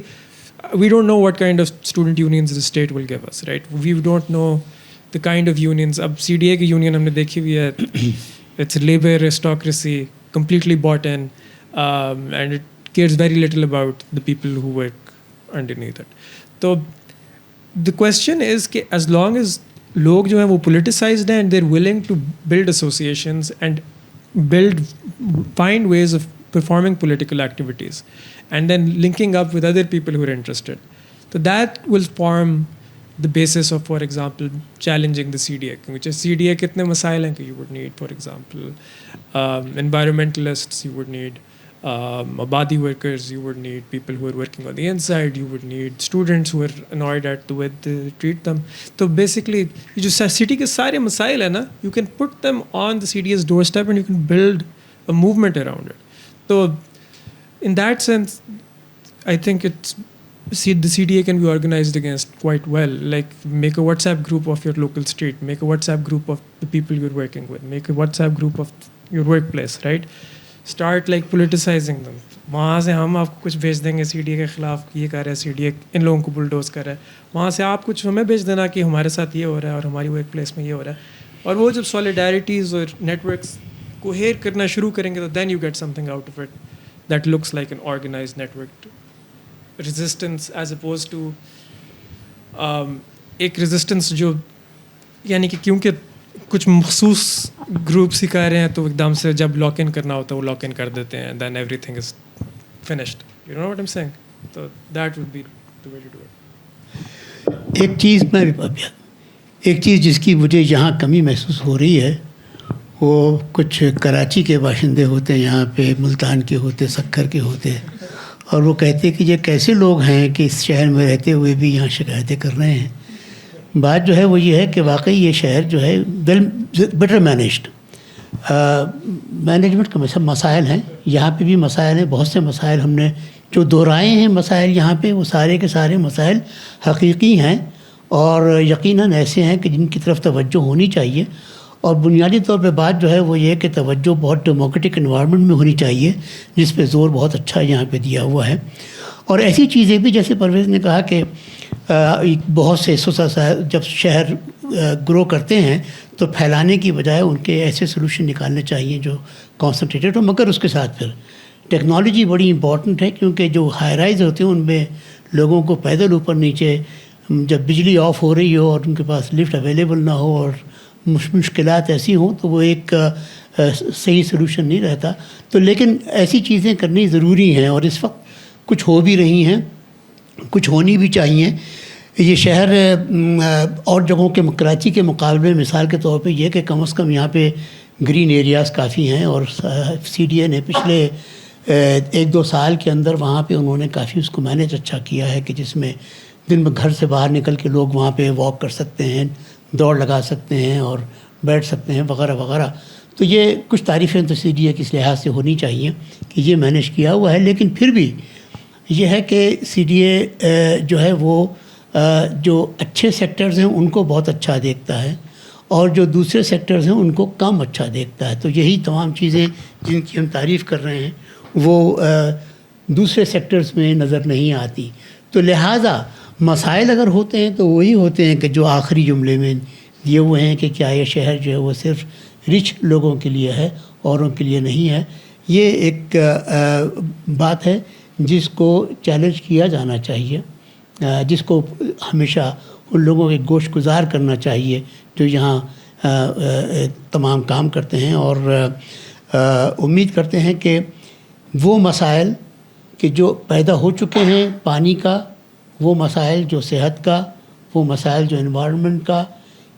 we don't know what kind of student unions the state will give us, right, we don't know the kind of unions. اب CDA کی یونین ہم نے دیکھی ہوئی ہے, it's labour aristocracy completely bought in, and it cares very little about the people who work underneath it. تو the question is کہ as long as لوگ جو ہیں وہ politicized ہیں and they're willing to build associations and find ways of performing political activities and then linking up with other people who are interested, so that will form the basis of, for example, challenging the CDA. which is CDA کتنے مسائل ہیں کہ you would need, for example, environmentalists, you would need abadi workers, you would need people who are working on the inside, you would need students who are annoyed at the way they treat them. So basically جو city کے سارے مسائل ہیں نا, you can put them on the CDA's doorstep and you can build a movement around it. So in that sense I think the CDA can be organized against quite well. Like make a WhatsApp group of your local street, make a WhatsApp group of the people you're working with, make a WhatsApp group of your workplace, right? Start like politicising them. وہاں سے ہم آپ کو کچھ بھیج دیں گے CDA کے خلاف, یہ کر رہا ہے CDA ان لوگوں کو بلڈوز کر رہا ہے, وہاں سے آپ کچھ ہمیں بھیج دینا کہ ہمارے ساتھ یہ ہو رہا ہے اور ہماری ورک پلیس میں یہ ہو رہا ہے. اور وہ جب سولیڈیرٹیز اور نیٹ ورکس کو ہیئر کرنا شروع کریں گے تو then you get something out of it that looks like an organized network resistance, as opposed to ایک ریزسٹنس جو یعنی کہ کیونکہ کچھ مخصوص گروپس ہی کر رہے ہیں تو ایک دم سے جب لاک ان کرنا ہوتا ہے وہ لاک ان کر دیتے ہیں, then everything is finished. You know what am saying. تو that would be the way to do it. ایک چیز جس کی مجھے یہاں کمی محسوس ہو رہی ہے, وہ کچھ کراچی کے باشندے ہوتے ہیں یہاں پہ, ملتان کے ہوتے, سکھر کے ہوتے, اور وہ کہتے ہیں کہ یہ کیسے لوگ ہیں کہ اس شہر میں رہتے ہوئے بھی یہاں شکایتیں کر رہے ہیں. بات جو ہے وہ یہ ہے کہ واقعی یہ شہر جو ہے بیٹر مینیجڈ, مینجمنٹ کے مسائل ہیں یہاں پہ بھی, مسائل ہیں بہت سے مسائل ہم نے جو دہرائے ہیں مسائل یہاں پہ, وہ سارے کے سارے مسائل حقیقی ہیں اور یقیناً ایسے ہیں کہ جن کی طرف توجہ ہونی چاہیے. اور بنیادی طور پہ بات جو ہے وہ یہ کہ توجہ بہت ڈیموکریٹک انوائرمنٹ میں ہونی چاہیے, جس پہ زور بہت اچھا یہاں پہ دیا ہوا ہے. اور ایسی چیزیں بھی جیسے پرویز نے کہا کہ بہت سے جب شہر گرو کرتے ہیں تو پھیلانے کی بجائے ان کے ایسے سلوشن نکالنے چاہیے جو کانسنٹریٹڈ ہو, مگر اس کے ساتھ پھر ٹیکنالوجی بڑی امپورٹنٹ ہے, کیونکہ جو ہائی رائز ہوتے ہیں ان میں لوگوں کو پیدل اوپر نیچے جب بجلی آف ہو رہی ہو اور ان کے پاس لفٹ اویلیبل نہ ہو اور مشکلات ایسی ہوں تو وہ ایک صحیح سلوشن نہیں رہتا. تو لیکن ایسی چیزیں کرنی ضروری ہیں اور اس وقت کچھ ہو بھی رہی ہیں, کچھ ہونی بھی چاہیے. یہ شہر اور جگہوں کے کراچی کے مقابلے مثال کے طور پہ یہ کہ کم از کم یہاں پہ گرین ایریاز کافی ہیں, اور CDA نے پچھلے ایک دو سال کے اندر وہاں پہ انہوں نے کافی اس کو مینیج اچھا کیا ہے کہ جس میں دن میں گھر سے باہر نکل کے لوگ وہاں پہ واک کر سکتے ہیں, دوڑ لگا سکتے ہیں اور بیٹھ سکتے ہیں وغیرہ وغیرہ. تو یہ کچھ تعریفیں تو CDA کے اس لحاظ سے ہونی چاہیے کہ یہ مینیج کیا ہوا ہے. لیکن پھر بھی یہ ہے کہ CDA جو ہے وہ جو اچھے سیکٹرز ہیں ان کو بہت اچھا دیکھتا ہے اور جو دوسرے سیکٹرز ہیں ان کو کم اچھا دیکھتا ہے. تو یہی تمام چیزیں جن کی ہم تعریف کر رہے ہیں وہ دوسرے سیکٹرز میں نظر نہیں آتی. تو لہٰذا مسائل اگر ہوتے ہیں تو وہی ہوتے ہیں کہ جو آخری جملے میں دیے ہوئے ہیں کہ کیا یہ شہر جو ہے وہ صرف رچ لوگوں کے لیے ہے, اوروں کے لیے نہیں ہے. یہ ایک بات ہے جس کو چیلنج کیا جانا چاہیے, جس کو ہمیشہ ان لوگوں کے گوش گزار کرنا چاہیے جو یہاں تمام کام کرتے ہیں. اور امید کرتے ہیں کہ وہ مسائل کہ جو پیدا ہو چکے ہیں پانی کا, وہ مسائل جو صحت کا, وہ مسائل جو انوائرمنٹ کا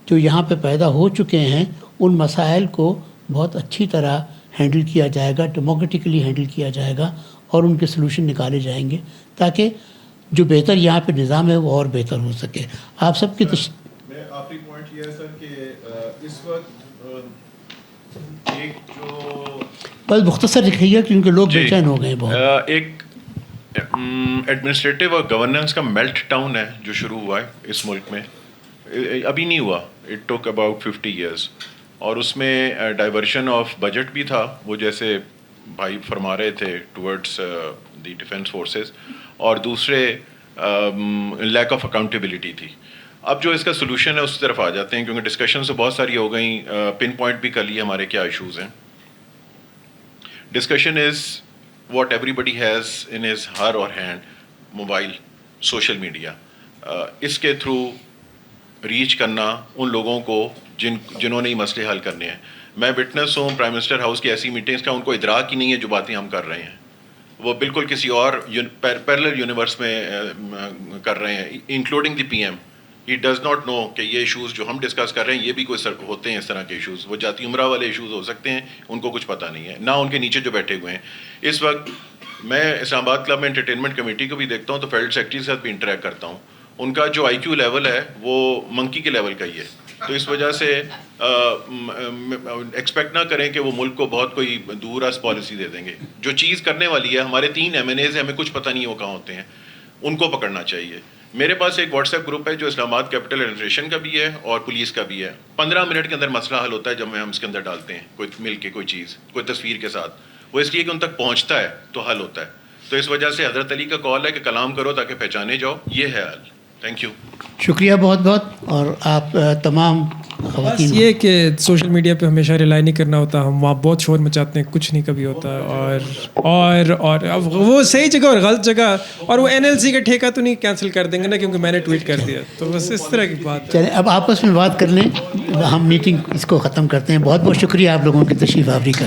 جو یہاں پہ پیدا ہو چکے ہیں, ان مسائل کو بہت اچھی طرح ہینڈل کیا جائے گا, ڈیموکریٹکلی ہینڈل کیا جائے گا اور ان کے سلوشن نکالے جائیں گے تاکہ جو بہتر یہاں پہ نظام ہے وہ اور بہتر ہو سکے. آپ سب کی میں آخری پوائنٹ یہ ہے سر کہ اس وقت ایک جو بس مختصر لکھیے کیونکہ لوگ بے چین ہو گئے بہت. ایک ایڈمنسٹریٹو اور گورننس کا میلٹ ڈاؤن ہے جو شروع ہوا ہے اس ملک میں, ابھی نہیں ہوا, اٹ ٹوک اباؤٹ 50 ایئرس. اور اس میں ڈائیورشن آف بجٹ بھی تھا, وہ جیسے بھائی فرما رہے تھے ٹورڈس دی ڈیفینس فورسز, اور دوسرے لیک آف اکاؤنٹیبلٹی تھی. اب جو اس کا سلوشن ہے اس طرف آ جاتے ہیں کیونکہ ڈسکشنز تو بہت ساری ہو گئیں, پن پوائنٹ بھی کر لیے ہمارے کیا ایشوز ہیں. Discussion is what everybody has in his her or hand, mobile, social media. اس کے تھرو ریچ کرنا ان لوگوں کو جنہوں نے یہ مسئلے حل کرنے ہیں. میں وٹنس ہوں پرائم منسٹر ہاؤس کی ایسی میٹنگس کا, ان کو ادراک ہی نہیں ہے جو باتیں ہم کر رہے ہیں, وہ بالکل کسی اور پیرلل یونیورس میں کر رہے ہیں, including the PM. He does not know کہ یہ ایشوز جو ہم ڈسکس کر رہے ہیں یہ بھی کوئی ہوتے ہیں اس طرح کے ایشوز. وہ جاتی عمرہ والے ایشوز ہو سکتے ہیں, ان کو کچھ پتہ نہیں ہے, نہ ان کے نیچے جو بیٹھے ہوئے ہیں. اس وقت میں اسلام آباد کلب میں انٹرٹینمنٹ کمیٹی کو بھی دیکھتا ہوں تو فیلڈ سیکرٹری کے ساتھ بھی انٹریکٹ کرتا ہوں. ان کا جو IQ لیول ہے وہ منکی کے لیول کا ہی ہے. تو اس وجہ سے ایکسپیکٹ نہ کریں کہ وہ ملک کو بہت کوئی دور از پالیسی دے دیں گے. جو چیز کرنے والی ہے, ہمارے 3 MNAs ہیں, ہمیں کچھ پتہ نہیں ہے وہ کہاں ہوتے ہیں, ان کو پکڑنا چاہیے. میرے پاس ایک واٹس ایپ گروپ ہے جو اسلام آباد کیپٹل ایڈمنسٹریشن کا بھی ہے اور پولیس کا بھی ہے. 15 منٹ کے اندر مسئلہ حل ہوتا ہے جب ہم اس کے اندر ڈالتے ہیں کوئی مل کے کوئی چیز, کوئی تصویر کے ساتھ. وہ اس لیے کہ ان تک پہنچتا ہے تو حل ہوتا ہے. تو اس وجہ سے حضرت علی کا کال ہے کہ کلام کرو تاکہ پہچانے جاؤ, یہ ہے حل. Thank you. شکریہ بہت بہت. اور آپ تمام بس یہ کہ سوشل میڈیا پہ ہمیشہ ریلائی نہیں کرنا ہوتا, ہم وہاں بہت شور مچاتے ہیں, کچھ نہیں کبھی ہوتا. اور اب وہ صحیح جگہ اور غلط جگہ, اور وہ NLC کا ٹھیکہ تو نہیں کینسل کر دیں گے نا کیونکہ میں نے ٹویٹ کر دیا, تو بس اس طرح کی بات. چلیں اب آپس میں بات کر لیں, ہم میٹنگ اس کو ختم کرتے ہیں. بہت بہت شکریہ آپ لوگوں کی تشریف آوری کا.